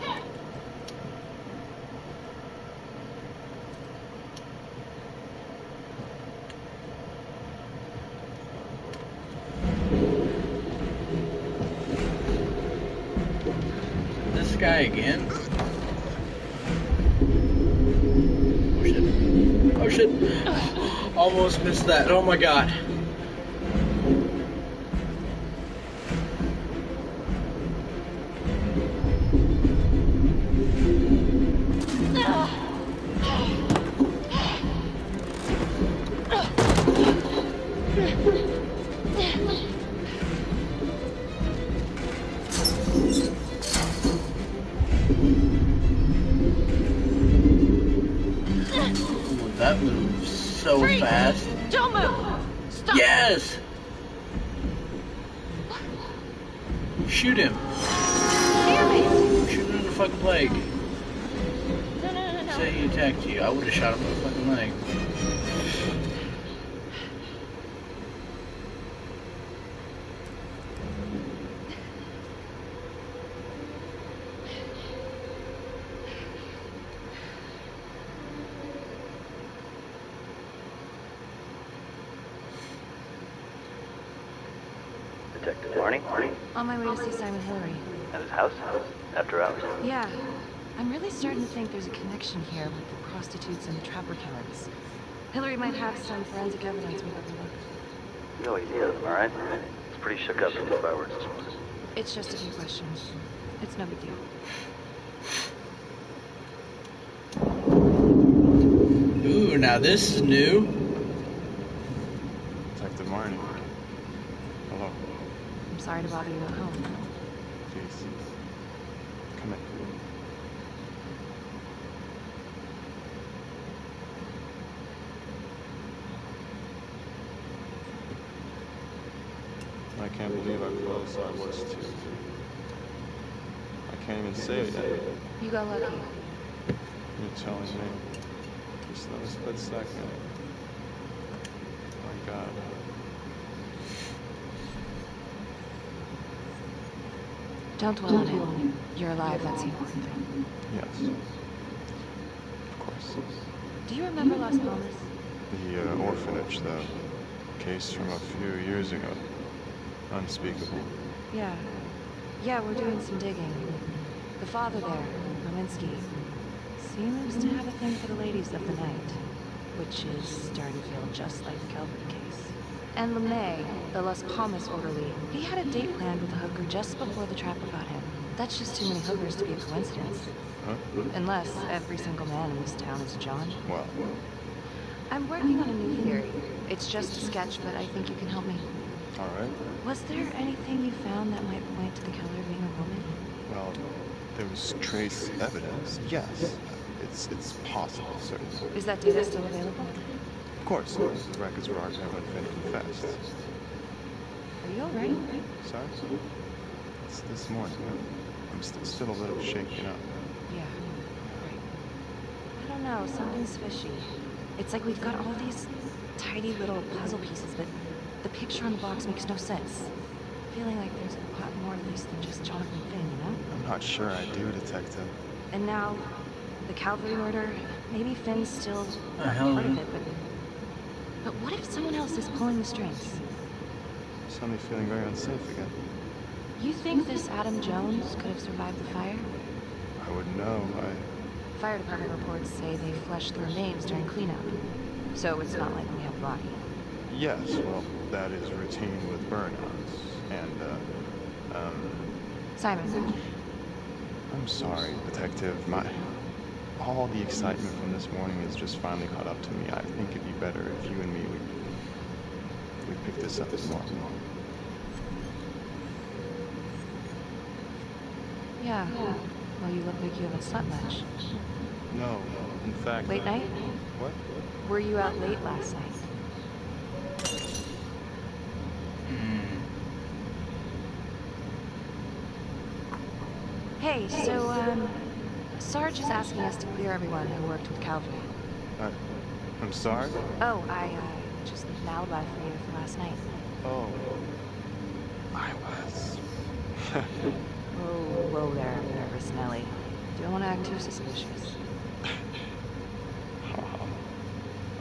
This guy again? Oh shit. Oh shit. Almost missed that. Oh my god. That moves so Freeze! fast. Don't move! Stop! Yes! Shoot him. Shoot him in the fucking leg. No. Say he attacked you. I would have shot him in the fucking leg. Detective Marnie? On my way to see Simon Hillary. At his house? After hours? Yeah. I'm really starting to think there's a connection here with the prostitutes and the trapper killings. Hillary might have some forensic evidence we've overlooked. Go easy on him, alright? He's pretty shook up from the fireworks this morning. It's just a few questions. It's no big deal. Ooh, now this is new. Detective Marnie. Hello. I'm sorry to bother you at home. Please. Come in. I can't believe how close I was to. I can't even say it yet. You got lucky. You're telling me. Just another split second. My God. Don't dwell on it. You're alive, that's the important thing. Yes. Of course. Do you remember Las Palmas? The orphanage, the case from a few years ago. Unspeakable. Yeah. Yeah, we're doing some digging. The father there, Rominsky, seems to have a thing for the ladies of the night, which is starting to feel just like the Calvary case. And LeMay, the Las Palmas orderly, he had a date planned with a hooker just before the trapper got him. That's just too many hookers to be a coincidence. Huh? Unless every single man in this town is a John. Well, I'm working on a new theory. It's just a sketch, but I think you can help me. all right. Was there anything you found that might point to the killer being a woman? Well, there was trace evidence. Yes, it's possible, certainly. Is that data still available? Of course, the records were archived when Finn confessed. Are you all right? Sorry? It's this morning. I'm still a little shaken, you know. Yeah, right. I don't know, something's fishy. It's like we've got all these tidy little puzzle pieces, but the picture on the box makes no sense. Feeling like there's a lot more to this than just Jonathan Finn, you know? I'm not sure I do, Detective. And now, the Calvary murder, maybe Finn's still hell part of yeah. it, but what if someone else is pulling the strings? Suddenly feeling very unsafe again. You think this Adam Jones could have survived the fire? I wouldn't know. Fire department reports say they flushed the remains during cleanup, so it's not like we have a body. Yes, well, that is routine with burnouts. And, Simon. I'm sorry, Detective. All the excitement from this morning has just finally caught up to me. I think it'd be better if you and me, we pick this up tomorrow. Yeah. Well, you look like you haven't slept much. No, in fact... Late night? What? Were you out late last night? Hey, so, Sarge is asking us to clear everyone who worked with Calvary. I'm sorry? Oh, I just need an alibi for you for last night. Oh. I was... Whoa there, nervous Nelly. Don't want to act too suspicious.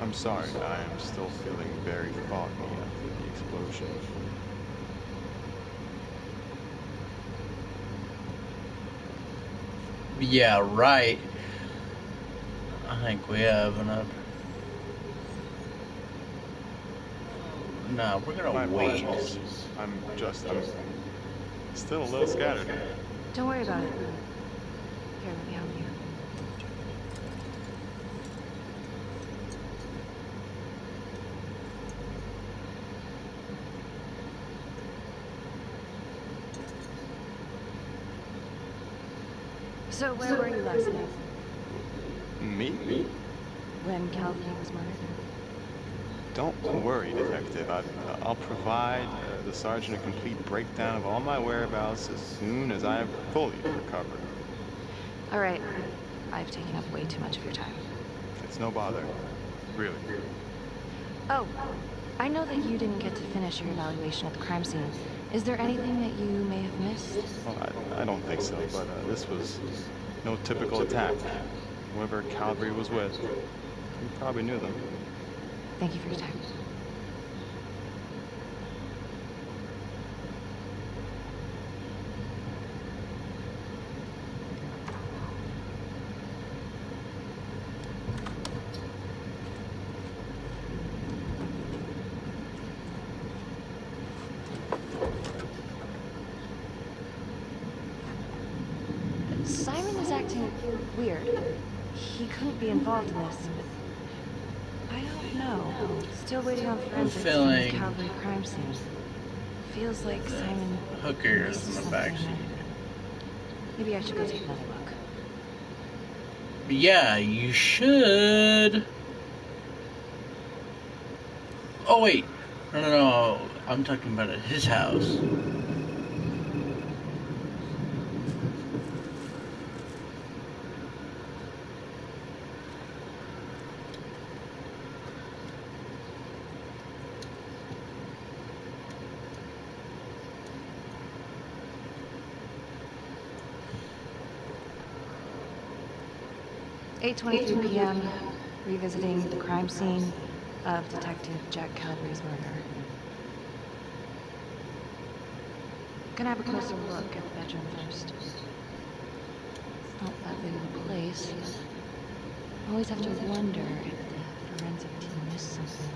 I'm sorry, I am still feeling very foggy after the explosion. Yeah, right. I think we have enough. No, we're gonna wait. I'm still a little scattered. Don't worry about it. Here, let me help you. So where were you last night? Me? When Calvary was murdered? Don't worry, Detective. I'll provide the sergeant a complete breakdown of all my whereabouts as soon as I have fully recovered. All right. I've taken up way too much of your time. It's no bother. Really. Oh, I know that you didn't get to finish your evaluation at the crime scene. Is there anything that you may have missed? Well, I don't think so, but this was no typical attack. Whoever Calvary was with, you probably knew them. Thank you for your time. Simon is acting weird. He couldn't be involved in this, but I don't know. Still waiting on forensics from the Calvary crime scene. Feels like Simon Hookers misses in the backseat. something. Maybe I should go take another look. Yeah, you should. Oh wait, no. I'm talking about at his house. (8:23 p.m., revisiting the crime scene of Detective Jack Calvary's murder. gonna have a closer look at the bedroom first. It's not that big of a place, but I always have to wonder if the forensic team missed something.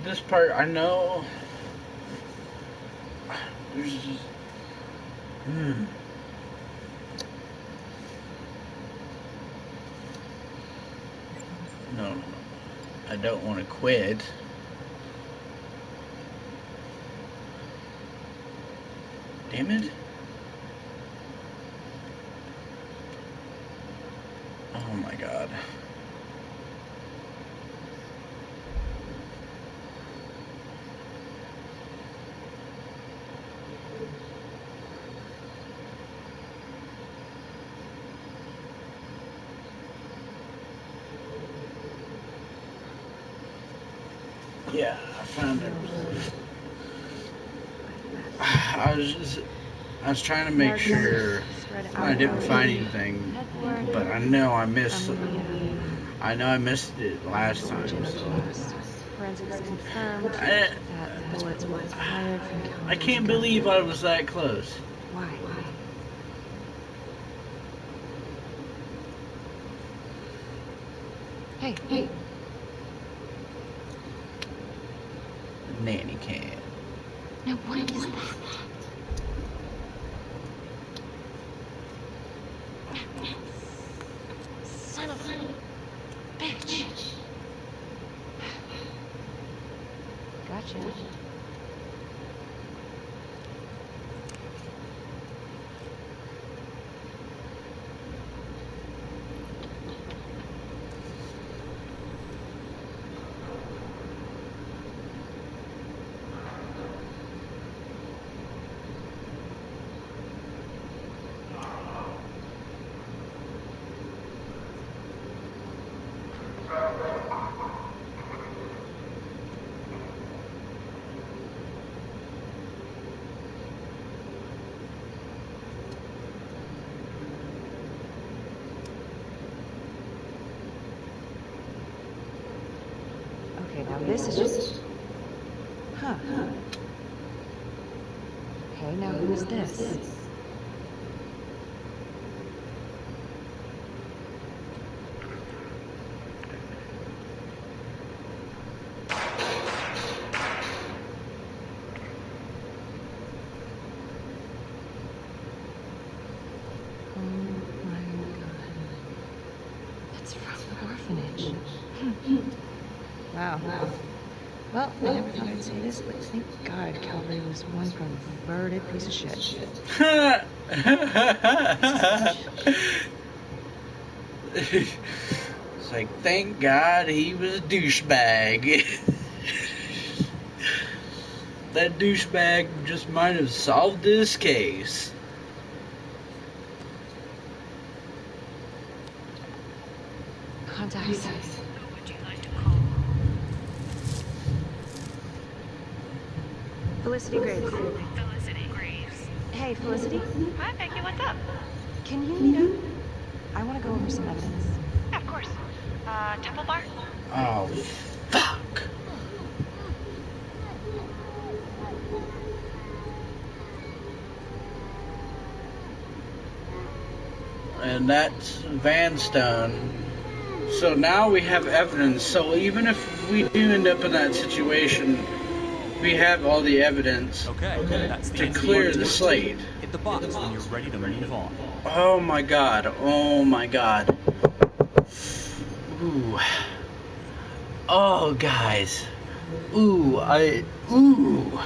This part, I know, there's just, no, I don't want to quit. Damn it. Oh my god. Yeah, I found it. I was trying to make sure I didn't find anything, but I know I missed it last time, so. Forensics confirmed that the bullets were fired from I can't believe I was that close. Why? Hey. Nanny can. Now what is that? Son of a bitch. Gotcha. Okay, now this is just... Huh. Okay, now who's this? orphanage. Wow. Well, I never thought I'd say this, but thank God Calvary was one perverted piece of shit. It's like, thank God he was a douchebag. That douchebag just might have solved this case. Contacts. Felicity Graves. Felicity Graves. Hey, Felicity. Hi, Becky, what's up? Can you meet up? I want to go over some evidence. Yeah, of course. Temple Bar? Oh, fuck. And that's Vanstone. So now we have evidence. So even if we do end up in that situation, we have all the evidence That's the to clear the slate. Hit the box when you're ready to move on. Oh my god. Oh my god. Ooh. Oh, guys. Ooh, Ooh.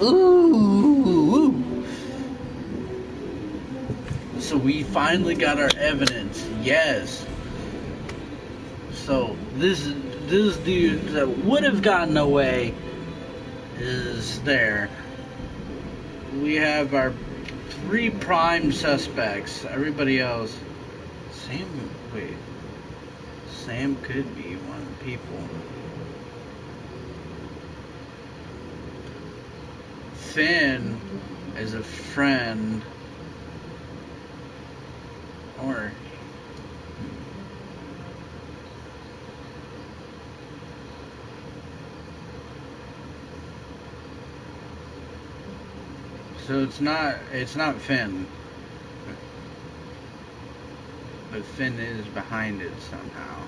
Ooh. So we finally got our evidence. Yes. So this dude that would have gotten away is there. We have our 3 prime suspects. Everybody else. Sam could be one of the people. Finn is a friend. Or so it's not Finn. But Finn is behind it somehow.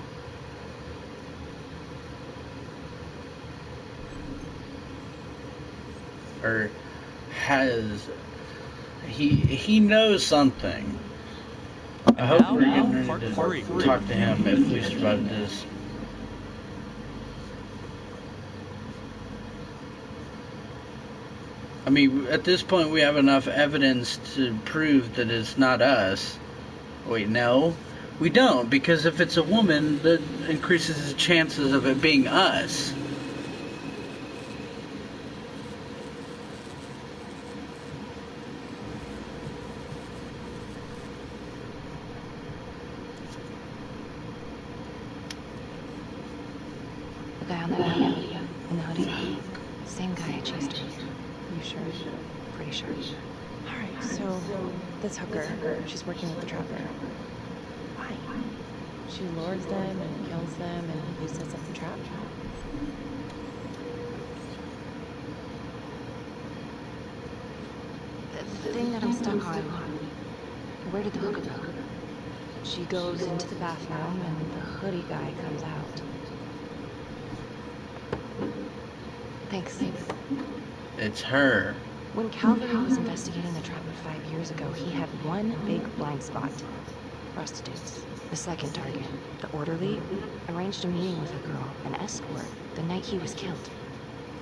Or has he knows something. I hope we're getting ready to talk to him if we survive this. I mean, at this point we have enough evidence to prove that it's not us. Wait, no? We don't, because if it's a woman, that increases the chances of it being us. The guy on that video in the hoodie. Same guy I chased earlier. You sure? Pretty sure. Alright, so this hooker, she's working with the trapper. Why? She lures them and kills them and he sets up the trap. The thing that I'm stuck on. Where did the hooker go? She goes into the bathroom and the hoodie guy comes out. Thanks. It's her. When Calvary was investigating the trap 5 years ago, he had one big blind spot. Prostitutes. The second target, the orderly, arranged a meeting with a girl, an escort, the night he was killed.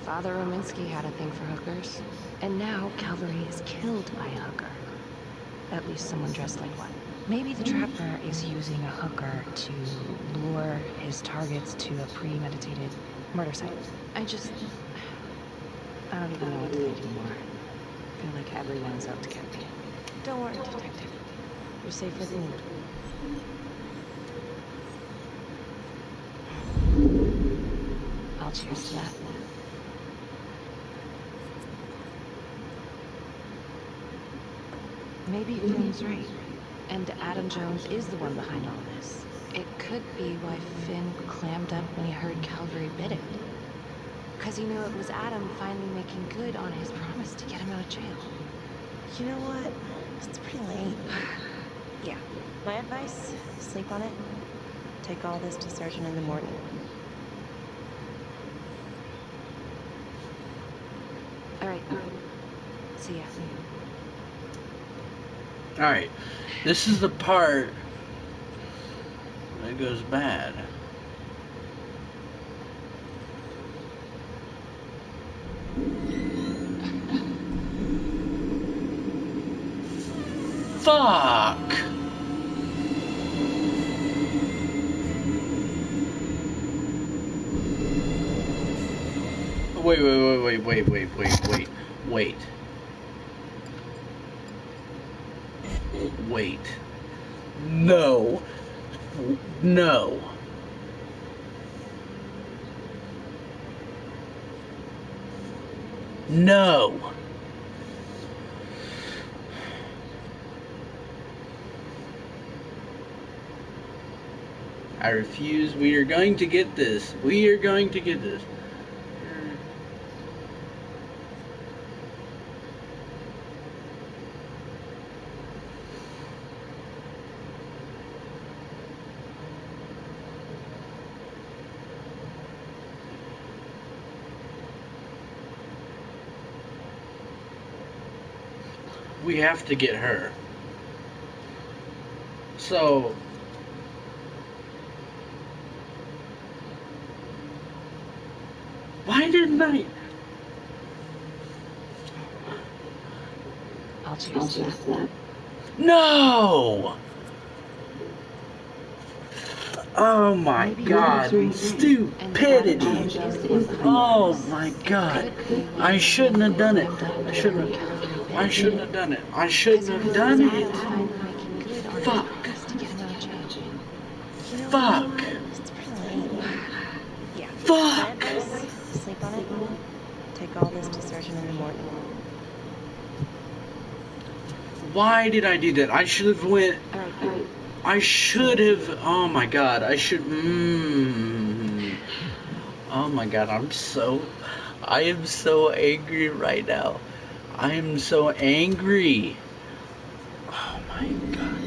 Father Rominsky had a thing for hookers. And now Calvary is killed by a hooker. At least someone dressed like one. Maybe the trapper is using a hooker to lure his targets to a premeditated murder site. I don't even know what to think anymore. I feel like everyone's out to get me. Don't worry, detective. You're safe with me. I'll cheers to that. Maybe Finn's right. And Adam Jones is the one behind all this. It could be why Finn clammed up when he heard Calvary bid it. Because he knew it was Adam finally making good on his promise to get him out of jail. You know what? It's pretty late. Yeah. My advice, sleep on it. Take all this to Sergeant in the morning. All right. See ya. Alright. This is the part. goes bad. Fuck! Wait. No. No. No. I refuse. We are going to get this. We are going to get this. We have to get her. So why didn't I? I'll choose that. No! Oh my god, stupidity! Oh my god, I shouldn't have done it. I shouldn't have done it. I shouldn't have done it. Fuck. Fuck. Yeah. Fuck. Sleep on it. Take all this to surgeon in the morning. Why did I do that? I should have went. I should have. Oh my god. I should. Oh my god. I am so angry right now. I am so angry. Oh my god.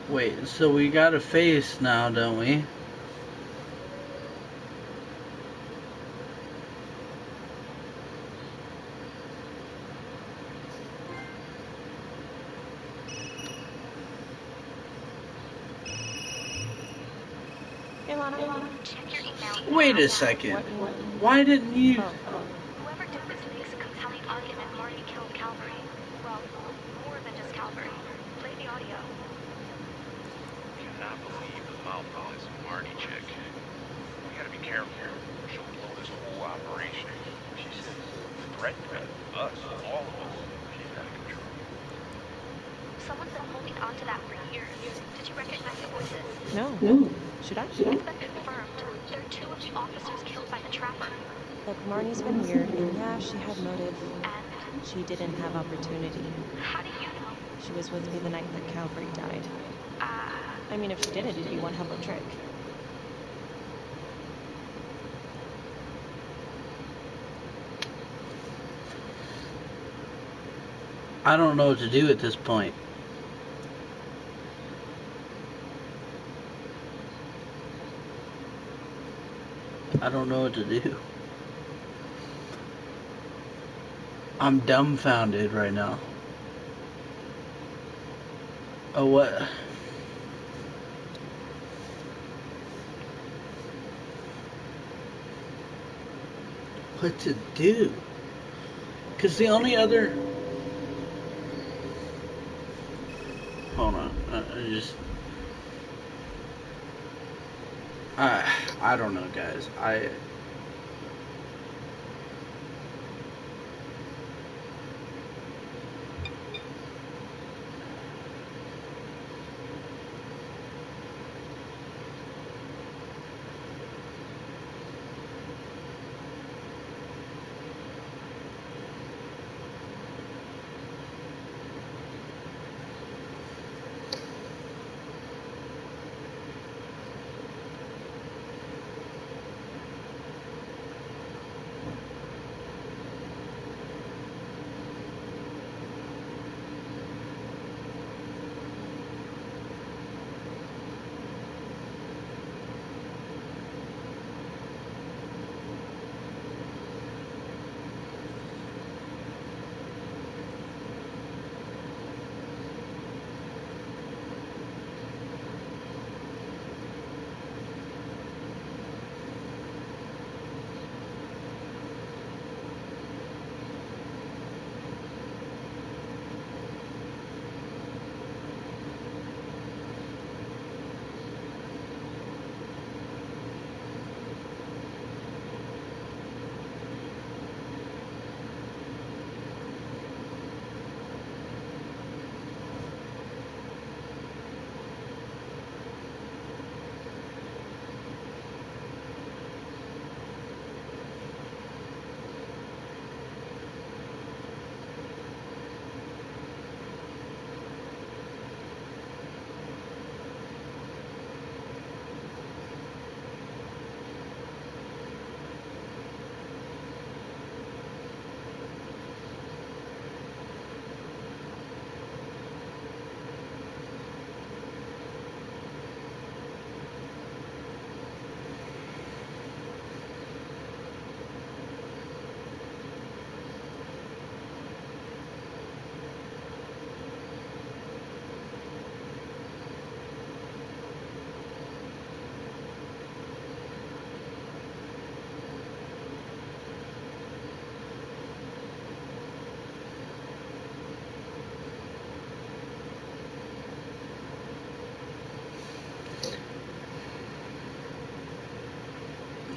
Wait, so we got a face now, don't we? Wait a second. Why didn't you... Whoever did this makes a compelling argument Marty killed Calvary. Well, more than just Calvary. Play the audio. Cannot believe the mouth on this Marty chick. We gotta be careful. She'll blow this whole operation. She says, threatened us, all of us. She's out of control. Someone's been holding on to that for years. Did you recognize the voices? No. Should I? It's been confirmed. There are two of the officers killed by the trapper. Look, Marnie's been weird, and yeah, she had motive. And she didn't have opportunity. How do you know? She was with me the night that Calvary died. I mean, if she didn't, it'd be one hell of a trick. I don't know what to do at this point. I don't know what to do. I'm dumbfounded right now. Oh, what? What to do? Because the only other... Hold on. I don't know, guys.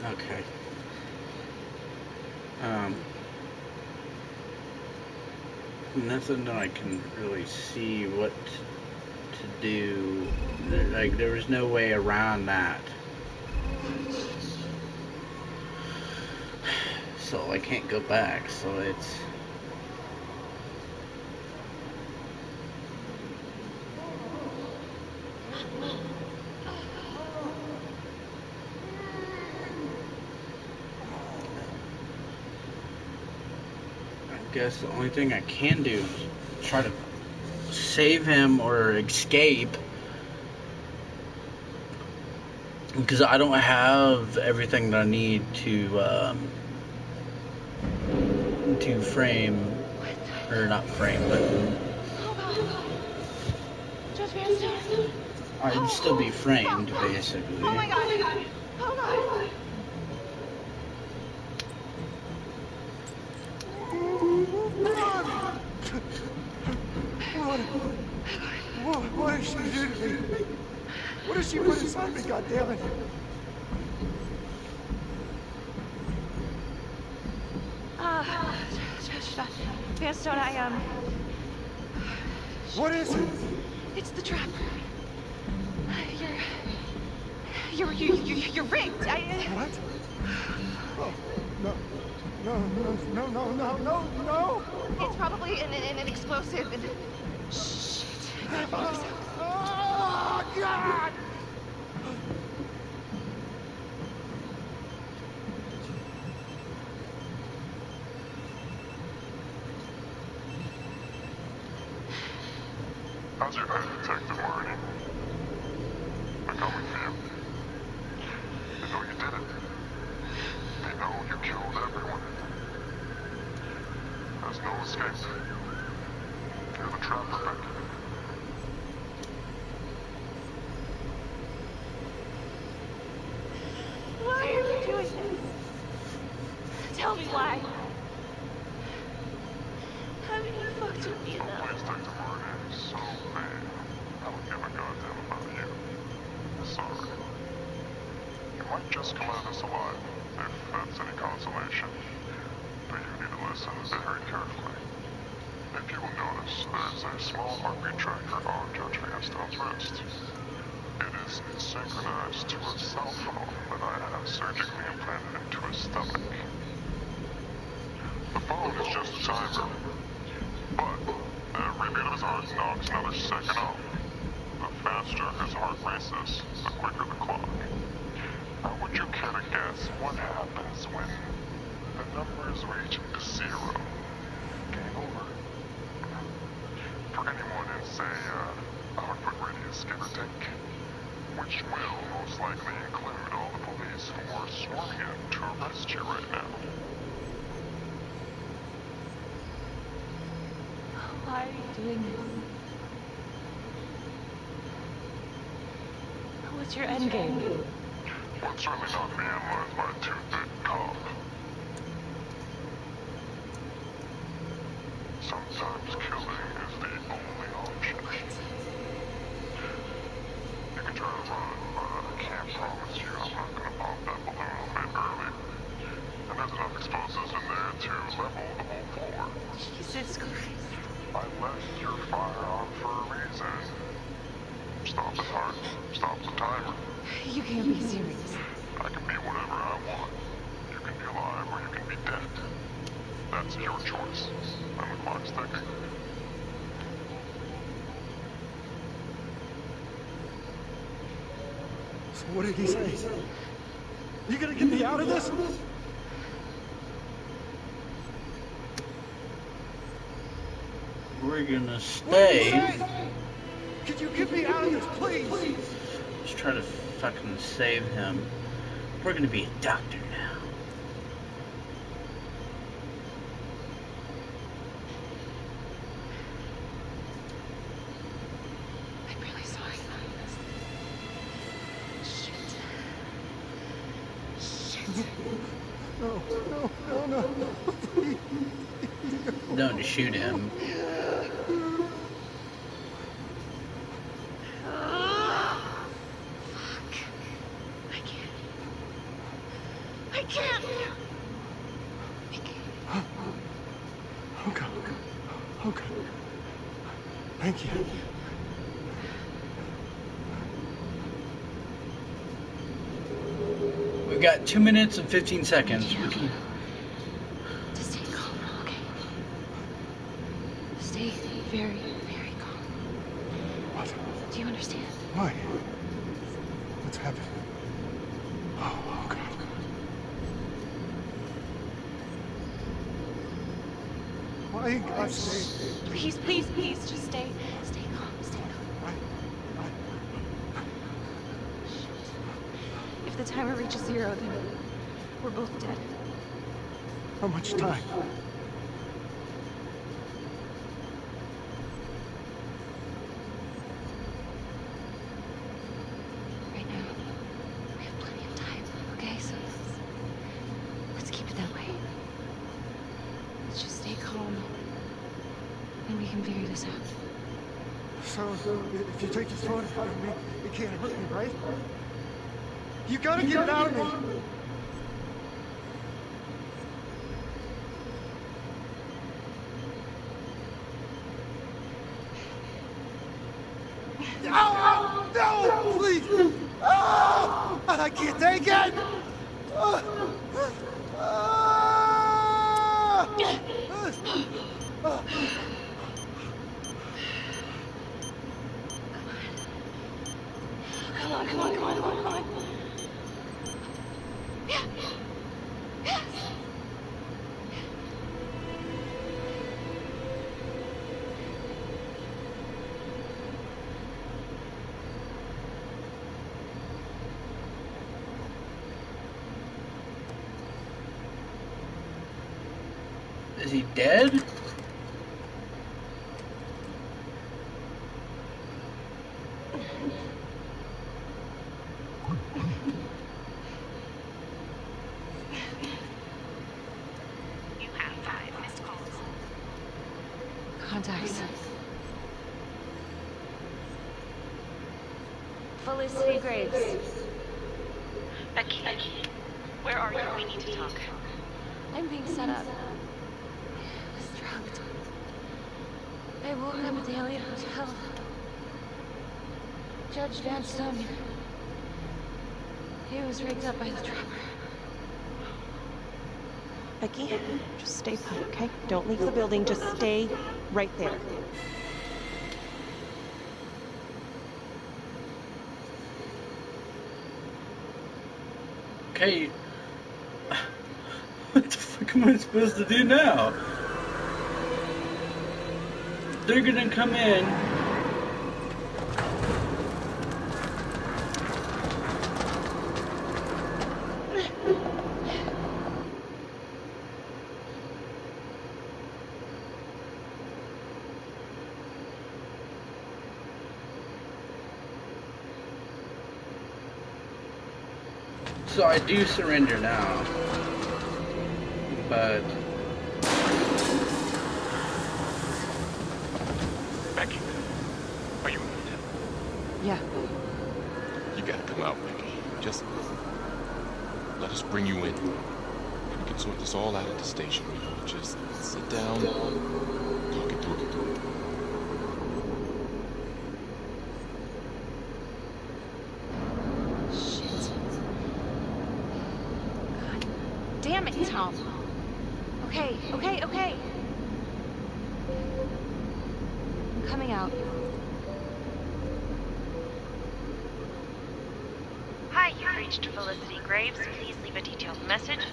Okay. Nothing that I can really see what to do. Like, there was no way around that. So I can't go back, so it's... I guess the only thing I can do is try to save him or escape. Because I don't have everything that I need to frame, or not frame, but Judge Vanstone. I'd still be framed, basically. Oh my god. Hold on. What did she do to me? What did she put inside me, goddammit? Judge Vanstone, What is it? It's the trapper. You're rigged. What? Oh, no. It's probably an explosive and... Shit. I gotta figure this out. Oh, God! How's your head, Detective Marty? They're coming for you. They know you did it. They know you killed everyone. There's no escape. You're the trapper, Becky. Why are you doing this? Tell me why. Haven't you fucked with me enough? Please, Detective Marty, I'm so bad. I don't give a goddamn about you. Sorry. You might just come out of this alive, if that's any consolation. But you need to listen very carefully. If you will notice, there's a small heartbeat tracker on Judge Vanstone's wrist. It is synchronized to a cell phone that I have surgically implanted into his stomach. The phone is just a timer, but every beat of his heart knocks another second off. The faster his heart races, the quicker the clock. Now, would you care to guess what happens when the numbers reach 0? Game over. For anyone in, say, a 100-foot radius, give or take, which will most likely include all the police who are swarming in to arrest you right now. Why are you doing this? What's your end game? Well, it's certainly not me analyzed by a two-bit cop. Sometimes killing is the only option. You can try to run, but I can't promise you I'm not gonna pop that balloon a bit early. And there's enough explosives in there to level the whole floor. Jesus Christ. I left your fire on for a reason. Stop his heart, stop the timer. You can't be serious. I can be whatever I want. You can be alive or you can be dead. That's your choice. And the clock's ticking. So what did he say? You gonna get me out of this? We're gonna stay. Could you get me out of this, please? Just try to fucking save him. We're gonna be a doctor now. I'm really sorry. Shit. No. Please. Don't shoot him. I can't. Okay. Okay. Thank you. We've got 2 minutes and 15 seconds. Just stay calm, okay? Stay very, very calm. What? Do you understand? Why? What's happening? Oh, God. Why you gotta stay? Please, please, please, just stay calm, stay calm. If the timer reaches 0, then we're both dead. How much time? Right now, we have plenty of time, okay? So let's keep it that way. Let's just stay calm, and we can figure this out. So, if you take your phone out of me, it can't hurt me, right? You gotta get it out of me! No! No! Please! Oh! I can't take it! Come on, come on, come on, come on, come on. Yes. Is he dead? You have 5 missed calls. Contacts. Felicity Graves. Becky, where are you? We need to talk. I'm being set up. I was drugged. I woke up at the Elliott Hotel. Judge Van Stone. He was rigged up by the trapper. Becky, just stay put, okay? Don't leave the building. Just stay right there. Okay. What the fuck am I supposed to do now? They're gonna come in. So I do surrender now, but Becky, are you in there? Yeah. You gotta come out, Becky. Just let us bring you in. We can sort this all out at the station. You know, just sit down, talk it through. Damn it, Tom. Okay, okay, okay. I'm coming out. Hi, you've reached Felicity Graves. Please leave a detailed message.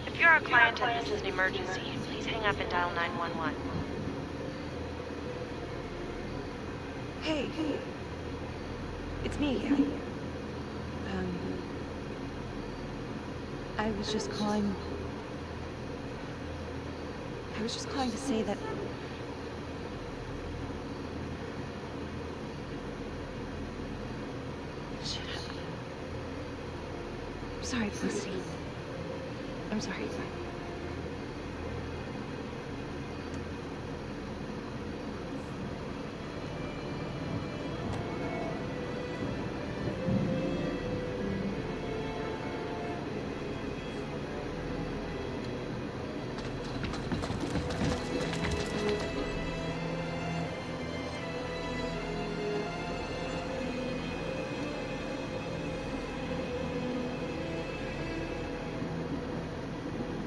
If you're a client and this is an emergency, please hang up and dial 911. Hey. It's me again. I was just calling to say that shut up. I'm sorry, Felicity. I'm sorry.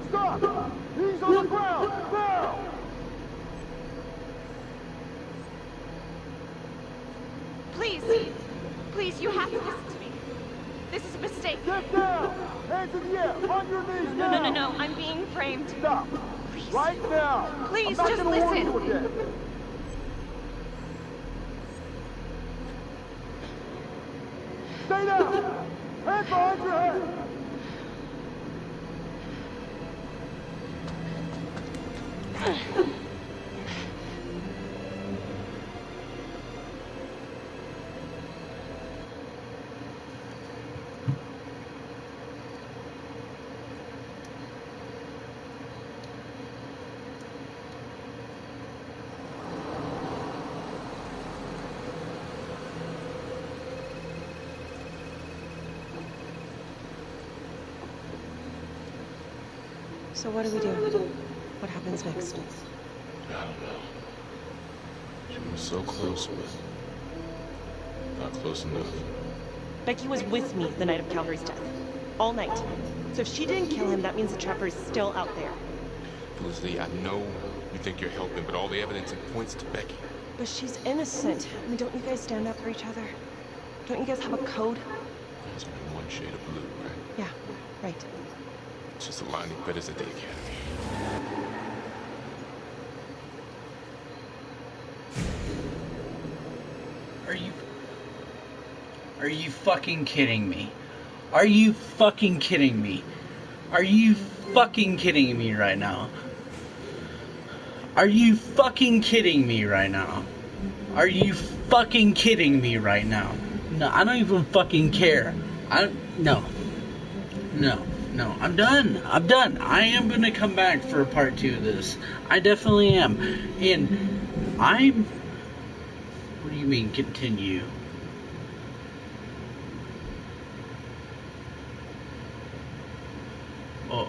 Stop! He's on the ground! Now! Please! Please, you have to listen to me. This is a mistake. Get down! Hands in the air! On your knees now! No. I'm being framed. Stop! Please. Right now! Please, I'm not just gonna warn listen. you again. Stay down! Hands behind your head! So what do we do? What happens next? I don't know. She was so close, but not close enough. Becky was with me the night of Calvary's death. All night. So if she didn't kill him, that means the trapper is still out there. Felicity, I know you think you're helping, but all the evidence points to Becky. But she's innocent. I mean, don't you guys stand up for each other? Don't you guys have a code? There's only one shade of blue, right? Yeah, right. It's just a line he fed us at the academy. Are you fucking kidding me? Are you fucking kidding me? Are you fucking kidding me right now? Are you fucking kidding me right now? Are you fucking kidding me right now? No, I don't even fucking care. No, I'm done. I am gonna come back for a part 2 of this. I definitely am. And I'm... What do you mean, continue? Oh.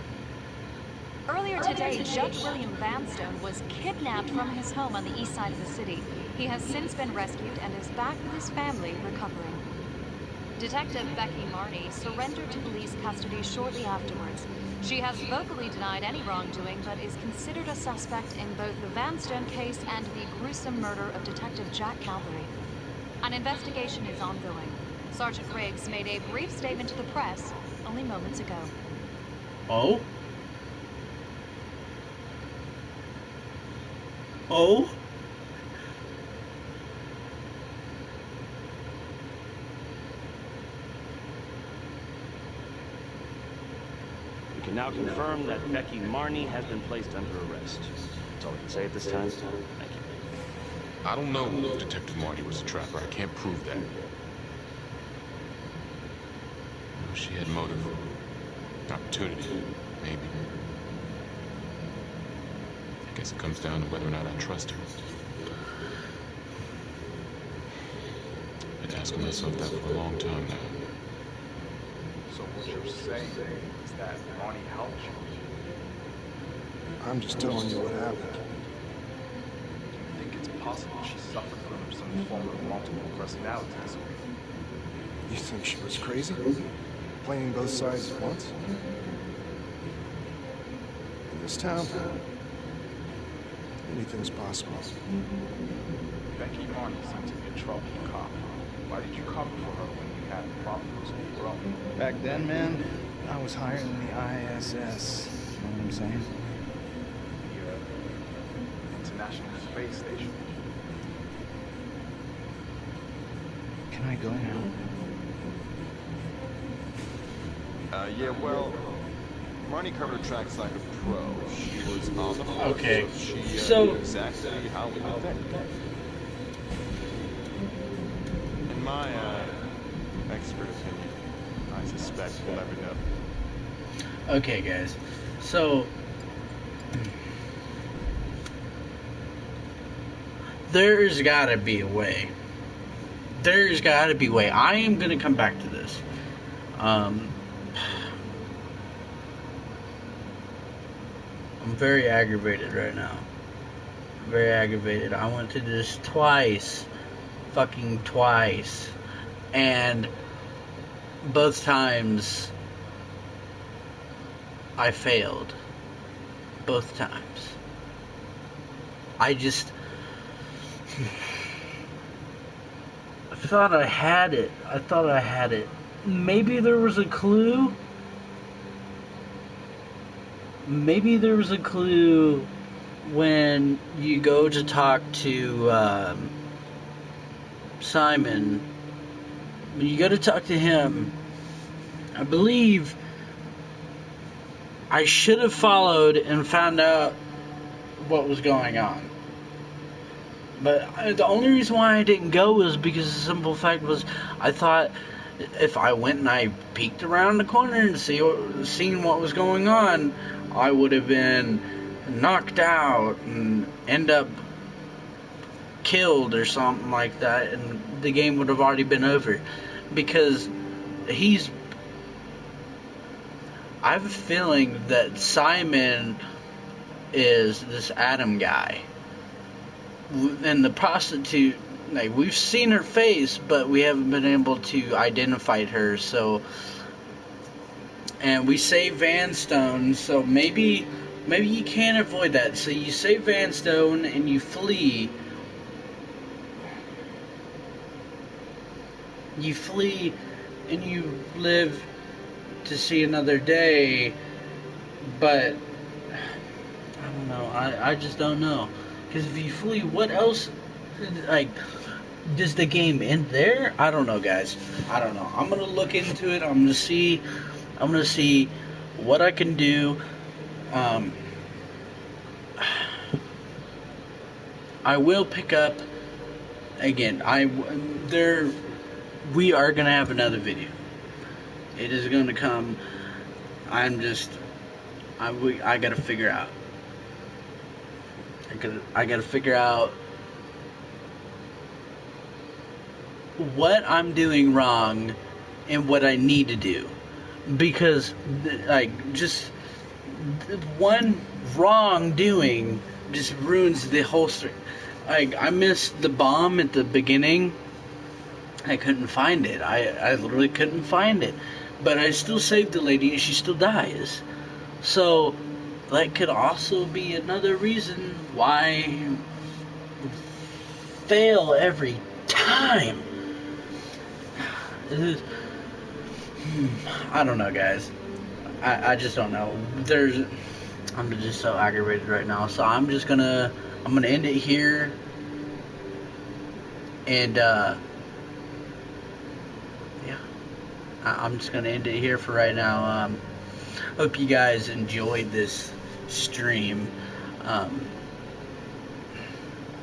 Earlier today, Judge William Vanstone was kidnapped from his home on the east side of the city. He has since been rescued and is back with his family recovering. Detective Becky Marney surrendered to police custody shortly afterwards. She has vocally denied any wrongdoing, but is considered a suspect in both the Vanstone case and the gruesome murder of Detective Jack Calvary. An investigation is ongoing. Sergeant Riggs made a brief statement to the press only moments ago. Oh? Oh? We can now confirm that Becky Marney has been placed under arrest. That's all we can say at this time. Thank you. I don't know if Detective Marty was a trapper. I can't prove that. I know she had motive. Opportunity, maybe. I guess it comes down to whether or not I trust her. I've been asking myself that for a long time now. So what you're saying is that Ronnie helped you? I'm just telling you what happened. Do you think it's possible she suffered from some form of multiple personality disorder? You think she was crazy? Playing both sides at once? In this town, anything's possible. Becky Marney seemed to be a trouble cop. Why did you cover for her when you had problems with your own? Back then, man, I was higher than the ISS. You know what I'm saying? The International Space Station. Can I go now? Yeah, well, Marnie covered tracks like a pro. She was on the floor, Okay, so she so knew exactly how we would think. In my expert opinion, I suspect we'll never know. okay, guys. So there's gotta be a way. There's gotta be a way. I am gonna come back to this. I'm very aggravated right now. Very aggravated. I went to this twice. Fucking twice. And both times I failed. both times. I thought I had it. Maybe there was a clue. Maybe there was a clue when you go to talk to Simon. When you go to talk to him, I believe I should have followed and found out what was going on. But the only reason why I didn't go was because the simple fact was I thought if I went and I peeked around the corner and seen what was going on, I would have been knocked out and end up killed or something like that, and the game would have already been over. Because I have a feeling that Simon is this Adam guy. And the prostitute, like, we've seen her face, but we haven't been able to identify her, so... And we save Vanstone, so maybe you can avoid that. So you save Vanstone and you flee. You flee and you live to see another day, but I don't know. I just don't know. Because if you flee, what else? Like, does the game end there? I don't know, guys. I don't know. I'm gonna look into it. I'm gonna see what I can do. I will pick up again. We are gonna have another video. It is gonna come. I gotta figure out. I gotta figure out what I'm doing wrong and what I need to do, because like just one wrongdoing just ruins the whole story. Like, I missed the bomb at the beginning. I couldn't find it. I literally couldn't find it, but I still saved the lady and she still dies. So that could also be another reason why I fail every time. I don't know, guys. I just don't know. I'm just so aggravated right now. So I'm gonna end it here. And yeah, I'm just gonna end it here for right now. Hope you guys enjoyed this stream.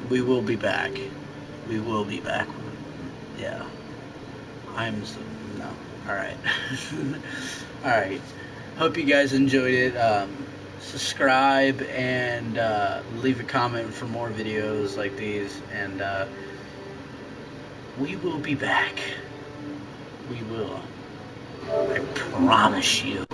We will be back. Yeah. No. Alright. Alright. Hope you guys enjoyed it. Subscribe and leave a comment for more videos like these. And we will be back. We will. I promise you.